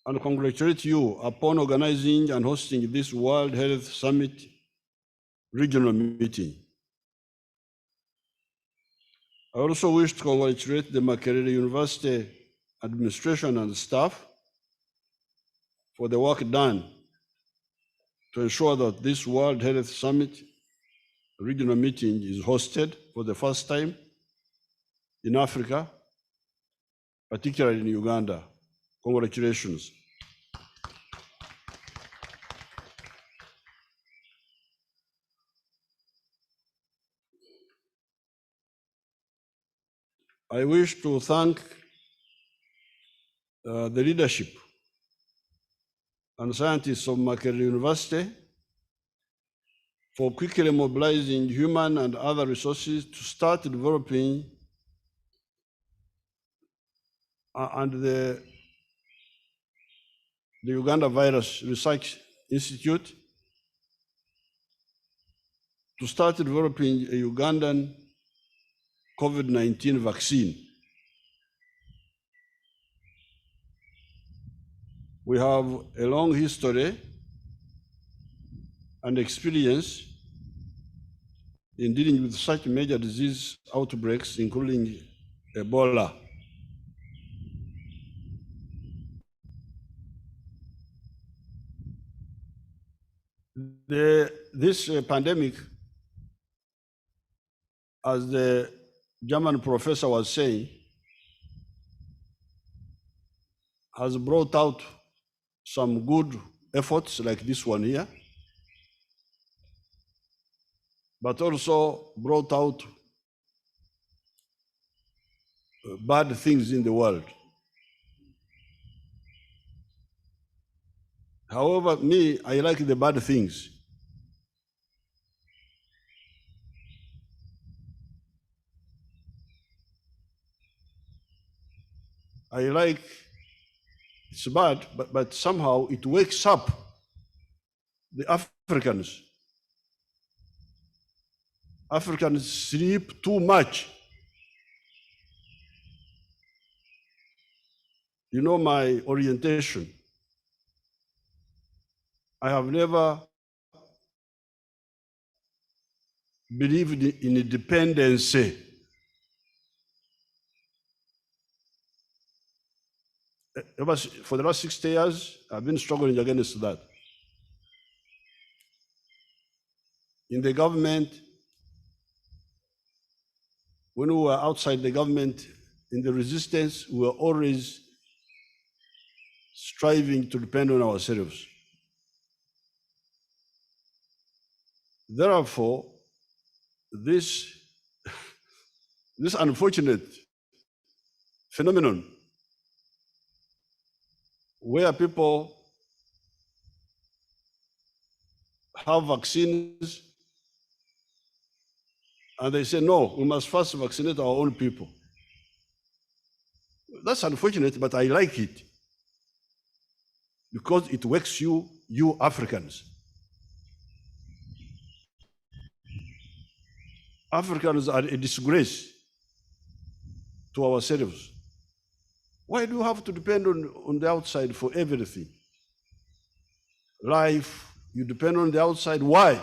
[SPEAKER 18] and congratulate you upon organizing and hosting this World Health Summit regional meeting. I also wish to congratulate the Makerere University administration and staff for the work done to ensure that this World Health Summit regional meeting is hosted for the first time in Africa, particularly in Uganda. Congratulations. I wish to thank the leadership and scientists of Makerere University for quickly mobilizing human and other resources to start developing and the Uganda Virus Research Institute to start developing a Ugandan COVID-19 vaccine. We have a long history and experience in dealing with such major disease outbreaks, including Ebola. This pandemic, as the German professor was saying, has brought out some good efforts like this one here, but also brought out bad things in the world. However, me, I like the bad things. I like, it's bad, but somehow it wakes up the Africans. Africans sleep too much. You know my orientation. I have never believed in independence. For the last 60 years, I've been struggling against that. In the government, when we were outside the government, in the resistance, we were always striving to depend on ourselves. Therefore, this unfortunate phenomenon where people have vaccines and they say, no, we must first vaccinate our own people. That's unfortunate, but I like it because it wakes you Africans. Africans are a disgrace to ourselves. Why do you have to depend on the outside for everything? Life, you depend on the outside. Why?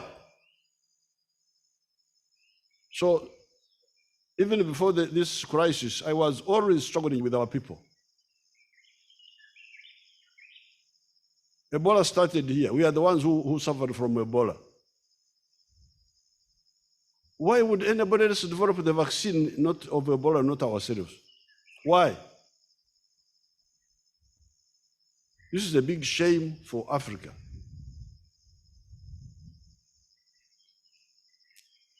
[SPEAKER 18] So even before this crisis, I was always struggling with our people. Ebola started here. We are the ones who suffered from Ebola. Why would anybody else develop the vaccine not of Ebola, not ourselves? Why? This is a big shame for Africa.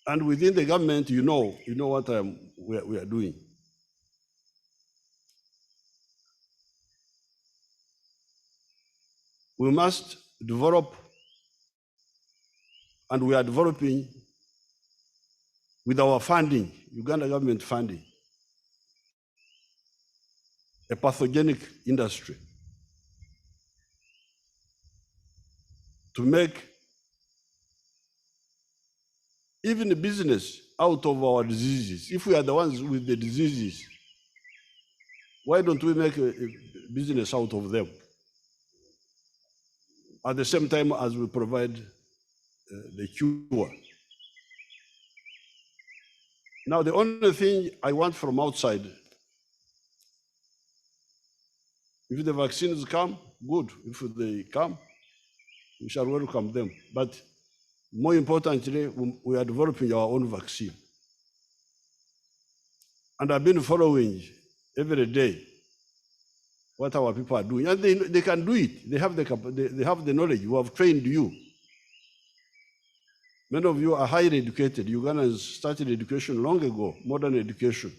[SPEAKER 18] And within the government, you know what we are doing. We must develop, and we are developing with our funding, Uganda government funding, a pathogenic industry to make even a business out of our diseases. If we are the ones with the diseases, why don't we make a business out of them? At the same time as we provide the cure. Now, the only thing I want from outside, if the vaccines come, good. If they come, we shall welcome them. But more importantly, we are developing our own vaccine. And I've been following every day what our people are doing. And they can do it. They have the knowledge. We have trained you. Many of you are highly educated. Uganda has started education long ago, modern education.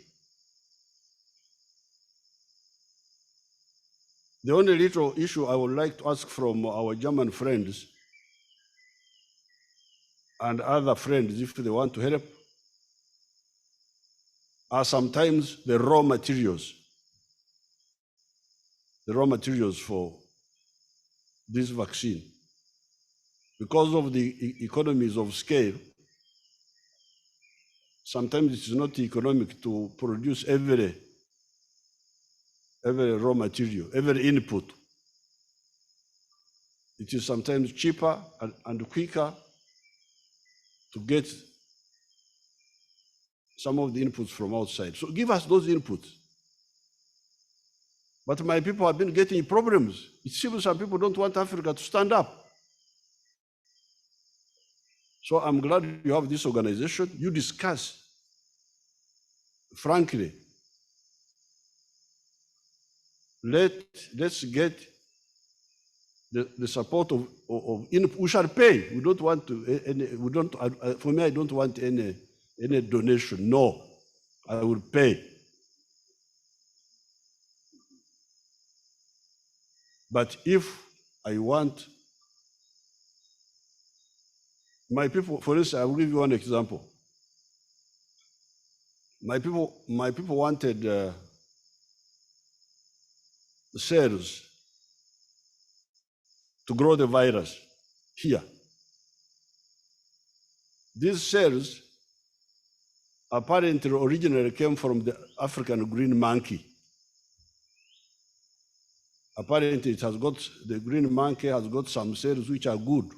[SPEAKER 18] The only little issue I would like to ask from our German friends, and other friends, if they want to help, are sometimes the raw materials for this vaccine. Because of the economies of scale, sometimes it is not economic to produce every raw material, every input. It is sometimes cheaper and quicker to get some of the inputs from outside. So give us those inputs. But my people have been getting problems. It seems some people don't want Africa to stand up. So I'm glad you have this organization. You discuss, frankly. Let's get the support of we shall pay. We don't want to, for me, I don't want any donation. No, I will pay. But if I want my people, for instance, I will give you one example. My people wanted cells to grow the virus here. These cells apparently originally came from the African green monkey. Apparently, the green monkey has got some cells which are good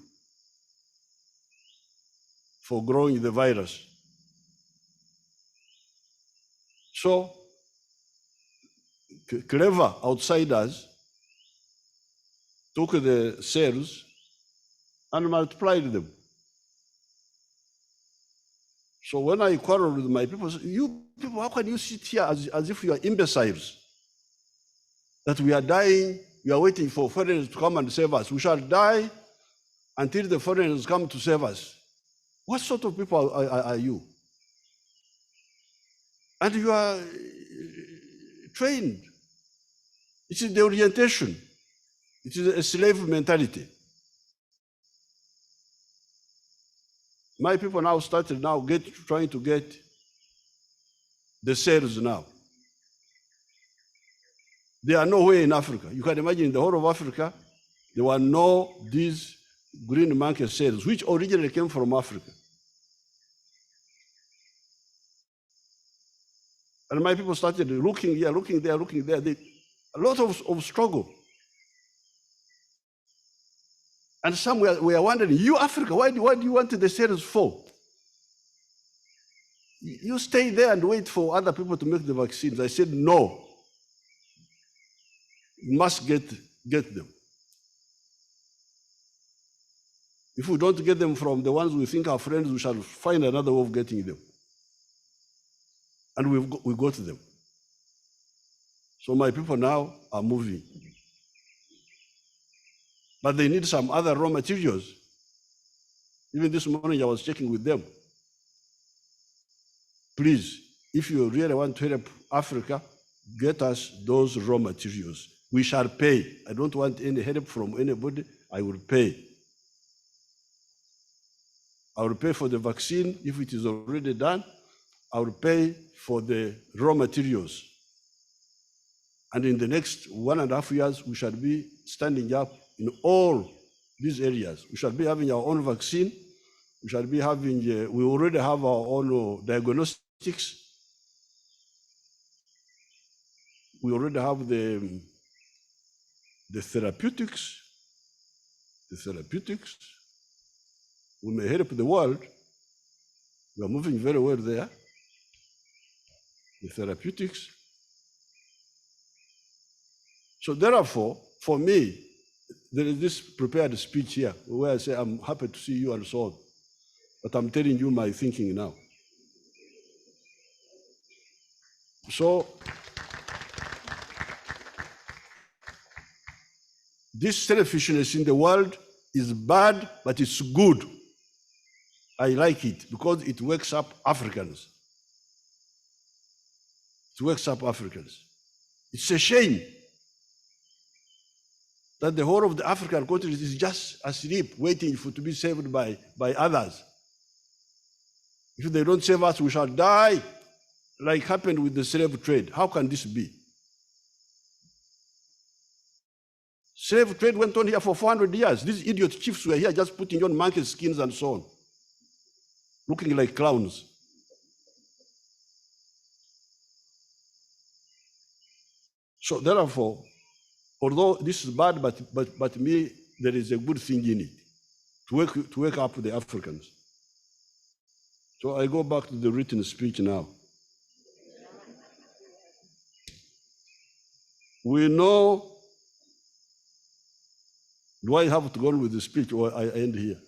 [SPEAKER 18] for growing the virus. So, clever outsiders took the cells and multiplied them. So when I quarreled with my people, I said, you people, how can you sit here as if you are imbeciles? That we are dying, we are waiting for foreigners to come and save us. We shall die until the foreigners come to save us. What sort of people are you? And you are trained. It is the orientation. It is a slave mentality. My people now started trying to get the cells now. They are nowhere in Africa. You can imagine in the whole of Africa, there were no these green monkey cells, which originally came from Africa. And my people started looking here, looking there, looking there. A lot of struggle. And some were wondering, you Africa, why do you want the cells for? You stay there and wait for other people to make the vaccines. I said, no. You must get them. If we don't get them from the ones we think are friends, we shall find another way of getting them. And we got them. So my people now are moving. But they need some other raw materials. Even this morning I was checking with them. Please, if you really want to help Africa, get us those raw materials. We shall pay. I don't want any help from anybody. I will pay. I will pay for the vaccine if it is already done. I will pay for the raw materials. And in the next 1.5 years, we shall be standing up in all these areas. We shall be having our own vaccine. We shall be having, we already have our own diagnostics. We already have the therapeutics. The therapeutics. We may help the world. We are moving very well there. The therapeutics. So therefore, for me, there is this prepared speech here where I say, I'm happy to see you and so on. But I'm telling you my thinking now. So, this selfishness in the world is bad, but it's good. I like it because it wakes up Africans. It wakes up Africans. It's a shame that the whole of the African continent is just asleep, waiting to be saved by others. If they don't save us, we shall die, like happened with the slave trade. How can this be? Slave trade went on here for 400 years. These idiot chiefs were here just putting on monkey skins and so on, looking like clowns. So therefore, although this is bad, but me, there is a good thing in it, to wake up the Africans. So I go back to the written speech now. We know, do I have to go on with the speech or I end here?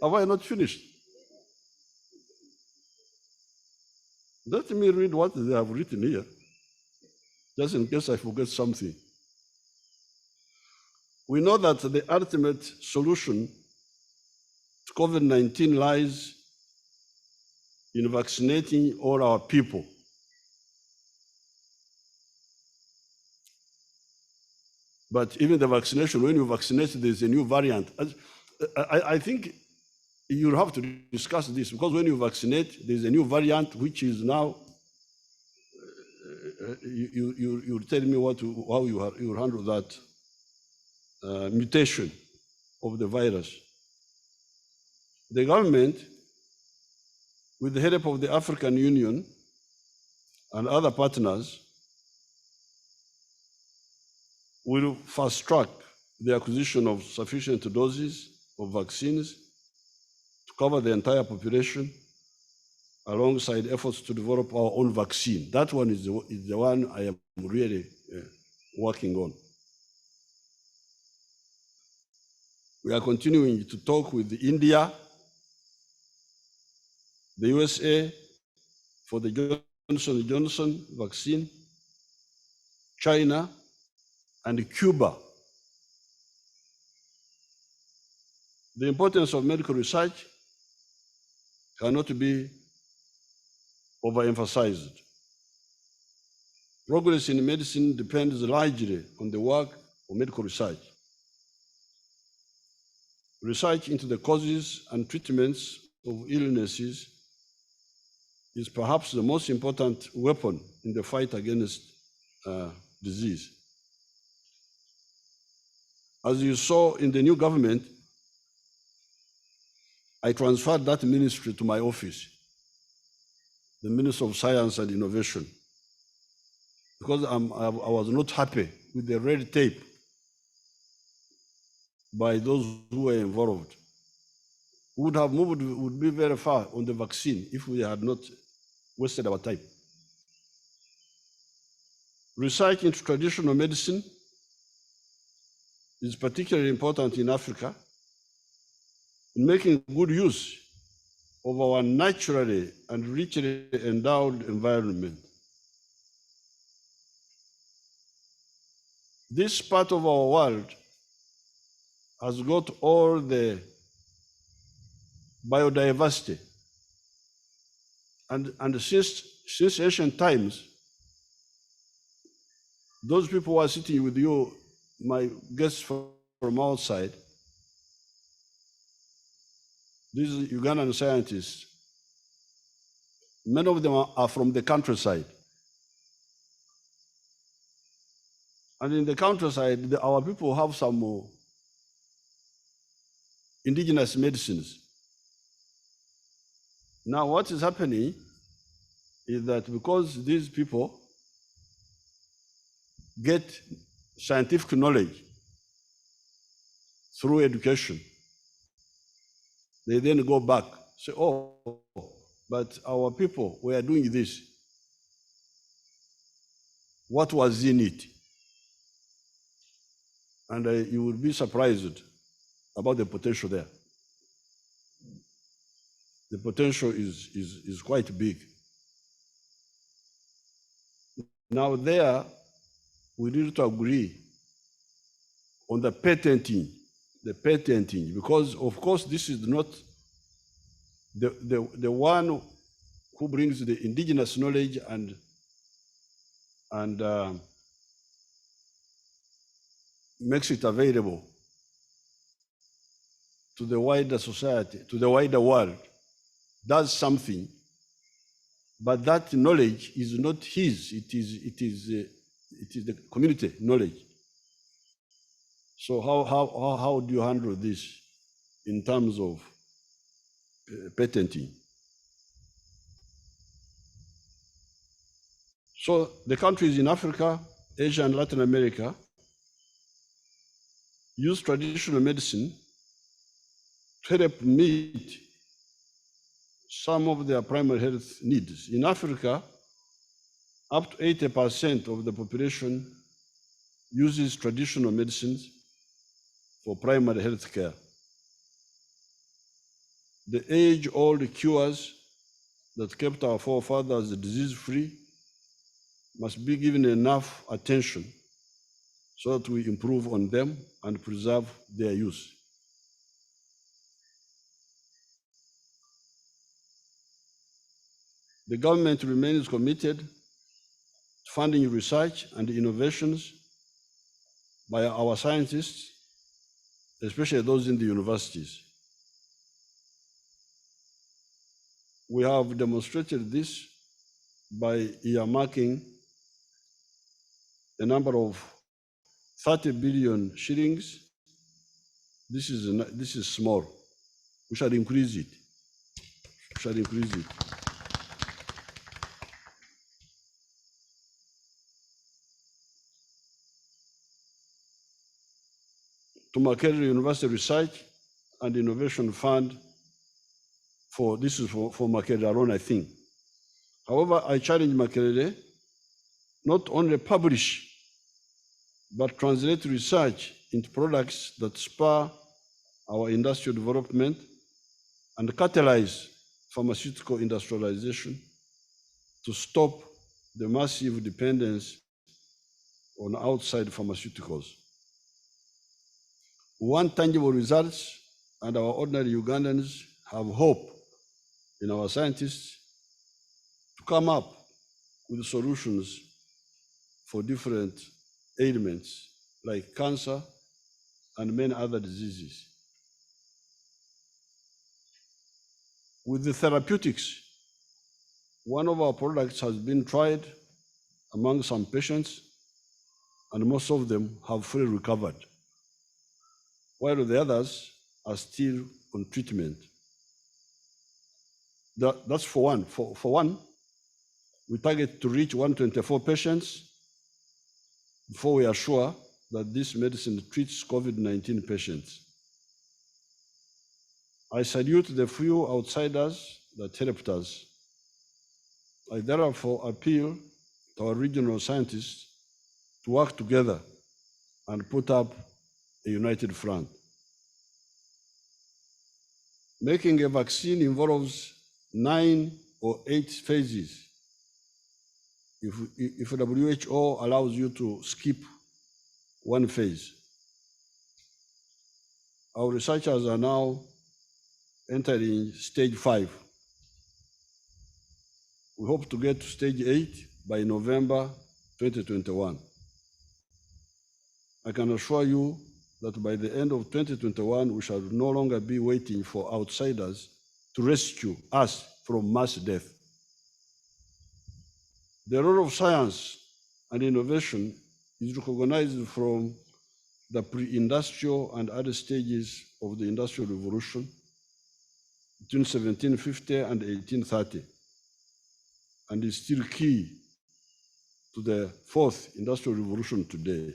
[SPEAKER 18] Have I not finished? Let me read what they have written here, just in case I forget something. We know that the ultimate solution to COVID-19 lies in vaccinating all our people. But even the vaccination, when you vaccinate, there's a new variant. I think you'll have to discuss this, because when you vaccinate, there's a new variant, which is now, you tell me how you handle that mutation of the virus. The government, with the help of the African Union and other partners, will fast track the acquisition of sufficient doses of vaccines to cover the entire population, alongside efforts to develop our own vaccine. That one is the one I am really working on. We are continuing to talk with India, the USA for the Johnson & Johnson vaccine, China, and Cuba. The importance of medical research cannot be overemphasized. Progress in medicine depends largely on the work of medical research. Research into the causes and treatments of illnesses is perhaps the most important weapon in the fight against disease. As you saw in the new government, I transferred that ministry to my office, the Minister of Science and Innovation, because I was not happy with the red tape by those who were involved. We would be very far on the vaccine if we had not wasted our time. Research into traditional medicine is particularly important in Africa, in making good use of our naturally and richly endowed environment. This part of our world has got all the biodiversity. And since ancient times, those people who are sitting with you, my guests from outside, these Ugandan scientists, many of them are from the countryside. And in the countryside, our people have some indigenous medicines. Now, what is happening is that because these people get scientific knowledge through education, they then go back, say, oh, but our people were doing this. What was in it? And you will be surprised about the potential there. The potential is quite big. Now there, we need to agree on the patenting, because of course this is not the one who brings the indigenous knowledge and makes it available to the wider society, to the wider world. does something, but that knowledge is not his, it is the community knowledge. So how do you handle this in terms of patenting? So the countries in Africa, Asia, and Latin America use traditional medicine to help meet some of their primary health needs. In Africa, up to 80% of the population uses traditional medicines for primary health care. The age-old cures that kept our forefathers disease-free must be given enough attention so that we improve on them and preserve their use. The government remains committed to funding research and innovations by our scientists, especially those in the universities. We have demonstrated this by earmarking a number of 30 billion shillings. This is small. We shall increase it. We shall increase it. To Makerere University Research and Innovation Fund this is for Makerere alone, I think. However, I challenge Makerere not only publish, but translate research into products that spur our industrial development and catalyze pharmaceutical industrialization to stop the massive dependence on outside pharmaceuticals. We want tangible results, and our ordinary Ugandans have hope in our scientists to come up with solutions for different ailments like cancer and many other diseases. With the therapeutics, one of our products has been tried among some patients, and most of them have fully recovered, while the others are still on treatment. That's for one. For one, we target to reach 124 patients before we are sure that this medicine treats COVID-19 patients. I salute the few outsiders that helped us. I therefore appeal to our regional scientists to work together and put up a united front. Making a vaccine involves 9 or 8 phases. If WHO allows you to skip one phase. Our researchers are now entering stage 5. We hope to get to stage 8 by November 2021. I can assure you that by the end of 2021, we shall no longer be waiting for outsiders to rescue us from mass death. The role of science and innovation is recognized from the pre-industrial and other stages of the Industrial Revolution between 1750 and 1830, and is still key to the 4th Industrial Revolution today.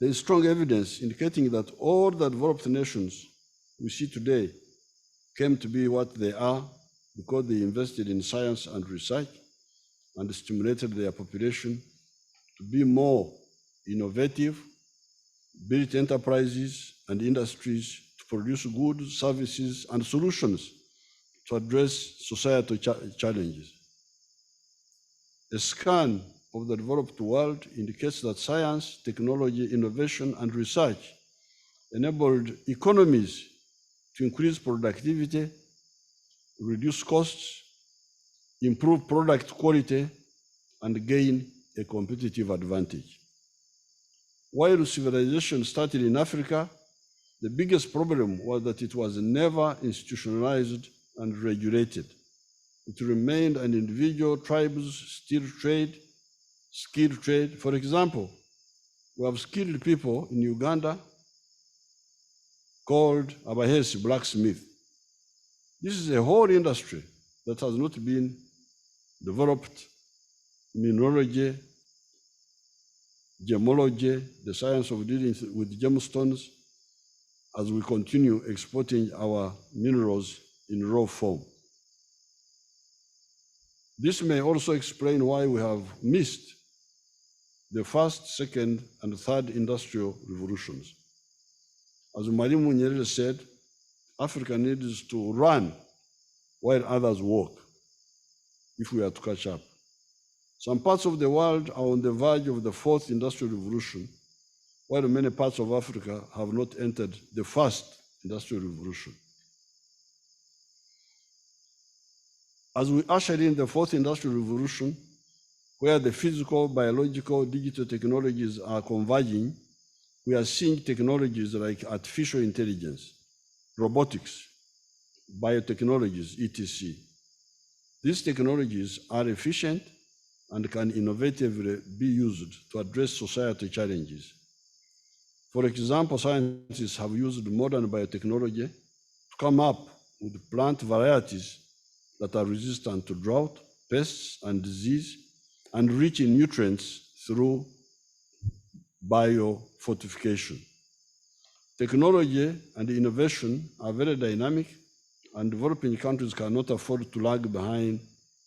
[SPEAKER 18] There is strong evidence indicating that all the developed nations we see today came to be what they are because they invested in science and research and stimulated their population to be more innovative, build enterprises and industries to produce goods, services, and solutions to address societal challenges. A scan of the developed world indicates that science, technology, innovation, and research enabled economies to increase productivity, reduce costs, improve product quality, and gain a competitive advantage. While civilization started in Africa, the biggest problem was that it was never institutionalized and regulated. It remained an individual tribe's skilled trade. For example, we have skilled people in Uganda called Abahesi blacksmith. This is a whole industry that has not been developed. Mineralogy, gemology, the science of dealing with gemstones, as we continue exporting our minerals in raw form. This may also explain why we have missed the first, second, and third industrial revolutions. As Mwalimu Nyerere said, Africa needs to run while others walk if we are to catch up. Some parts of the world are on the verge of the fourth industrial revolution, while many parts of Africa have not entered the first industrial revolution. As we usher in the fourth industrial revolution, where the physical, biological, digital technologies are converging, we are seeing technologies like artificial intelligence, robotics, biotechnologies, etc. These technologies are efficient and can innovatively be used to address societal challenges. For example, scientists have used modern biotechnology to come up with plant varieties that are resistant to drought, pests, and disease, and rich in nutrients through biofortification. Technology and innovation are very dynamic, and developing countries cannot afford to lag behind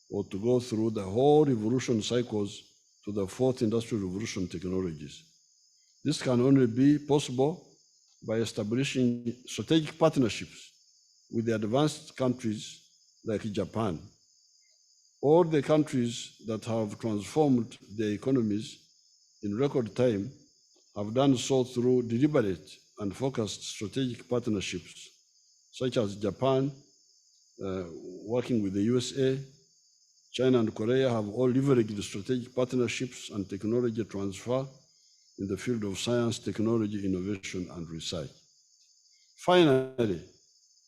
[SPEAKER 18] or to go through the whole evolution cycles to the fourth industrial revolution technologies. This can only be possible by establishing strategic partnerships with the advanced countries like Japan. All the countries that have transformed their economies in record time have done so through deliberate and focused strategic partnerships, such as Japan working with the USA. China and Korea have all leveraged strategic partnerships and technology transfer in the field of science, technology, innovation, and research. Finally,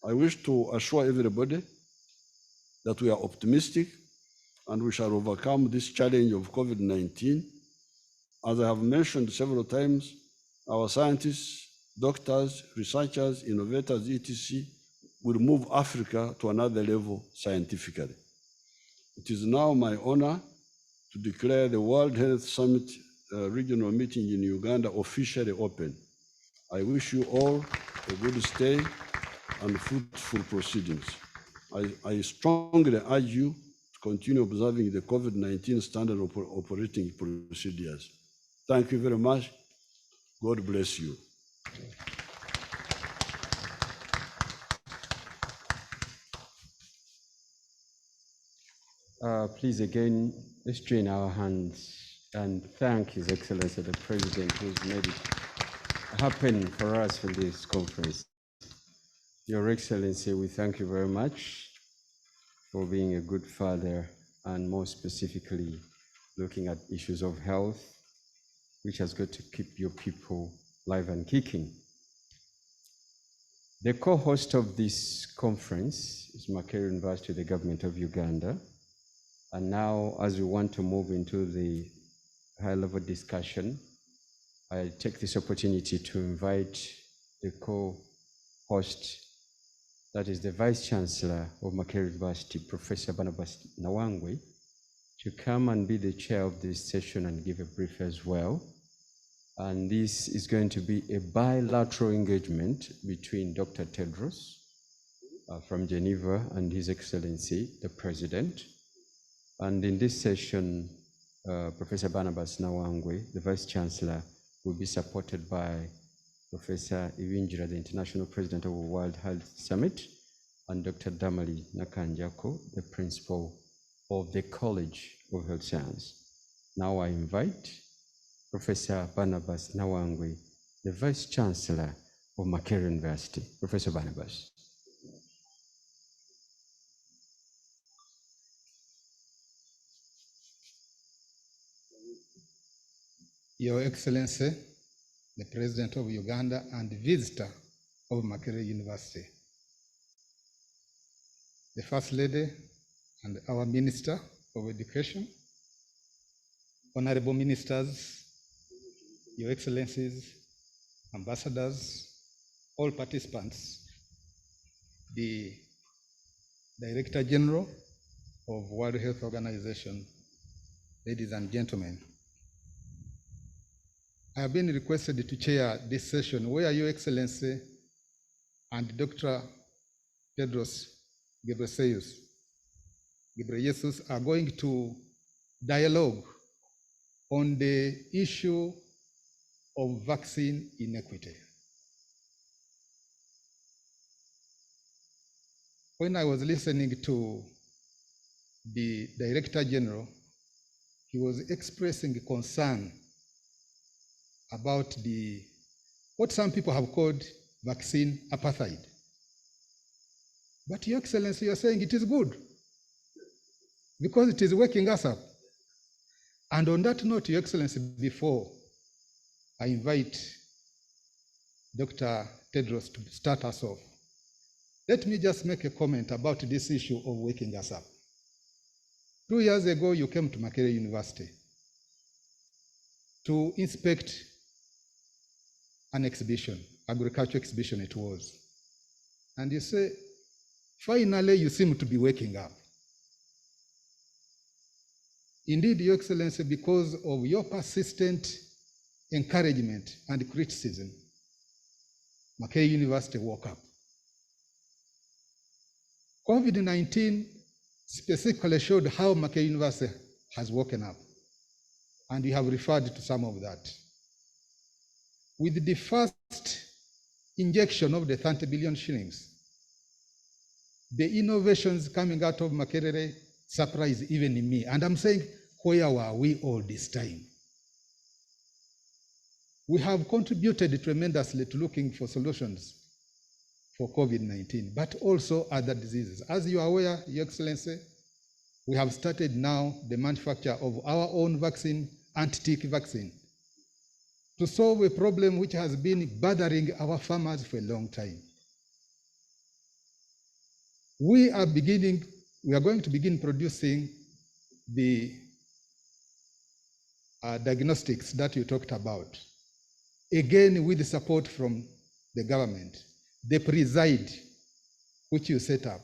[SPEAKER 18] I wish to assure everybody that we are optimistic and we shall overcome this challenge of COVID-19. As I have mentioned several times, our scientists, doctors, researchers, innovators, etc., will move Africa to another level scientifically. It is now my honor to declare the World Health Summit regional meeting in Uganda officially open. I wish you all a good stay and fruitful proceedings. I strongly urge you to continue observing the COVID-19 standard operating procedures. Thank you very much. God bless you.
[SPEAKER 11] Please again, let's join our hands and thank His Excellency the President who's made it happen for us for this conference. Your Excellency, we thank you very much for being a good father and more specifically looking at issues of health, which has got to keep your people live and kicking. The co-host of this conference is Makerere University, the Government of Uganda. And now, as we want to move into the high-level discussion, I take this opportunity to invite the co-host, that is the Vice-Chancellor of Makerere University, Professor Barnabas Nawangwe, to come and be the chair of this session and give a brief as well. And this is going to be a bilateral engagement between Dr. Tedros from Geneva and His Excellency, the President. And in this session, Professor Barnabas Nawangwe, the Vice-Chancellor, will be supported by Professor Ibingira, the International President of the World Health Summit, and Dr. Damali Nakanjako, the Principal of the College of Health Science. Now I invite Professor Barnabas Nawangwe, the Vice-Chancellor of Makerere University. Professor Barnabas.
[SPEAKER 10] Your Excellency, the President of Uganda and visitor of Makerere University. the First Lady and our Minister of Education, Honorable Ministers, Your Excellencies, Ambassadors, all participants, the Director General of World Health Organization, ladies and gentlemen. I have been requested to chair this session where Your Excellency and Dr. Tedros Ghebreyesus are going to dialogue on the issue of vaccine inequity. When I was listening to the Director General, he was expressing concern about what some people have called vaccine apartheid. But Your Excellency, you are saying it is good because it is waking us up. And on that note, Your Excellency, before I invite Dr. Tedros to start us off, let me just make a comment about this issue of waking us up. 2 years ago, you came to Makerere University to inspect an exhibition, agriculture exhibition it was. And you say, finally, you seem to be waking up. Indeed, Your Excellency, because of your persistent encouragement and criticism, Makerere University woke up. COVID-19 specifically showed how Makerere University has woken up, and you have referred to some of that. With the first injection of the 30 billion shillings, the innovations coming out of Makerere surprised even me. And I'm saying, where were we all this time? We have contributed tremendously to looking for solutions for COVID-19, but also other diseases. As you are aware, Your Excellency, we have started now the manufacture of our own vaccine, anti-tick vaccine, to solve a problem which has been bothering our farmers for a long time. We are going to begin producing the diagnostics that you talked about, again with the support from the government. The Preside, which you set up.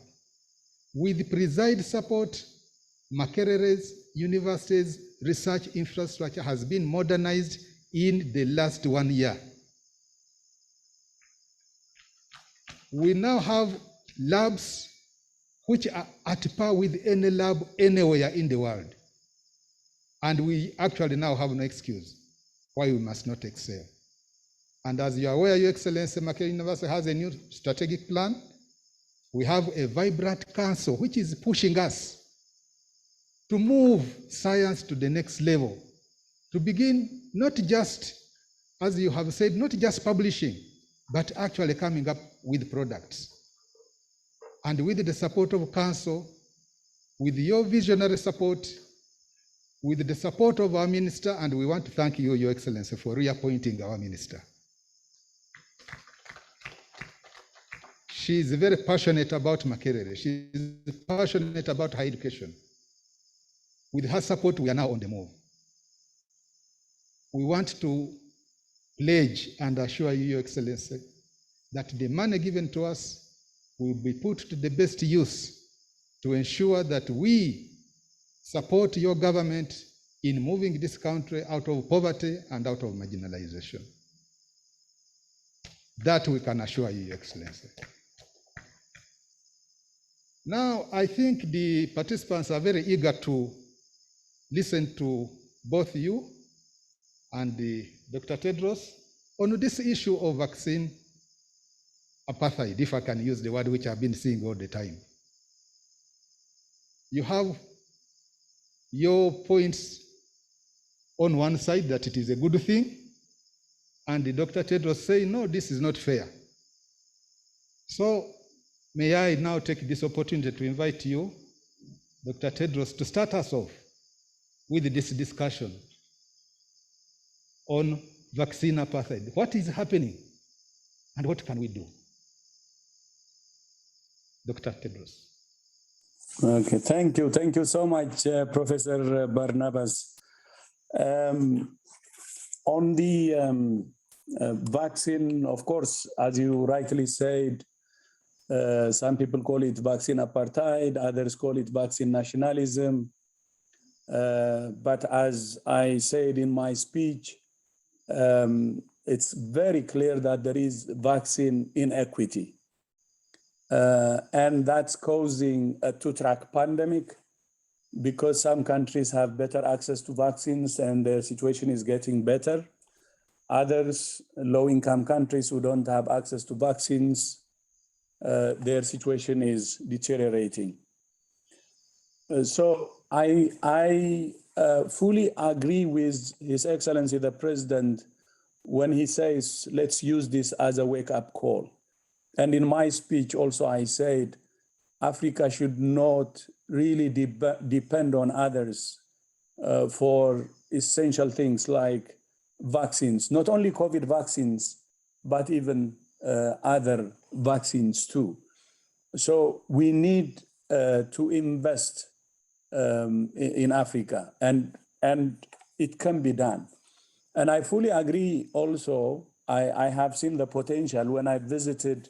[SPEAKER 10] With Preside support, Makerere University's research infrastructure has been modernized in the last 1 year. We now have labs which are at par with any lab anywhere in the world. And we actually now have no excuse why we must not excel. And as you are aware, Your Excellency, Makerere University has a new strategic plan. We have a vibrant council which is pushing us to move science to the next level, to begin not just, as you have said, not just publishing, but actually coming up with products. And with the support of council, with your visionary support, with the support of our minister, and we want to thank you, Your Excellency, for reappointing our minister. She is very passionate about Makerere. She is passionate about higher education. With her support, we are now on the move. We want to pledge and assure you, Your Excellency, that the money given to us will be put to the best use to ensure that we support your government in moving this country out of poverty and out of marginalization. That we can assure you, Your Excellency. Now, I think the participants are very eager to listen to both you and Dr. Tedros on this issue of vaccine apartheid, if I can use the word which I've been seeing all the time. You have your points on one side that it is a good thing, and the Dr. Tedros say, no, this is not fair. So may I now take this opportunity to invite you, Dr. Tedros, to start us off with this discussion on vaccine apartheid. What is happening and what can we do? Dr. Tedros.
[SPEAKER 14] Okay, thank you so much, Professor Barnabas. On the vaccine, of course, as you rightly said, some people call it vaccine apartheid, others call it vaccine nationalism. But as I said in my speech, it's very clear that there is vaccine inequity. And that's causing a two-track pandemic because some countries have better access to vaccines and their situation is getting better. Others, low-income countries who don't have access to vaccines, their situation is deteriorating. So I fully agree with His Excellency the President when he says, let's use this as a wake-up call. And in my speech also I said, Africa should not really depend on others for essential things like vaccines, not only COVID vaccines, but even other vaccines too. So we need to invest in Africa, and it can be done. And I fully agree also, I have seen the potential when I visited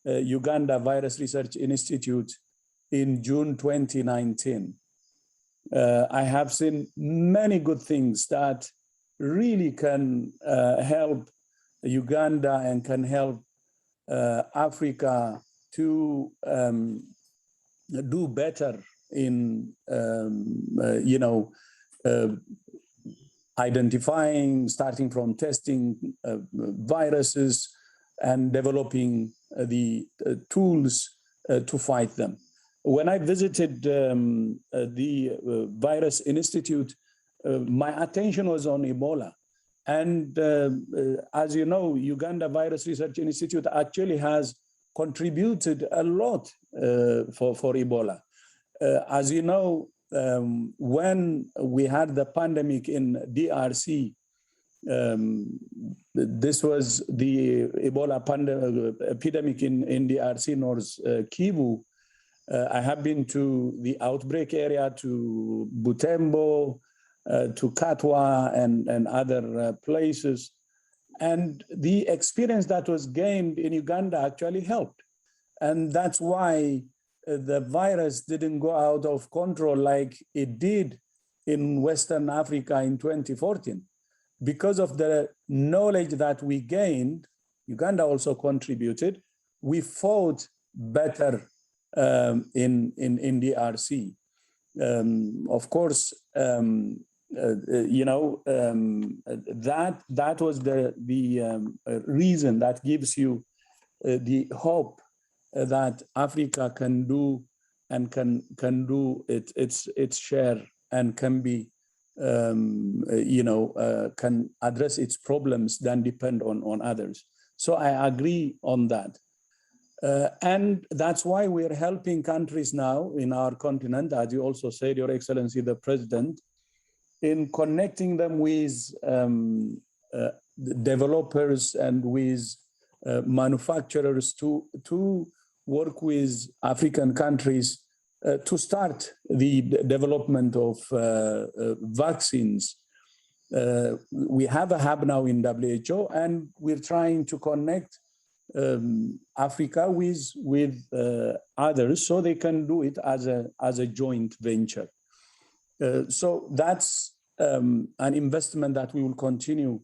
[SPEAKER 14] Uganda Virus Research Institute in June 2019. I have seen many good things that really can help Uganda and can help Africa to do better in, identifying, starting from testing viruses and developing the tools to fight them. When I visited the Virus Institute, my attention was on Ebola. And as you know, Uganda Virus Research Institute actually has contributed a lot for Ebola. As you know, when we had the pandemic in DRC, this was the Ebola epidemic in DRC, North Kivu. I have been to the outbreak area, to Butembo, to Katwa and other places. And the experience that was gained in Uganda actually helped. And that's why the virus didn't go out of control like it did in Western Africa in 2014. Because of the knowledge that we gained, Uganda also contributed, we fought better in DRC. Of course, that was the reason that gives you the hope that Africa can do and can do its share and can be can address its problems than depend on others. So I agree on that. And that's why we're helping countries now in our continent, as you also said, Your Excellency, the President, in connecting them with developers and with manufacturers to work with African countries to start the development of vaccines. We have a hub now in WHO, and we're trying to connect Africa with others so they can do it as a joint venture. So that's an investment that we will continue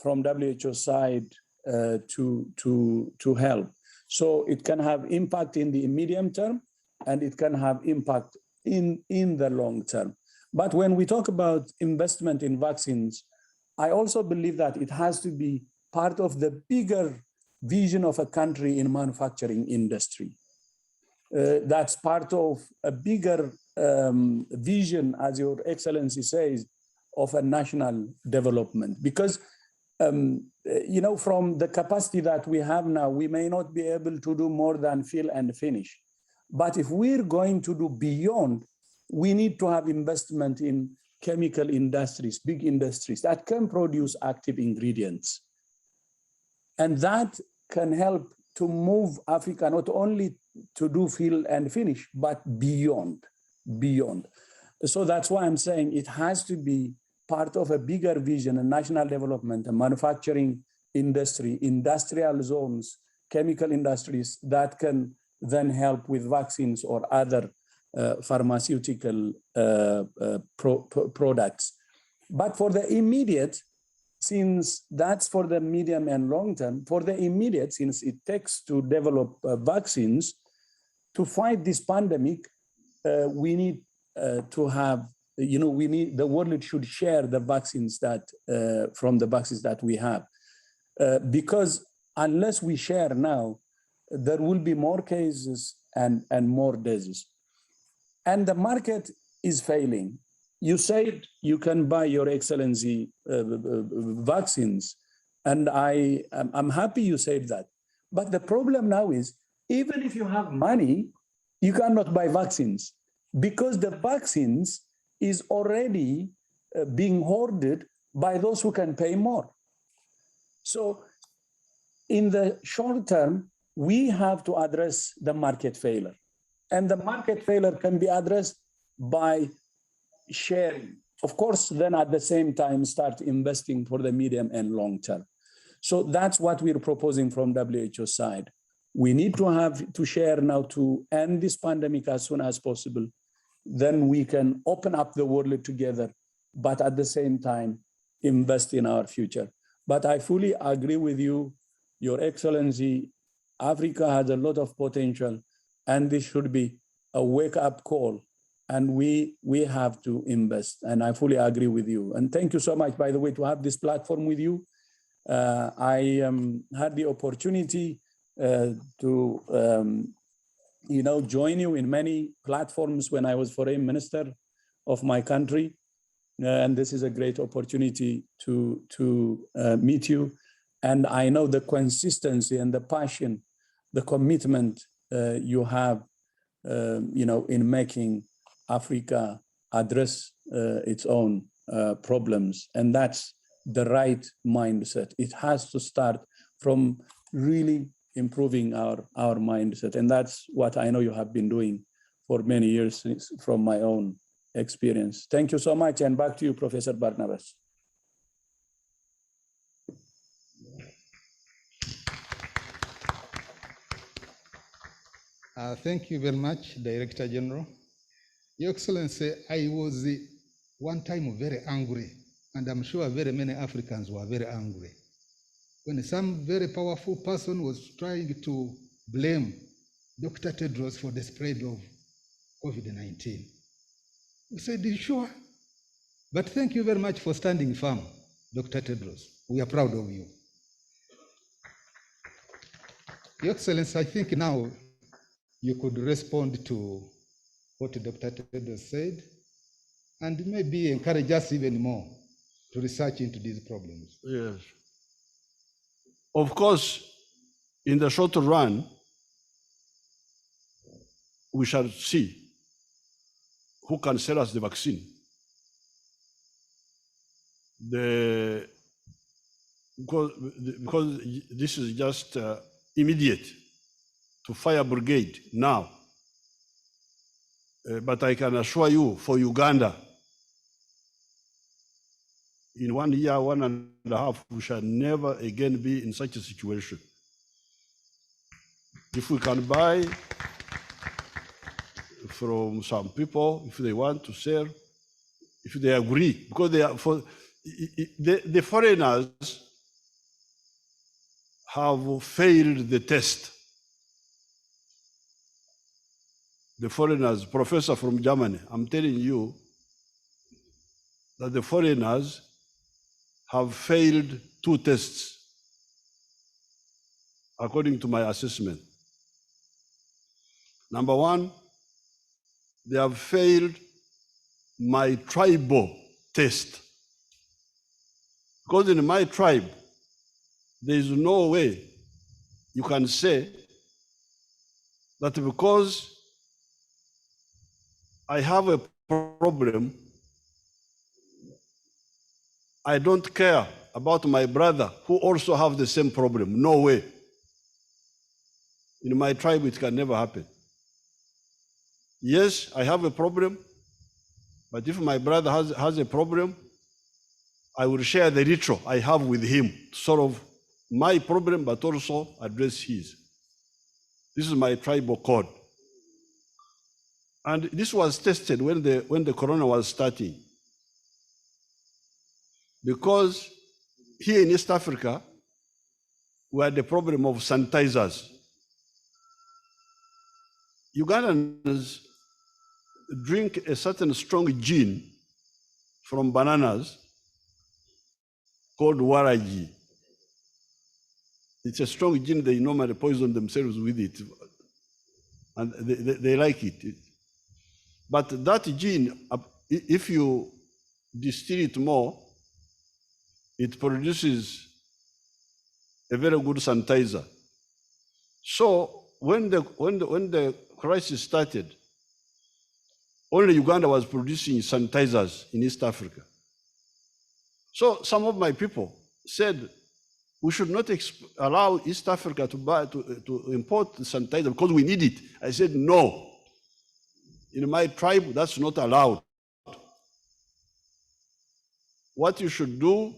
[SPEAKER 14] from WHO side to help. So it can have impact in the medium term, and it can have impact in the long term. But when we talk about investment in vaccines, I also believe that it has to be part of the bigger vision of a country in manufacturing industry. That's part of a bigger vision, as Your Excellency says, of a national development. Because from the capacity that we have now, we may not be able to do more than fill and finish. But if we're going to do beyond, we need to have investment in chemical industries, big industries that can produce active ingredients. And that can help to move Africa not only to do fill and finish, but beyond. beyond. So that's why I'm saying it has to be part of a bigger vision, a national development, a manufacturing industry, industrial zones, chemical industries that can then help with vaccines or other pharmaceutical products. But for the immediate, since that's for the medium and long term, for the immediate, since it takes to develop vaccines to fight this pandemic, we need to have, the world should share the vaccines that, from the vaccines that we have. Because unless we share now, there will be more cases and more deaths. And the market is failing. You said you can buy, Your Excellency, vaccines, and I'm happy you said that. But the problem now is, even if you have money, you cannot buy vaccines because the vaccines is already being hoarded by those who can pay more. So in the short term, we have to address the market failure. And the market failure can be addressed by sharing. Of course, then at the same time, start investing for the medium and long term. So that's what we're proposing from WHO side. We need to have to share now to end this pandemic as soon as possible. Then we can open up the world together, but at the same time, invest in our future. But I fully agree with you, Your Excellency, Africa has a lot of potential, and this should be a wake-up call, and we have to invest, and I fully agree with you. And thank you so much, by the way, to have this platform with you. I had the opportunity to join you in many platforms when I was foreign minister of my country. And this is a great opportunity to meet you. And I know the consistency and the passion, the commitment you have, in making Africa address its own problems. And that's the right mindset. It has to start from really improving our mindset. And that's what I know you have been doing for many years from my own experience. Thank you so much. And back to you, Professor Barnabas.
[SPEAKER 10] Thank you very much, Director General. Your Excellency, I was one time very angry, and I'm sure very many Africans were very angry, when some very powerful person was trying to blame Dr. Tedros for the spread of COVID-19. We said, "You sure?" But thank you very much for standing firm, Dr. Tedros. We are proud of you. Your Excellency, I think now you could respond to what Dr. Tedros said, and maybe encourage us even more to research into these problems.
[SPEAKER 18] Yes. Of course, in the short run, we shall see who can sell us the vaccine. Because this is just immediate to fire brigade now. But I can assure you, for Uganda, in 1 year, 1.5, we shall never again be in such a situation. If we can buy from some people, if they want to sell, if they agree, because they are for the foreigners have failed the test. The foreigners, professor from Germany, I'm telling you that the foreigners have failed 2 tests, according to my assessment. Number 1, they have failed my tribal test. Because in my tribe, there is no way you can say that because I have a problem, I don't care about my brother who also have the same problem. No way. In my tribe, it can never happen. Yes, I have a problem, but if my brother has a problem, I will share the ritual I have with him to solve my problem, but also address his. This is my tribal code. And this was tested when the corona was starting. Because here in East Africa, we had the problem of sanitizers. Ugandans drink a certain strong gin from bananas called waragi. It's a strong gin, they normally poison themselves with it, and they like it. But that gin, if you distill it more, it produces a very good sanitizer. So when the crisis started, only Uganda was producing sanitizers in East Africa. So some of my people said, we should not allow East Africa to import sanitizer because we need it. I said, no. In my tribe, that's not allowed. What you should do,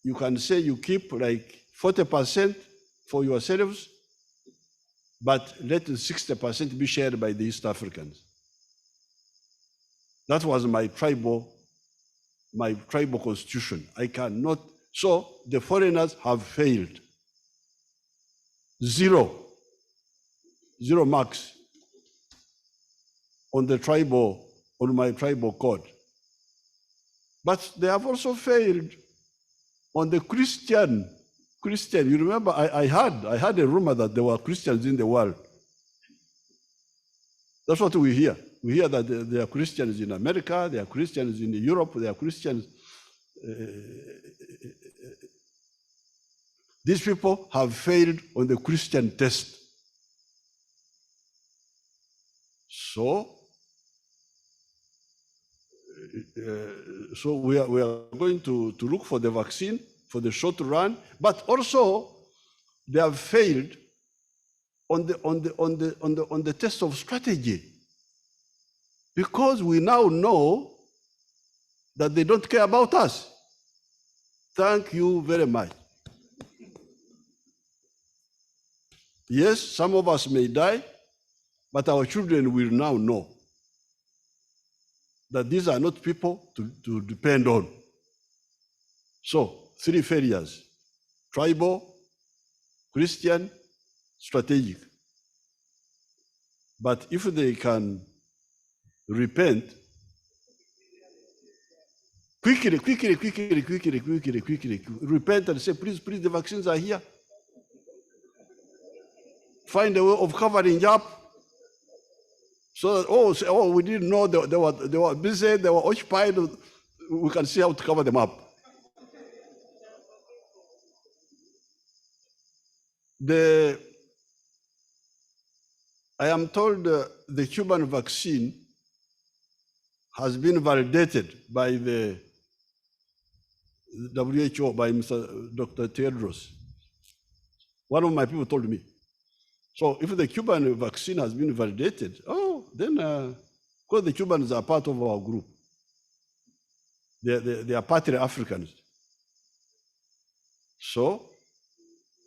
[SPEAKER 18] you can say you keep like 40% for yourselves, but let the 60% be shared by the East Africans. That was my tribal constitution. I cannot, so the foreigners have failed. Zero marks on my tribal code. But they have also failed on the Christian. You remember, I had a rumor that there were Christians in the world. That's what we hear. We hear that there are Christians in America, there are Christians in Europe, there are Christians. These people have failed on the Christian test. So we are going to look for the vaccine for the short run, but also they have failed on the test of strategy, because we now know that they don't care about us. Thank you very much. Yes, some of us may die, but our children will now know that these are not people to depend on. So, 3 failures: tribal, Christian, strategic. But if they can repent, quickly, repent and say, please, the vaccines are here. Find a way of covering up. So that, we didn't know they were busy, they were occupied. We can see how to cover them up. I am told the Cuban vaccine has been validated by the WHO, by Dr. Tedros. One of my people told me. So if the Cuban vaccine has been validated, then, because the Cubans are part of our group. They are partly Africans. So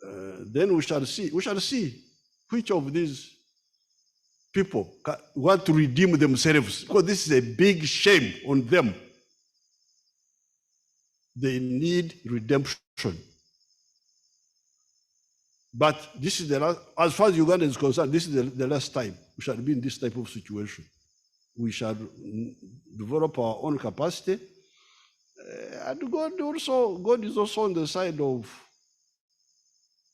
[SPEAKER 18] then we shall see which of these people want to redeem themselves, because this is a big shame on them. They need redemption. But this is the last, as far as Uganda is concerned, this is the last time we shall be in this type of situation. We shall develop our own capacity. And God is also on the side of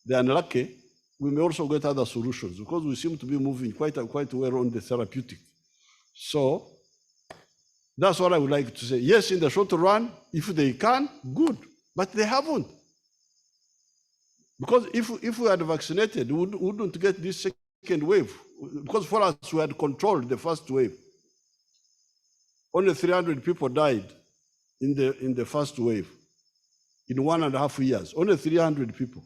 [SPEAKER 18] the unlucky. We may also get other solutions, because we seem to be moving quite well on the therapeutic. So that's what I would like to say. Yes, in the short run, if they can, good, but they haven't. Because if we had vaccinated, we wouldn't get this second wave. Because for us, we had controlled the first wave. Only 300 people died in the first wave in 1.5 years. Only 300 people.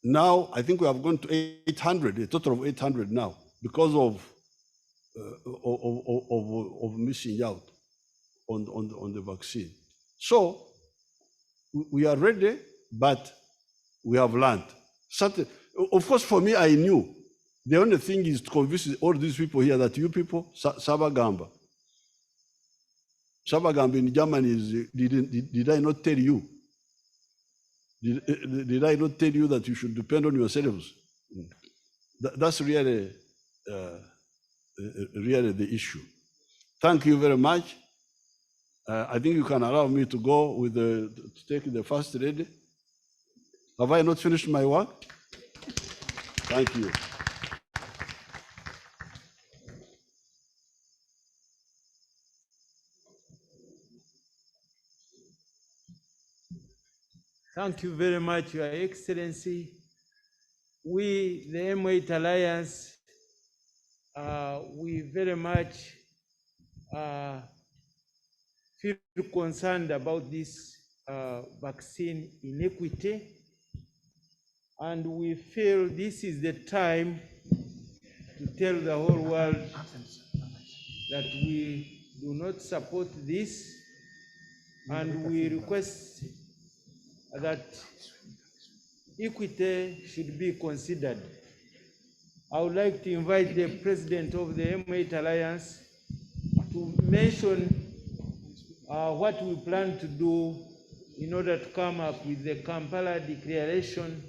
[SPEAKER 18] Now, I think we have gone to 800, a total of 800 now, because of missing out on the vaccine. So we are ready, but we have learned. Of course, for me, I knew. The only thing is to convince all these people here that you people, Sabagamba. Sabagamba in Germany is, did I not tell you? Did I not tell you that you should depend on yourselves? That's really, really the issue. Thank you very much. I think you can allow me to go with to take the first read. Have I not finished my work? Thank you.
[SPEAKER 3] Thank you very much, Your Excellency. We, the M8 Alliance, we very much feel concerned about this vaccine inequity, and we feel this is the time to tell the whole world that we do not support this, and we request that equity should be considered. I would like to invite the president of the M8 Alliance to mention what we plan to do in order to come up with the Kampala Declaration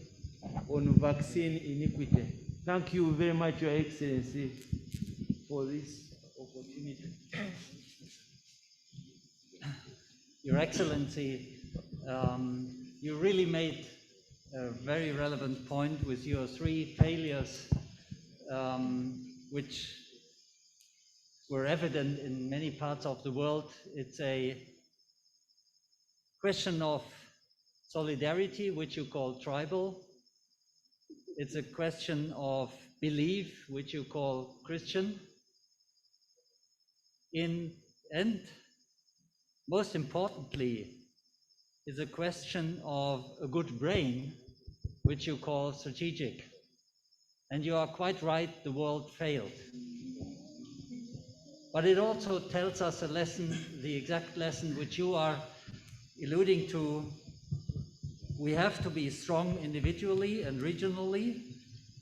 [SPEAKER 3] on vaccine inequity. Thank you very much, Your Excellency, for this opportunity.
[SPEAKER 13] Your Excellency, you really made a very relevant point with your 3 failures, which were evident in many parts of the world. It's a question of solidarity, which you call tribal. It's a question of belief, which you call Christian. And most importantly, is a question of a good brain, which you call strategic. And you are quite right, the world failed. But it also tells us a lesson, the exact lesson which you are alluding to. We have to be strong individually and regionally,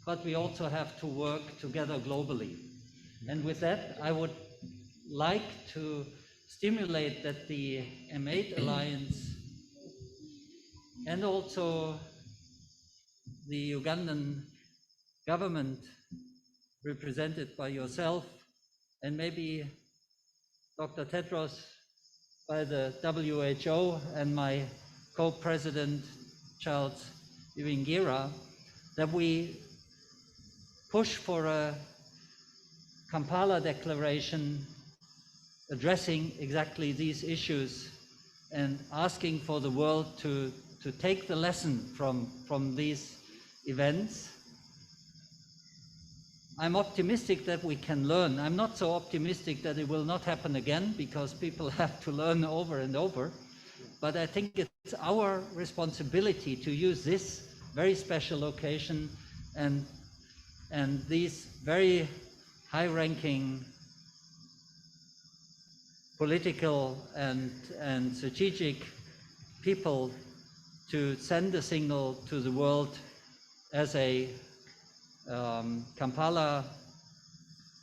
[SPEAKER 13] but we also have to work together globally. And with that, I would like to stimulate that the M8 Alliance and also the Ugandan government, represented by yourself, and maybe Dr. Tedros by the WHO and my co-president Charles Ibingira, that we push for a Kampala declaration addressing exactly these issues and asking for the world to take the lesson from these events. I'm optimistic that we can learn. I'm not so optimistic that it will not happen again, because people have to learn over and over. But I think it's our responsibility to use this very special occasion and these very high-ranking political and strategic people to send a signal to the world as a Kampala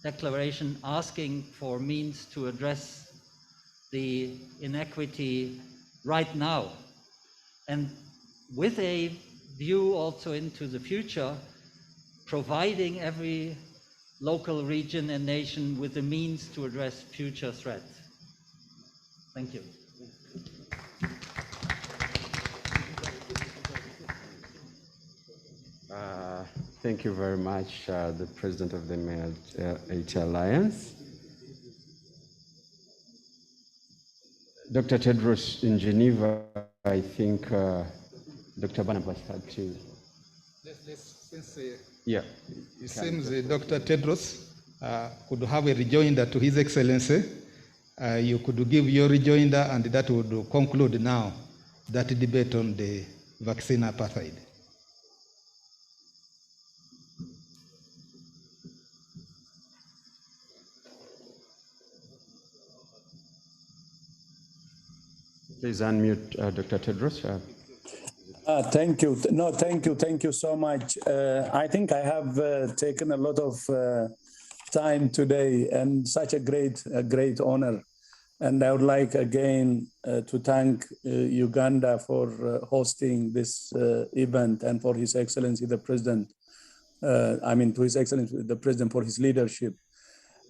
[SPEAKER 13] declaration asking for means to address the inequity right now, and with a view also into the future, providing every local region and nation with the means to address future threats. Thank you.
[SPEAKER 11] Thank you very much, the President of the M8 Alliance. Dr. Tedros in Geneva, I think Dr. Barnabas had to.
[SPEAKER 10] Since
[SPEAKER 11] yeah.
[SPEAKER 10] It seems Dr. Tedros could have a rejoinder to His Excellency. You could give your rejoinder, and that would conclude now that debate on the vaccine apartheid.
[SPEAKER 11] Please unmute Dr. Tedros.
[SPEAKER 14] Thank you. No, thank you. Thank you so much. I think I have taken a lot of time today, and such a great honor. And I would like again to thank Uganda for hosting this event, and for His Excellency the President. To His Excellency the President for his leadership.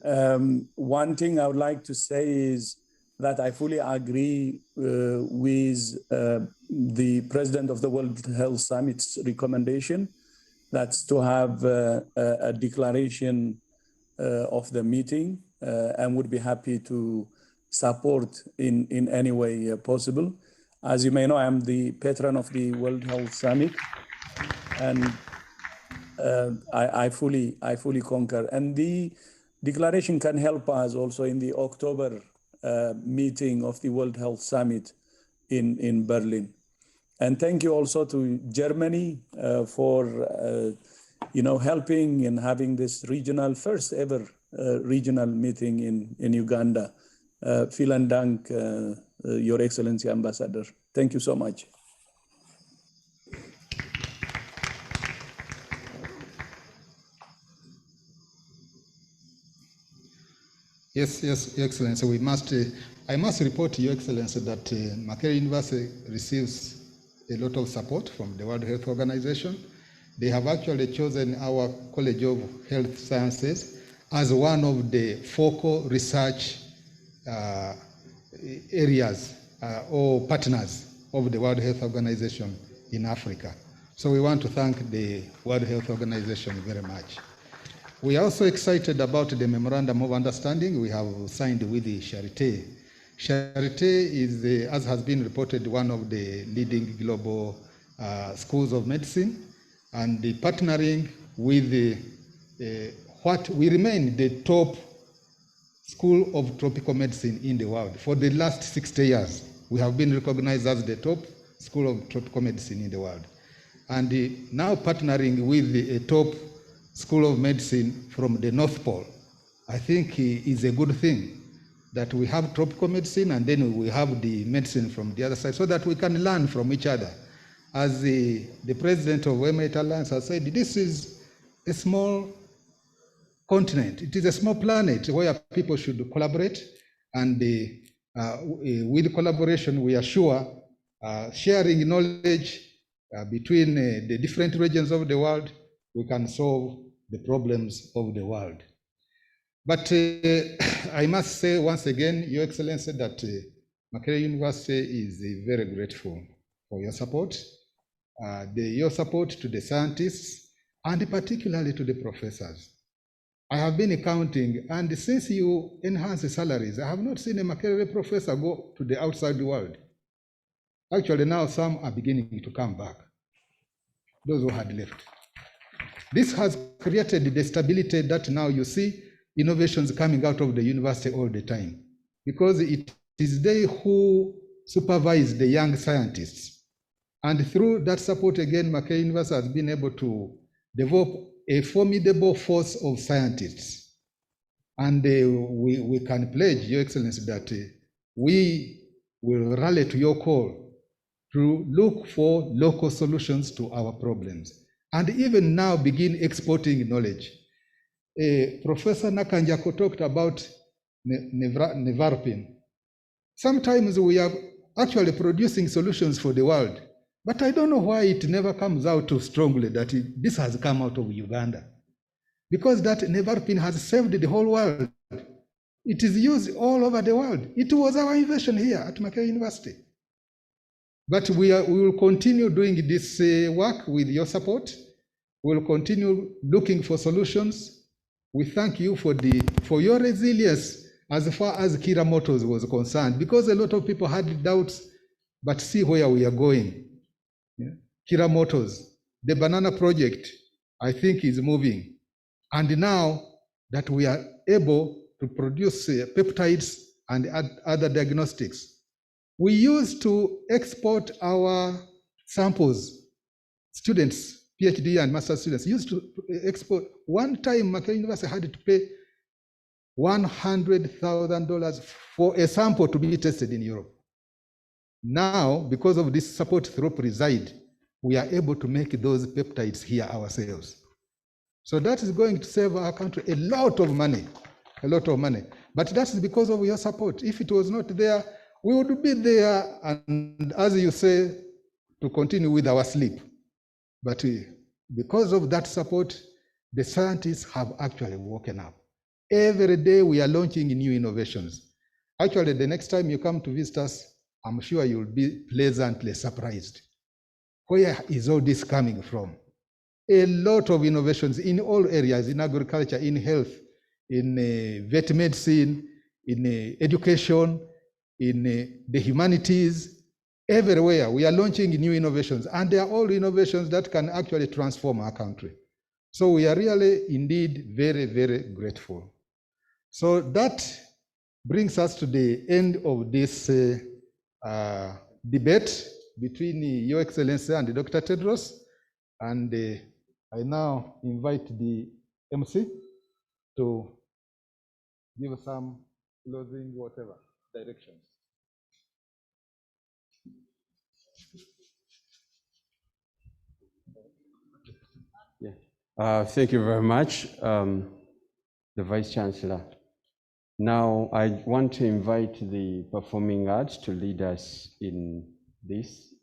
[SPEAKER 14] One thing I would like to say is that I fully agree with the President of the World Health Summit's recommendation. That's to have a declaration of the meeting, and would be happy to support in any way possible. As you may know, I'm the patron of the World Health Summit, and I fully concur. And the declaration can help us also in the October meeting of the World Health Summit in Berlin. And thank you also to Germany for helping in having this first ever regional meeting in Uganda. Vielen Dank, Your Excellency Ambassador. Thank you so much.
[SPEAKER 10] Yes, Your Excellency, I must report to Your Excellency that Makerere University receives a lot of support from the World Health Organization. They have actually chosen our College of Health Sciences as one of the focal research areas or partners of the World Health Organization in Africa. So we want to thank the World Health Organization very much. We are also excited about the Memorandum of Understanding we have signed with the Charité. Charité is, as has been reported, one of the leading global schools of medicine, and the partnering with we remain the top school of tropical medicine in the world. For the last 60 years, we have been recognized as the top school of tropical medicine in the world. And now partnering with a top School of Medicine from the North Pole, I think is a good thing, that we have tropical medicine and then we have the medicine from the other side, so that we can learn from each other. As the president of M8 Alliance has said, this is a small continent. It is a small planet where people should collaborate, and with collaboration, we are sure sharing knowledge between the different regions of the world, we can solve the problems of the world. But I must say once again, Your Excellency, that Makerere University is very grateful for your support, your support to the scientists, and particularly to the professors. I have been counting, and since you enhance the salaries, I have not seen a Makerere professor go to the outside world. Actually, now some are beginning to come back, those who had left. This has created the stability that now you see innovations coming out of the university all the time, because it is they who supervise the young scientists. And through that support, again, Makerere University has been able to develop a formidable force of scientists. And we can pledge, Your Excellency, that we will rally to your call to look for local solutions to our problems, and even now begin exporting knowledge. Professor Nakanjako talked about nevarpin. Sometimes we are actually producing solutions for the world, but I don't know why it never comes out too strongly that this has come out of Uganda. Because that nevarpin has saved the whole world. It is used all over the world. It was our invention here at Makerere University. But we will continue doing this work with your support. We will continue looking for solutions. We thank you for your resilience as far as Kira Motors was concerned, because a lot of people had doubts, but see where we are going. Yeah. Kira Motors, the banana project, I think is moving. And now that we are able to produce peptides and other diagnostics, we used to export our samples. Students, PhD and master students, used to export. One time, Makerere University had to pay $100,000 for a sample to be tested in Europe. Now, because of this support through Preside, we are able to make those peptides here ourselves. So that is going to save our country a lot of money, a lot of money. But that's because of your support. If it was not there, we would be there, and as you say, to continue with our sleep. But because of that support, the scientists have actually woken up. Every day we are launching new innovations. Actually, the next time you come to visit us, I'm sure you'll be pleasantly surprised. Where is all this coming from? A lot of innovations in all areas, in agriculture, in health, in vet medicine, in education, in the humanities, everywhere. We are launching new innovations, and they are all innovations that can actually transform our country. So we are really indeed very, very grateful. So that brings us to the end of this debate between Your Excellency and Dr. Tedros. And I now invite the MC to give some closing whatever directions.
[SPEAKER 11] Yeah. Thank you very much, the Vice Chancellor. Now, I want to invite the performing arts to lead us in this,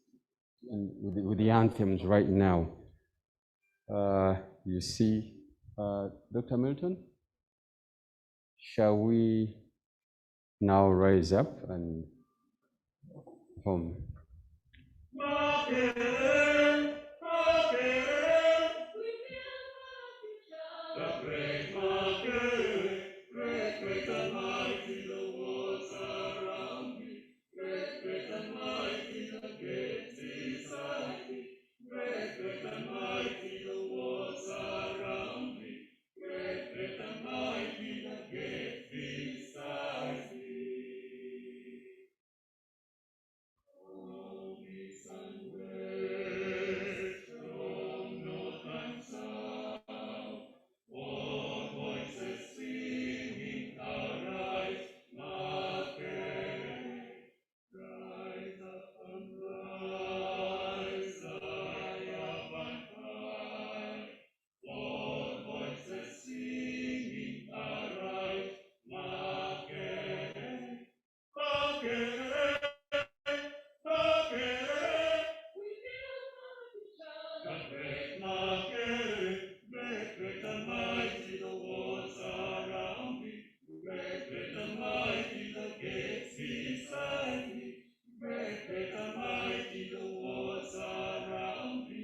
[SPEAKER 11] and with the anthems right now. You see, Dr. Milton, shall we now rise up and perform?
[SPEAKER 19] The great Makerere, great and mighty, the walls around me. Great and mighty, the gates beside me. Great and mighty, the walls around me. Great and mighty, the gates beside me. From east and west, from north and south, all voices singing, arise, Makerere. Rise up and rise up and cry. All voices singing, arise, Makerere. Makerere, Makerere, we feel the great Makerere. Great and mighty, the walls around me. Great and mighty, the gates beside me. Great and mighty, the walls around me.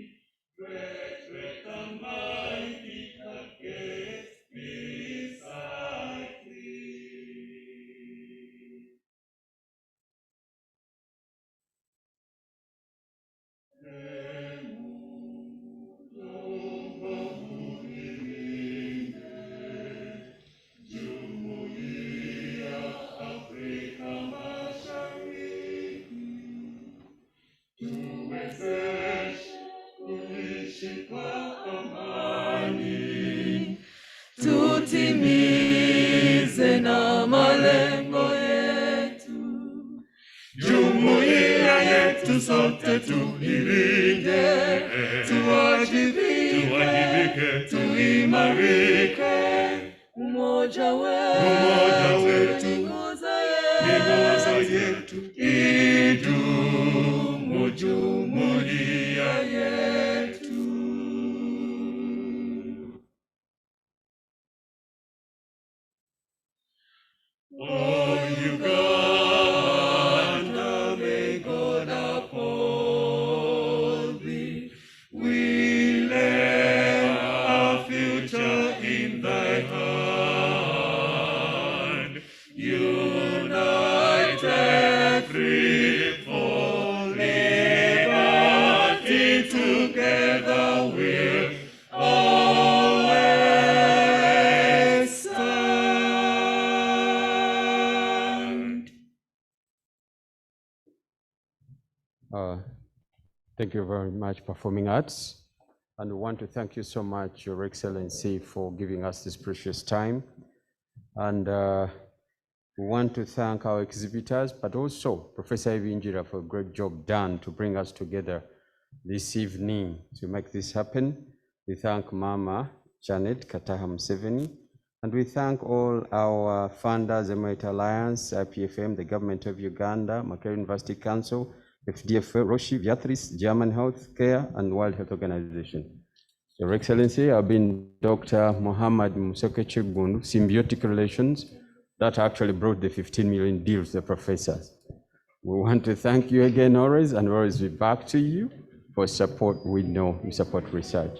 [SPEAKER 19] Great and mighty, the gates beside me. Tutimize na malengo yetu, jumuiya yetu sote tuilinde, tuwajibike, tuimarike, umoja wetu, miongozo yetu, idumu jumuiya yetu. Oh, Uganda, may God uphold thee. We lay our future in thy hand. United, free for liberty, together we'll always stand.
[SPEAKER 11] Thank you very much, Performing Arts. And we want to thank you so much, Your Excellency, for giving us this precious time. And We want to thank our exhibitors, but also Professor Ibingira for a great job done to bring us together this evening to make this happen. We thank Mama Janet Kataha Museveni, and we thank all our funders, Emirate Alliance, IPFM, the Government of Uganda, Makerere University Council, FDF, Roshi, Viatris, German Healthcare, and World Health Organization. Your Excellency, I've been Dr. Mohamed Musoke Chigundu, Symbiotic Relations, that actually brought the 15 million deals to the professors. We want to thank you again always, and always be back to you for support. We know you support research.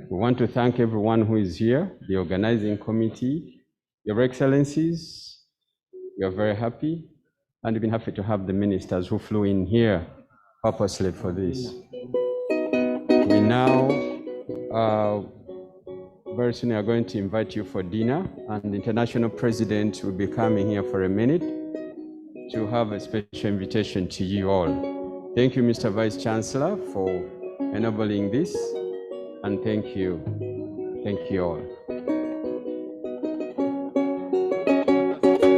[SPEAKER 11] We want to thank everyone who is here, the organizing committee, Your Excellencies. We are very happy, and we've been happy to have the ministers who flew in here purposely for this. We now, very soon are going to invite you for dinner, and the international president will be coming here for a minute to have a special invitation to you all. Thank you, Mr. Vice Chancellor, for enabling this, and thank you all.